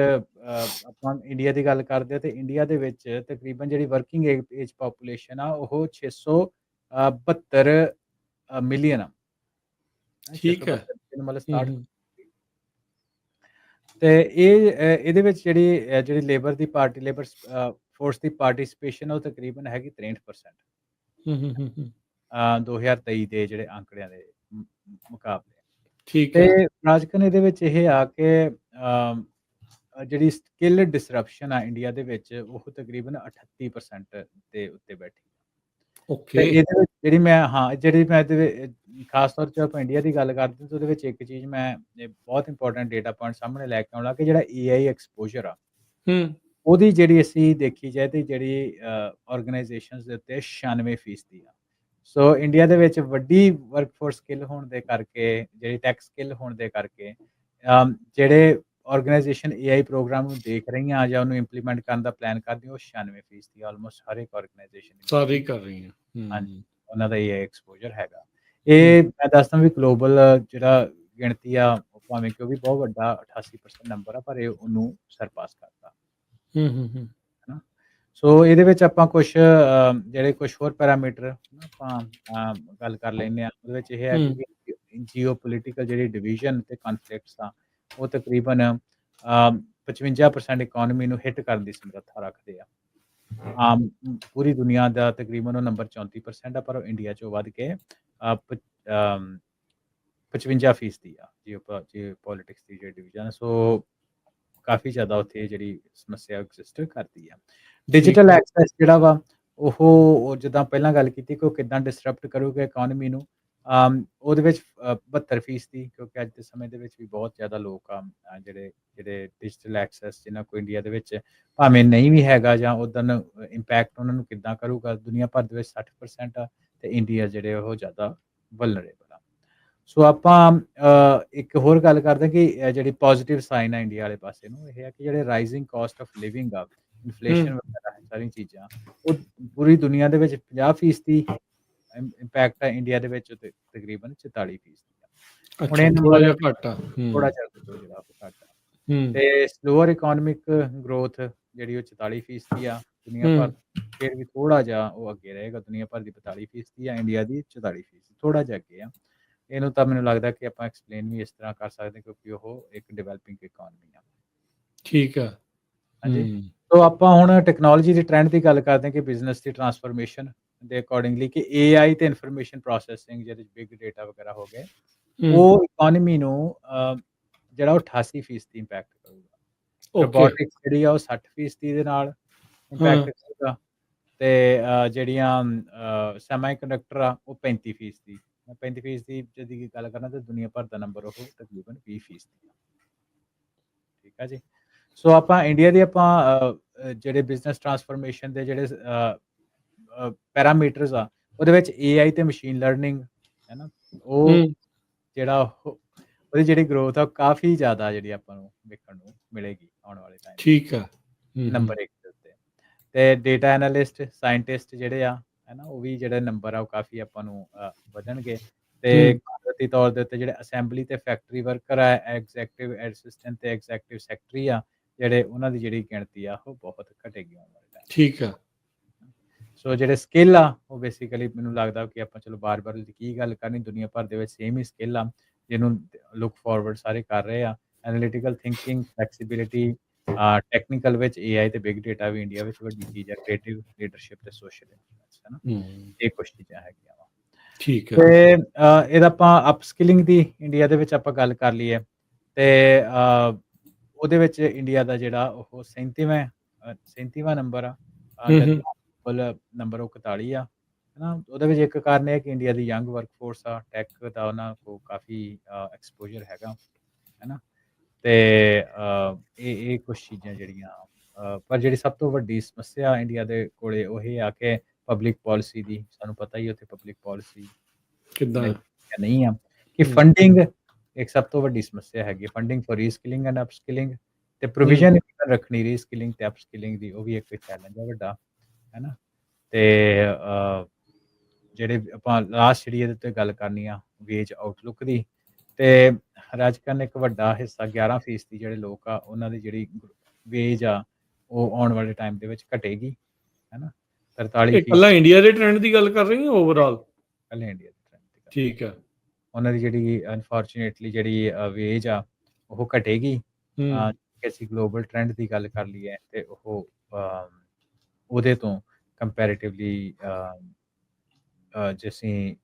ਆਪਾਂ ਇੰਡੀਆ ਦੀ ਗੱਲ ਕਰਦੇ ਹਾਂ, ਤੇ ਇੰਡੀਆ ਦੇ ਵਿੱਚ ਤਕਰੀਬਨ ਜਿਹੜੀ ਵਰਕਿੰਗ ਏਜ ਪਾਪੂਲੇਸ਼ਨ ਆ, ਉਹ 672 ਮਿਲੀਅਨ ਆ। ਠੀਕ ਹੈ। 672 ਮਿਲੀਅਨ ਮਤਲਬ ਹੂੰ 67। ਹੂੰ ਤੇ ਇਹਦੇ ਵਿੱਚ ਜਿਹੜੀ ਲੇਬਰ ਫੋਰਸ ਦੀ ਪਾਰਟਿਸਿਪੇਸ਼ਨ, ਉਹ ਤਕਰੀਬਨ ਹੈਗੀ 63%, ਹੂੰ ਹੂੰ ਹੂੰ ਹੂੰ 2023 ਦੇ ਜਿਹੜੇ ਅੰਕੜਿਆਂ ਦੇ ਮੁਕਾਬਲੇ। ਠੀਕ ਹੈ। ਤੇ ਰਾਜਕਨ, ਇਹਦੇ ਵਿੱਚ ਇਹ ਆ ਕਿ ਜਿਹੜੀ ਸਕਿੱਲ ਡਿਸਰਪਸ਼ਨ ਆ ਇੰਡੀਆ ਦੇ ਵਿੱਚ, ਉਹ ਤਕਰੀਬਨ 38% ਦੇ ਉੱਤੇ ਬੈਠੀ। ਤੇ ਓਕੇ। ਇਹਦੇ ਵਿੱਚ ਜਿਹੜੀ ਮੈਂ ਇਹਦੇ ਵਿੱਚ ਖਾਸ ਤੌਰ 'ਤੇ ਆਪਾਂ ਇੰਡੀਆ ਦੀ ਗੱਲ ਕਰਦੇ ਹਾਂ, ਤਾਂ ਉਹਦੇ ਵਿੱਚ ਇੱਕ ਚੀਜ਼ ਮੈਂ ਇਹ ਬਹੁਤ ਇੰਪੋਰਟੈਂਟ ਡੇਟਾ ਪੁਆਇੰਟ ਸਾਹਮਣੇ ਲੈ ਕੇ ਆਉਣਾ, ਕਿ ਜਿਹੜਾ AI ਐਕਸਪੋਜ਼ਰ ਆ, ਹੂੰ ਉਹਦੀ ਜਿਹੜੀ ਅਸੀਂ ਦੇਖੀ ਜਾਏ, ਤੇ ਜਿਹੜੀ ਆਰਗੇਨਾਈਜੇਸ਼ਨਸ ਦੇ ਉੱਤੇ 96% ਆ। ਸੋ ਇੰਡੀਆ ਦੇ ਵਿੱਚ ਵੱਡੀ ਵਰਕਫੋਰਸ ਸਕਿੱਲ ਹੋਣ ਦੇ ਕਰਕੇ, ਜਿਹੜੀ ਟੈਕ ਸਕਿੱਲ ਹੋਣ ਦੇ ਕਰਕੇ, ਜਿਹੜੇ ਆਰਗੇਨਾਈਜੇਸ਼ਨ AI ਪ੍ਰੋਗਰਾਮ ਨੂੰ ਦੇਖ ਰਹੀਆਂ ਜਾਂ ਉਹਨੂੰ ਇੰਪਲੀਮੈਂਟ ਕਰਨ ਦਾ ਪਲਾਨ ਕਰਦੀਆਂ, ਉਹ 96% ਆਲਮੋਸਟ ਹਰ ਇੱਕ ਆਰਗੇਨਾਈਜੇਸ਼ਨ ਇੰਡੀਆ ਸਾਰੇ ਦੀ। ਹੀ ਕਰ ਰਹੀ ਹੈ। ਹਾਂਜੀ, ਹੂੰ ਉਹਨਾਂ ਦਾ AI ਐਕਸਪੋਜ਼ਰ ਹੈਗਾ। ਹੂੰ ਇਹ ਮੈਂ ਦੱਸਦਾ ਵੀ ਗਲੋਬਲ ਜਿਹੜਾ ਗਿਣਤੀ ਆ, ਭਾਵੇਂ ਕਿ ਉਹ ਵੀ ਬਹੁਤ ਵੱਡਾ 88% ਨੰਬਰ ਆ, ਪਰ ਇਹ ਉਹਨੂੰ ਸਰਪਾਸ ਕਰਦਾ, ਹੂੰ ਹੂੰ ਹੂੰ ਹੈ ਨਾ। ਸੋ ਇਹਦੇ ਵਿੱਚ ਆਪਾਂ ਕੁਛ ਜਿਹੜੇ ਕੁਛ ਹੋਰ ਪੈਰਾਮੀਟਰ ਆਪਾਂ ਗੱਲ ਕਰ ਲੈਂਦੇ ਆ। ਉਹਦੇ ਵਿੱਚ ਇਹ ਹੈ ਹੂੰ ਕਿ ਜੀਓਪੋਲੀਟੀਕਲ ਜਿਹੜੀ ਡਿਵੀਜ਼ਨ ਤੇ ਕਨਫਲਿਕਟਸ ਆ, ਉਹ ਤਕਰੀਬਨ 55% ਇਕਨੋਮੀ ਨੂੰ ਹਿੱਟ ਕਰਨ ਦੀ ਸਮਰੱਥਾ ਰੱਖਦੇ ਆ। ਪੂਰੀ ਦੁਨੀਆ ਦਾ ਤਕਰੀਬਨ ਉਹ ਨੰਬਰ 34% ਆ, ਪਰ ਉਹ ਇੰਡੀਆ 'ਚੋਂ ਵੱਧ ਕੇ 55% ਆ ਜੀਓਪੋਲਿਟਿਕਸ ਦੀ ਜਿਹੜੀ ਡਿਵੀਜ਼ਨ। ਸੋ ਕਾਫੀ ਜ਼ਿਆਦਾ ਉੱਥੇ ਜਿਹੜੀ ਸਮੱਸਿਆ ਐਗਜ਼ਿਸਟ ਕਰਦੀ ਆ। ਠੀਕ ਡਿਜੀਟਲ ਹੈ। ਐਕਸੈਸ ਜਿਹੜਾ ਵਾ, ਉਹ ਜਿੱਦਾਂ ਪਹਿਲਾਂ ਗੱਲ ਕੀਤੀ ਕਿ ਉਹ ਕਿੱਦਾਂ ਡਿਸਰਪਟ ਕਰੂਗਾ ਇਕਨੋਮੀ ਨੂੰ। ਉਹਦੇ ਵਿੱਚ 72%, ਕਿਉਂਕਿ ਅੱਜ ਦੇ ਸਮੇਂ ਦੇ ਵਿੱਚ ਵੀ ਬਹੁਤ ਜ਼ਿਆਦਾ ਲੋਕ ਆ ਜਿਹੜੇ ਡਿਜੀਟਲ ਐਕਸੈਸ, ਜਿਨ੍ਹਾਂ ਕੋਲ ਇੰਡੀਆ ਦੇ ਵਿੱਚ ਭਾਵੇਂ ਨਹੀਂ ਵੀ ਹੈਗਾ, ਜਾਂ ਉੱਦਣ ਇੰਪੈਕਟ ਉਹਨਾਂ ਨੂੰ ਕਿੱਦਾਂ ਕਰੂਗਾ। ਦੁਨੀਆ ਭਰ ਦੇ ਵਿੱਚ 60% ਆ, ਤੇ ਇੰਡੀਆ ਜਿਹੜੇ ਉਹ ਜ਼ਿਆਦਾ ਵਲਨਰੇਬਲ ਆ। ਸੋ ਆਪਾਂ ਇੱਕ ਹੋਰ ਗੱਲ ਕਰਦੇ ਕਿ ਜਿਹੜੀ ਪੋਜ਼ਿਟਿਵ ਸਾਈਨ ਆ ਇੰਡੀਆ ਵਾਲੇ ਪਾਸੇ ਨੂੰ, ਇਹ ਹੈ ਕਿ ਜਿਹੜੇ ਰਾਈਜ਼ਿੰਗ ਕਾਸਟ ਆਫ ਲਿਵਿੰਗ ਆ, ਹੂੰ ਇਨਫਲੇਸ਼ਨ ਵਗੈਰਾ ਸਾਰੀਆਂ ਚੀਜ਼ਾਂ ਉਹ ਪੂਰੀ ਦੁਨੀਆ ਦੇ ਵਿੱਚ 50% ਇੰਪੈਕਟ ਹੈ, ਇੰਡੀਆ ਦੇ ਵਿੱਚ ਤਕਰੀਬਨ 44% ਆ। ਹੁਣ ਅੱਛਾ, ਇਹ ਥੋੜਾ ਨੰਬਰ ਜਿਹਾ ਘੱਟ ਆ। ਥੋੜਾ ਜਿਹਾ ਜਿਹੜਾ ਉਹ ਘੱਟ ਆ ਹੂੰ ਤੇ ਸਲੋਅਰ ਇਕਨੋਮਿਕ ਗਰੋਥ ਜਿਹੜੀ ਉਹ 44% ਆ ਦੁਨੀਆ ਭਰ, ਫਿਰ ਵੀ ਥੋੜਾ ਜਿਹਾ ਉਹ ਅੱਗੇ ਰਹੇਗਾ, ਦੁਨੀਆ ਭਰ ਦੀ 42% ਆ, ਇੰਡੀਆ ਦੀ 44%, ਥੋੜਾ ਜਿਹਾ ਅੱਗੇ ਆ। ਇਹਨੂੰ ਤਾਂ ਮੈਨੂੰ ਲੱਗਦਾ ਕਿ ਆਪਾਂ ਐਕਸਪਲੇਨ ਵੀ ਇਸ ਤਰ੍ਹਾਂ ਕਰ ਸਕਦੇ ਕਿਉਂਕਿ ਉਹ ਇੱਕ ਡਿਵੈਲਪਿੰਗ ਇਕਨੋਮੀ ਆ। ਠੀਕ ਆ। ਹਾਂਜੀ, ਸੋ ਆਪਾਂ ਹੁਣ ਟੈਕਨੋਲੋਜੀ ਦੇ ਟ੍ਰੈਂਡ ਦੀ ਗੱਲ ਕਰਦੇ ਹਾਂ ਕਿ ਬਿਜ਼ਨਸ ਦੀ ਟਰਾਂਸਫਰਮੇਸ਼ਨ ਦੇ ਅਕੋਰਡਿੰਗਲੀ ਕਿ AI ਤੇ ਇਨਫੋਰਮੇਸ਼ਨ ਪ੍ਰੋਸੈਸਿੰਗ ਜਿਹਦੇ ਵਿੱਚ ਬਿਗ ਡੇਟਾ ਵਗੈਰਾ ਹੋ ਗਏ, ਉਹ ਇਕਨੋਮੀ ਨੂੰ ਜਿਹੜਾ ਉਹ 88% ਇੰਪੈਕਟ ਕਰੂਗਾ। ਰੋਬੋਟਿਕਸ ਜਿਹੜੀ ਆ ਉਹ 60% ਦੇ ਨਾਲ ਇੰਪੈਕਟ ਕਰੂਗਾ ਤੇ ਜਿਹੜੀਆਂ ਸੈਮੀਕੰਡਕਟਰ ਆ ਉਹ 35%। 35% ਦੀ ਗੱਲ ਕਰਨਾ ਤੇ ਦੁਨੀਆ ਭਰ ਦਾ ਨੰਬਰ ਉਹ ਤਕਰੀਬਨ 20% ਆ। ਠੀਕ ਆ ਜੀ, ਸੋ ਆਪਾਂ ਇੰਡੀਆ ਦੀ ਆਪਾਂ ਜਿਹੜੇ ਬਿਜ਼ਨਸ ਟਰਾਂਸਫਰਮੇਸ਼ਨ ਦੇ ਜਿਹੜੇ ਪੈਰਾਮੀਟਰਸ ਆ ਉਹਦੇ ਵਿੱਚ AI ਤੇ ਮਸ਼ੀਨ ਲਰਨਿੰਗ ਹੈ ਨਾ, ਉਹ ਜਿਹੜਾ ਉਹਦੀ ਜਿਹੜੀ ਗਰੋਥ ਆ ਕਾਫੀ ਜ਼ਿਆਦਾ ਜਿਹੜੀ ਆਪਾਂ ਨੂੰ ਵੇਖਣ ਨੂੰ ਮਿਲੇਗੀ ਆਉਣ ਵਾਲੇ ਟਾਈਮ। ਠੀਕ ਆ। ਨੰਬਰ 1 ਦੇ ਉੱਤੇ ਤੇ ਡੇਟਾ ਐਨਾਲਿਸਟ ਸਾਇੰਟਿਸਟ ਜਿਹੜੇ ਆ ਹੈ ਨਾ, ਉਹ ਵੀ ਜਿਹੜੇ ਨੰਬਰ ਆ ਉਹ ਕਾਫੀ ਆਪਾਂ ਨੂੰ ਵਧਣਗੇ ਤੇ ਕੁਦਰਤੀ ਤੌਰ ਦੇ ਉੱਤੇ ਜਿਹੜੇ ਅਸੈਂਬਲੀ ਤੇ ਫੈਕਟਰੀ ਵਰਕਰ ਆ, ਐਗਜ਼ੈਕਟਿਵ ਐਸਿਸਟੈਂਟ ਤੇ ਐਗਜ਼ੈਕਟਿਵ ਸੈਕਟਰੀ ਆ ਜਿਹੜੇ, ਉਹਨਾਂ ਦੀ ਜਿਹੜੀ ਗਿਣਤੀ ਆ ਉਹ ਬਹੁਤ ਘਟੇਗੀ ਆਉਣ ਵਾਲੇ ਟਾਈਮ। ਠੀਕ ਆ। ਸੋ ਜਿਹੜੇ ਸਕਿੱਲ ਆ ਉਹ ਬੇਸਿਕਲੀ ਮੈਨੂੰ ਲੱਗਦਾ ਕਿ ਆਪਾਂ ਚਲੋ ਬਾਰ-ਬਾਰ ਕੀ ਗੱਲ ਕਰਨੀ, ਦੁਨੀਆ ਭਰ ਦੇ ਵਿੱਚ ਸੇਮ ਹੀ ਸਕਿੱਲ ਆ ਜਿਹਨੂੰ ਲੁੱਕ ਫਾਰਵਰਡ ਸਾਰੇ ਕਰ ਰਹੇ ਆ। ਐਨਾਲਿਟੀਕਲ ਥਿੰਕਿੰਗ, ਫਲੈਕਸੀਬਿਲਿਟੀ, ਟੈਕਨੀਕਲ ਵਿੱਚ AI ਤੇ ਬਿਗ ਡੇਟਾ ਵੀ ਇੰਡੀਆ ਵਿੱਚ ਵੱਡੀ ਚੀਜ਼ ਹੈ, ਕ੍ਰੀਏਟਿਵ ਲੀਡਰਸ਼ਿਪ ਤੇ ਸੋਸ਼ਲ ਇਨਫਲੂਐਂਸ ਹੈ ਨਾ, ਇਹ ਕੁਝ ਚੀਜ਼ਾਂ ਹੈਗੀਆਂ ਵਾ। ਠੀਕ ਹੈ ਤੇ ਇਹਦਾ ਆਪਾਂ ਅਪਸਕਿਲਿੰਗ ਦੀ ਇੰਡੀਆ ਦੇ ਵਿੱਚ ਆਪਾਂ ਗੱਲ ਕਰ ਲਈਏ ਤੇ ਉਹਦੇ ਵਿੱਚ ਇੰਡੀਆ ਦਾ ਜਿਹੜਾ ਉਹ 37ਵਾਂ ਨੰਬਰ ਆ, ਨੰਬਰ ਉਹ 41 ਆ ਹੈ ਨਾ। ਉਹਦੇ ਵਿੱਚ ਇੱਕ ਕਾਰਨ ਇਹ ਕਿ ਇੰਡੀਆ ਦੀ ਯੰਗ ਵਰਕਫੋਰਸ ਆ, ਟੈਕ ਦਾ ਉਹਨਾਂ ਕੋਲ ਕਾਫੀ ਐਕਸਪੋਜਰ ਹੈਗਾ ਹੈ ਨਾ, ਤੇ ਇਹ ਕੁਝ ਚੀਜ਼ਾਂ ਜਿਹੜੀਆਂ ਪਰ ਜਿਹੜੀ ਸਭ ਤੋਂ ਵੱਡੀ ਸਮੱਸਿਆ ਇੰਡੀਆ ਦੇ ਕੋਲੇ ਉਹ ਇਹ ਆ ਕਿ ਪਬਲਿਕ ਪਾਲਿਸੀ ਦੀ। ਸਾਨੂੰ ਪਤਾ ਹੀ ਉੱਥੇ ਪਬਲਿਕ ਪਾਲਿਸੀ ਕਿੱਦਾਂ ਨਹੀਂ ਆ ਕਿ ਫੰਡਿੰਗ ਇੱਕ ਸਭ ਤੋਂ ਵੱਡੀ ਸਮੱਸਿਆ ਹੈਗੀ, ਫੰਡਿੰਗ ਫॉर ਰੀਸਕਿਲਿੰਗ ਐਂਡ ਅਪਸਕਿਲਿੰਗ ਤੇ ਪ੍ਰੋਵੀਜ਼ਨ ਰੱਖਣੀ ਰੀਸਕਿਲਿੰਗ ਤੇ ਅਪਸਕਿਲਿੰਗ ਦੀ, ਉਹ ਵੀ ਇੱਕ ਚੈਲੰਜ ਹੈ ਵੱਡਾ ਹੈ ਨਾ। ਤੇ ਜਿਹੜੇ ਆਪਾਂ ਲਾਸਟ ਜਿਹੜੀ ਇਹਦੇ ਉੱਤੇ ਗੱਲ ਕਰਨੀ ਆ ਵੇਜ ਆਊਟਲੁੱਕ ਦੀ, ਤੇ ਰਾਜਕਰਨ ਇੱਕ ਵੱਡਾ ਹਿੱਸਾ 11% ਜਿਹੜੇ ਲੋਕ ਆ ਉਹਨਾਂ ਦੀ ਜਿਹੜੀ ਵੇਜ ਆ ਉਹ ਆਉਣ ਵਾਲੇ ਟਾਈਮ ਦੇ ਵਿੱਚ ਘਟੇਗੀ ਹੈ ਨਾ। 43% ਇਕੱਲਾ ਇੰਡੀਆ ਦੇ ਟ੍ਰੈਂਡ ਦੀ ਗੱਲ ਕਰ ਰਹੀ ਹਾਂ ਓਵਰਆਲ? ਇਕੱਲੇ ਇੰਡੀਆ ਦੇ ਟ੍ਰੈਂਡ ਦੀ। ਠੀਕ ਹੈ। ਉਹਨਾਂ ਦੀ ਜਿਹੜੀ ਅਨਫੋਰਚੂਨੇਟਲੀ ਜਿਹੜੀ ਵੇਜ ਆ ਉਹ ਘਟੇਗੀ। ਅਸੀਂ ਗਲੋਬਲ ਟ੍ਰੈਂਡ ਦੀ ਗੱਲ ਕਰ ਲਈਏ ਤੇ ਉਹ ਉਹਦੇ ਤੋਂ ਕੰਪੈਰੀਟਿਵਲੀ ਜੇ ਅਸੀਂ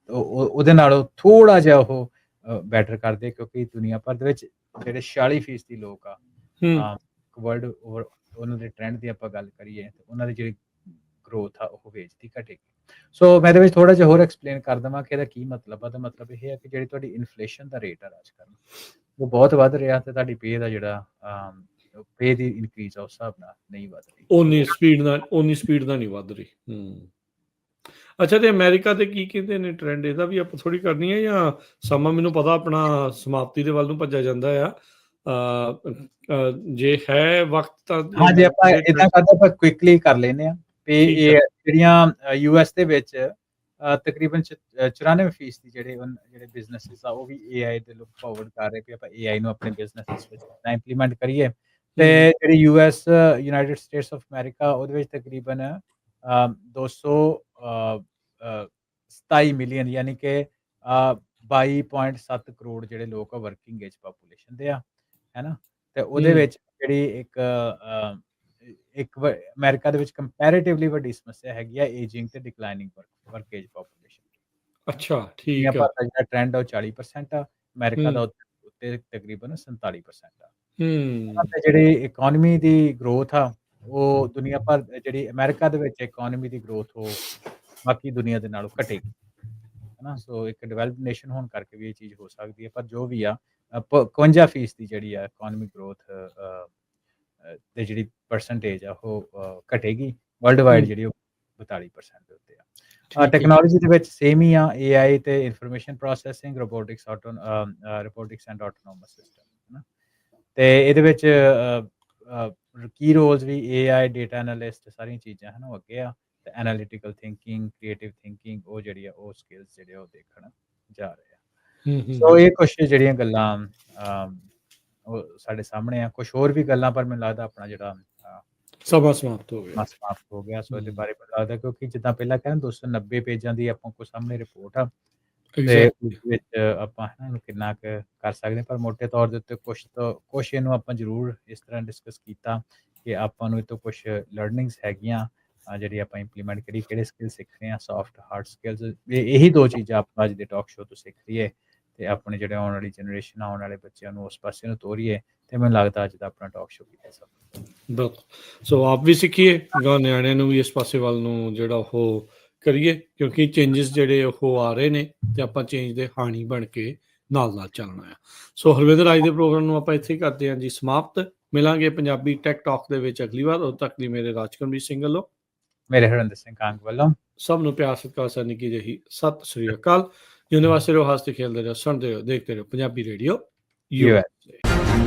ਉਹਦੇ ਨਾਲੋਂ ਥੋੜਾ ਜਿਹਾ ਉਹ ਬੈਟਰ ਕਰਦੇ ਕਿਉਂਕਿ ਦੁਨੀਆ ਭਰ ਦੇ ਵਿੱਚ ਜਿਹੜੇ 46% ਲੋਕ ਆ ਵਰਲਡ ਓਵਰ, ਉਹਨਾਂ ਦੇ ਟ੍ਰੈਂਡ ਦੀ ਆਪਾਂ ਗੱਲ ਕਰੀਏ ਤੇ ਉਹਨਾਂ ਦੀ ਜਿਹੜੀ ਗਰੋਥ ਆ ਉਹ ਵੇਜ ਦੀ ਘਟੇਗੀ। ਸੋ ਮੈਂ ਇਹਦੇ ਵਿੱਚ ਥੋੜਾ ਜਿਹਾ ਹੋਰ ਐਕਸਪਲੇਨ ਕਰ ਦਵਾਂ ਕਿ ਇਹਦਾ ਕੀ ਮਤਲਬ ਆ। ਤਾਂ ਮਤਲਬ ਇਹ ਹੈ ਕਿ ਜਿਹੜੀ ਤੁਹਾਡੀ ਇਨਫਲੇਸ਼ਨ ਦਾ ਰੇਟ ਆ ਅੱਜ ਕੱਲ੍ਹ ਉਹ ਬਹੁਤ ਵੱਧ ਰਿਹਾ ਤੇ ਤੁਹਾਡੀ ਪੇ ਦਾ ਜਿਹੜਾ ਪੇ ਦੀ ਇਨਕਰੀਜ਼ ਆ ਉਸ ਹਿਸਾਬ ਨਾਲ ਨਹੀਂ ਵੱਧ ਰਹੀ, ਓਨੀ ਸਪੀਡ ਨਾਲ ਨਹੀਂ ਵੱਧ ਰਹੀ। ਅੱਛਾ, ਤੇ ਅਮਰੀਕਾ ਤੇ ਕੀ ਕਹਿੰਦੇ ਨੇ ਟ੍ਰੈਂਡ, ਇਹਦਾ ਵੀ ਆਪਾਂ ਥੋੜੀ ਕਰਨੀ ਹੈ ਜਾਂ ਸਮਾਂ ਮੈਨੂੰ ਪਤਾ ਆਪਣਾ ਸਮਾਪਤੀ ਦੇ ਵੱਲ ਨੂੰ ਭੱਜਿਆ ਜਾਂਦਾ ਆ? ਜੇ ਹੈ ਵਕਤ ਤਾਂ ਹਾਂ ਜੇ ਆਪਾਂ ਇਦਾਂ ਕਰਦੇ ਆਪਾਂ ਕੁਇਕਲੀ ਕਰ ਲੈਨੇ ਆ। ਤੇ ਜਿਹੜੀਆਂ US ਦੇ ਵਿੱਚ ਤਕਰੀਬਨ 94% ਜਿਹੜੇ ਬਿਜ਼ਨੈਸਿਸ ਆ ਉਹ ਵੀ AI ਦੇ ਲੁੱਕ ਫਾਰਵਰਡ ਕਰ ਰਹੇ ਕਿ ਆਪਾਂ AI ਨੂੰ ਆਪਣੇ ਬਿਜ਼ਨੈਸਿਸ ਵਿੱਚ ਇੰਪਲੀਮੈਂਟ ਕਰੀਏ। ਤੇ ਜਿਹੜੀ ਯੂਨਾਈਟਿਡ ਸਟੇਟਸ ਆਫ ਅਮਰੀਕਾ ਉਹਦੇ ਵਿੱਚ ਤਕਰੀਬਨ 227 ਮਿਲੀਅਨ ਯਾਨੀ ਕਿ 22.7 ਕਰੋੜ ਜਿਹੜੇ ਲੋਕ ਆ ਵਰਕਿੰਗ ਏਜ ਪਾਪੂਲੇਸ਼ਨ ਦੇ ਆ ਹੈ ਨਾ। ਤੇ ਉਹਦੇ ਵਿੱਚ ਜਿਹੜੀ ਇੱਕ ਅਮਰੀਕਾ ਦੇ ਵਿੱਚ ਕੰਪੈਰੀਟਿਵਲੀ ਵੱਡੀ ਸਮੱਸਿਆ ਹੈਗੀ ਆ ਏਜਿੰਗ ਤੇ ਡਿਕਲਾਈਨਿੰਗ ਵਰਕ ਏਜ ਪਾਪੂਲੇਸ਼ਨ। ਅੱਛਾ, ਠੀਕ ਹੈ। ਦਾ ਜਿਹੜਾ ਟ੍ਰੈਂਡ ਆ ਉਹ 40% ਆ, ਅਮਰੀਕਾ ਦਾ ਉੱਤੇ ਤਕਰੀਬਨ 47% ਆ। ਤੇ ਜਿਹੜੀ ਇਕਨੋਮੀ ਦੀ ਗਰੋਥ ਆ ਉਹ ਦੁਨੀਆ ਭਰ ਜਿਹੜੀ ਅਮਰੀਕਾ ਦੇ ਵਿੱਚ ਇਕਨੋਮੀ ਦੀ ਗਰੋਥ ਉਹ ਬਾਕੀ ਦੁਨੀਆ ਦੇ ਨਾਲੋਂ ਘਟੇਗੀ ਹੈ ਨਾ। ਸੋ ਇੱਕ ਡਿਵੈਲਪਡ ਨੇਸ਼ਨ ਹੋਣ ਕਰਕੇ ਵੀ ਇਹ ਚੀਜ਼ ਹੋ ਸਕਦੀ ਹੈ, ਪਰ ਜੋ ਵੀ ਆ 52% ਦੀ ਜਿਹੜੀ ਆ ਇਕਨੋਮਿਕ ਗਰੋਥ ਤੇ ਜਿਹੜੀ ਪਰਸੈਂਟੇਜ ਆ ਉਹ ਘਟੇਗੀ ਵਰਲਡ ਵਾਈਡ, ਜਿਹੜੀ ਉਹ 42% ਦੇ ਉੱਤੇ ਆ। ਟੈਕਨੋਲੋਜੀ ਦੇ ਵਿੱਚ ਸੇਮ ਹੀ ਆ, AI ਤੇ information processing, robotics and autonomous system ਹੈ ਨਾ। ਤੇ ਇਹਦੇ ਵਿੱਚ ਕੀ ਰੋਲਸ ਵੀ AI ਡੇਟਾ ਐਨਾਲਿਸਟ ਸਾਰੀਆਂ ਚੀਜ਼ਾਂ ਹਨ ਉਹ ਅੱਗੇ ਆ ਤੇ ਐਨਾਲਿਟੀਕਲ ਥਿੰਕਿੰਗ ਕ੍ਰੀਏਟਿਵ ਥਿੰਕਿੰਗ ਉਹ ਜਿਹੜੀ ਆ ਉਹ ਸਕਿੱਲਸ ਜਿਹੜੇ ਆ ਉਹ ਦੇਖਣ ਜਾ ਰਹੇ ਆ। ਸੋ ਇਹ ਕੁਛ ਜਿਹੜੀਆਂ ਗੱਲਾਂ ਉਹ ਸਾਡੇ ਸਾਹਮਣੇ ਆ। ਕੁਛ ਹੋਰ ਵੀ ਗੱਲਾਂ ਪਰ ਮੈਨੂੰ ਲੱਗਦਾ ਆਪਣਾ ਜਿਹੜਾ ਸਮਾਂ ਸਮਾਪਤ ਹੋ ਗਿਆ। ਸਮਾਪਤ ਹੋ ਗਿਆ। ਸੋ ਇਹਦੇ ਬਾਰੇ ਮੈਨੂੰ ਲੱਗਦਾ ਕਿਉਂਕਿ ਜਿੱਦਾਂ ਪਹਿਲਾਂ ਕਹਿੰਦੇ 290 ਪੇਜਾਂ ਦੀ ਆਪਾਂ ਕੋਲ ਸਾਹਮਣੇ ਰਿਪੋਰਟ ਆ ਤੇ ਐਗਜ਼ੈਕਟਲੀ ਉਸ ਵਿੱਚ ਆਪਾਂ ਇਹਨੂੰ ਕਿੰਨਾ ਕੁ ਕਰ ਸਕਦੇ ਪਰ ਮੋਟੇ ਤੌਰ ਦੇ ਉੱਤੇ ਕੁਛ ਇਹਨੂੰ ਆਪਾਂ ਜ਼ਰੂਰ ਇਸ ਤਰ੍ਹਾਂ ਡਿਸਕਸ ਕੀਤਾ ਕਿ ਆਪਾਂ ਨੂੰ ਇਹ ਤੋਂ ਕੁਛ ਲਰਨਿੰਗਸ ਹੈਗੀਆਂ ਜਿਹੜੀ ਆਪਾਂ ਇੰਪਲੀਮੈਂਟ ਕਰੀ ਕਿਹੜੇ ਸਕਿੱਲ ਸਿੱਖ ਰਹੇ ਆ ਸੌਫਟ ਹਾਰਡ ਸਕਿੱਲਸ ਇਹੀ ਦੋ ਚੀਜ਼ਾਂ ਆਪਾਂ ਅੱਜ ਦੇ ਟਾਕ ਸ਼ੋਅ ਤੋਂ ਸਿੱਖ ਲਈਏ ਤੇ ਆਪਣੇ ਜਿਹੜੇ ਆਉਣ ਵਾਲੀ ਜਨਰੇਸ਼ਨ ਆਉਣ ਵਾਲੇ ਬੱਚਿਆਂ ਨੂੰ ਉਸ ਪਾਸੇ ਨੂੰ ਤੋਰੀਏ ਤੇ ਮੈਨੂੰ ਲੱਗਦਾ ਅੱਜ ਦਾ ਆਪਣਾ ਟਾਕ ਸ਼ੋਅ ਕੀਤਾ ਸਭ ਬਿਲਕੁਲ। ਸੋ ਆਪ ਵੀ ਸਿੱਖੀਏ ਗਾ ਨਿਆਣਿਆਂ ਨੂੰ ਵੀ ਇਸ ਪਾਸੇ ਵੱਲ ਨੂੰ ਜਿਹੜਾ ਉਹ ਕਰੀਏ ਕਿਉਂਕਿ ਚੇਂਜਸ ਜਿਹੜੇ ਉਹ ਆ ਰਹੇ ਨੇ ਤੇ ਆਪਾਂ ਚੇਂਜ ਦੇ ਹਾਣੀ ਬਣ ਕੇ ਨਾਲ ਚੱਲਣਾ ਆ। ਸੋ ਹਰਵਿੰਦਰ ਅੱਜ ਦੇ ਪ੍ਰੋਗਰਾਮ ਨੂੰ ਆਪਾਂ ਇੱਥੇ ਕਰਦੇ ਹਾਂ ਜੀ ਸਮਾਪਤ। ਮਿਲਾਂਗੇ ਪੰਜਾਬੀ ਟੈਕ ਟਾਕ ਦੇ ਵਿੱਚ ਅਗਲੀ ਵਾਰ। ਉਦੋਂ ਤੱਕ ਦੀ ਮੇਰੇ ਰਾਜਕਰਮਜੀਤ ਸਿੰਘ ਵੱਲੋਂ ਮੇਰੇ ਹਰਿੰਦਰ ਸਿੰਘ ਕਾਂਗ ਵੱਲੋਂ ਸਭ ਨੂੰ ਪਿਆਰ ਸਤਿਕਾਰ ਸਤਿ ਨਿੱਕੀ ਜਿਹੀ ਸਤਿ ਸ੍ਰੀ ਅਕਾਲ। ਜਿਉਂਦੇ ਵਾਸਤੇ ਰਹੋ, ਹੱਸਦੇ ਖੇਡਦੇ ਰਹੋ, ਸੁਣਦੇ ਰਹੋ, ਦੇਖਦੇ ਰਹੋ ਪੰਜਾਬੀ ਰੇਡੀਓ USA।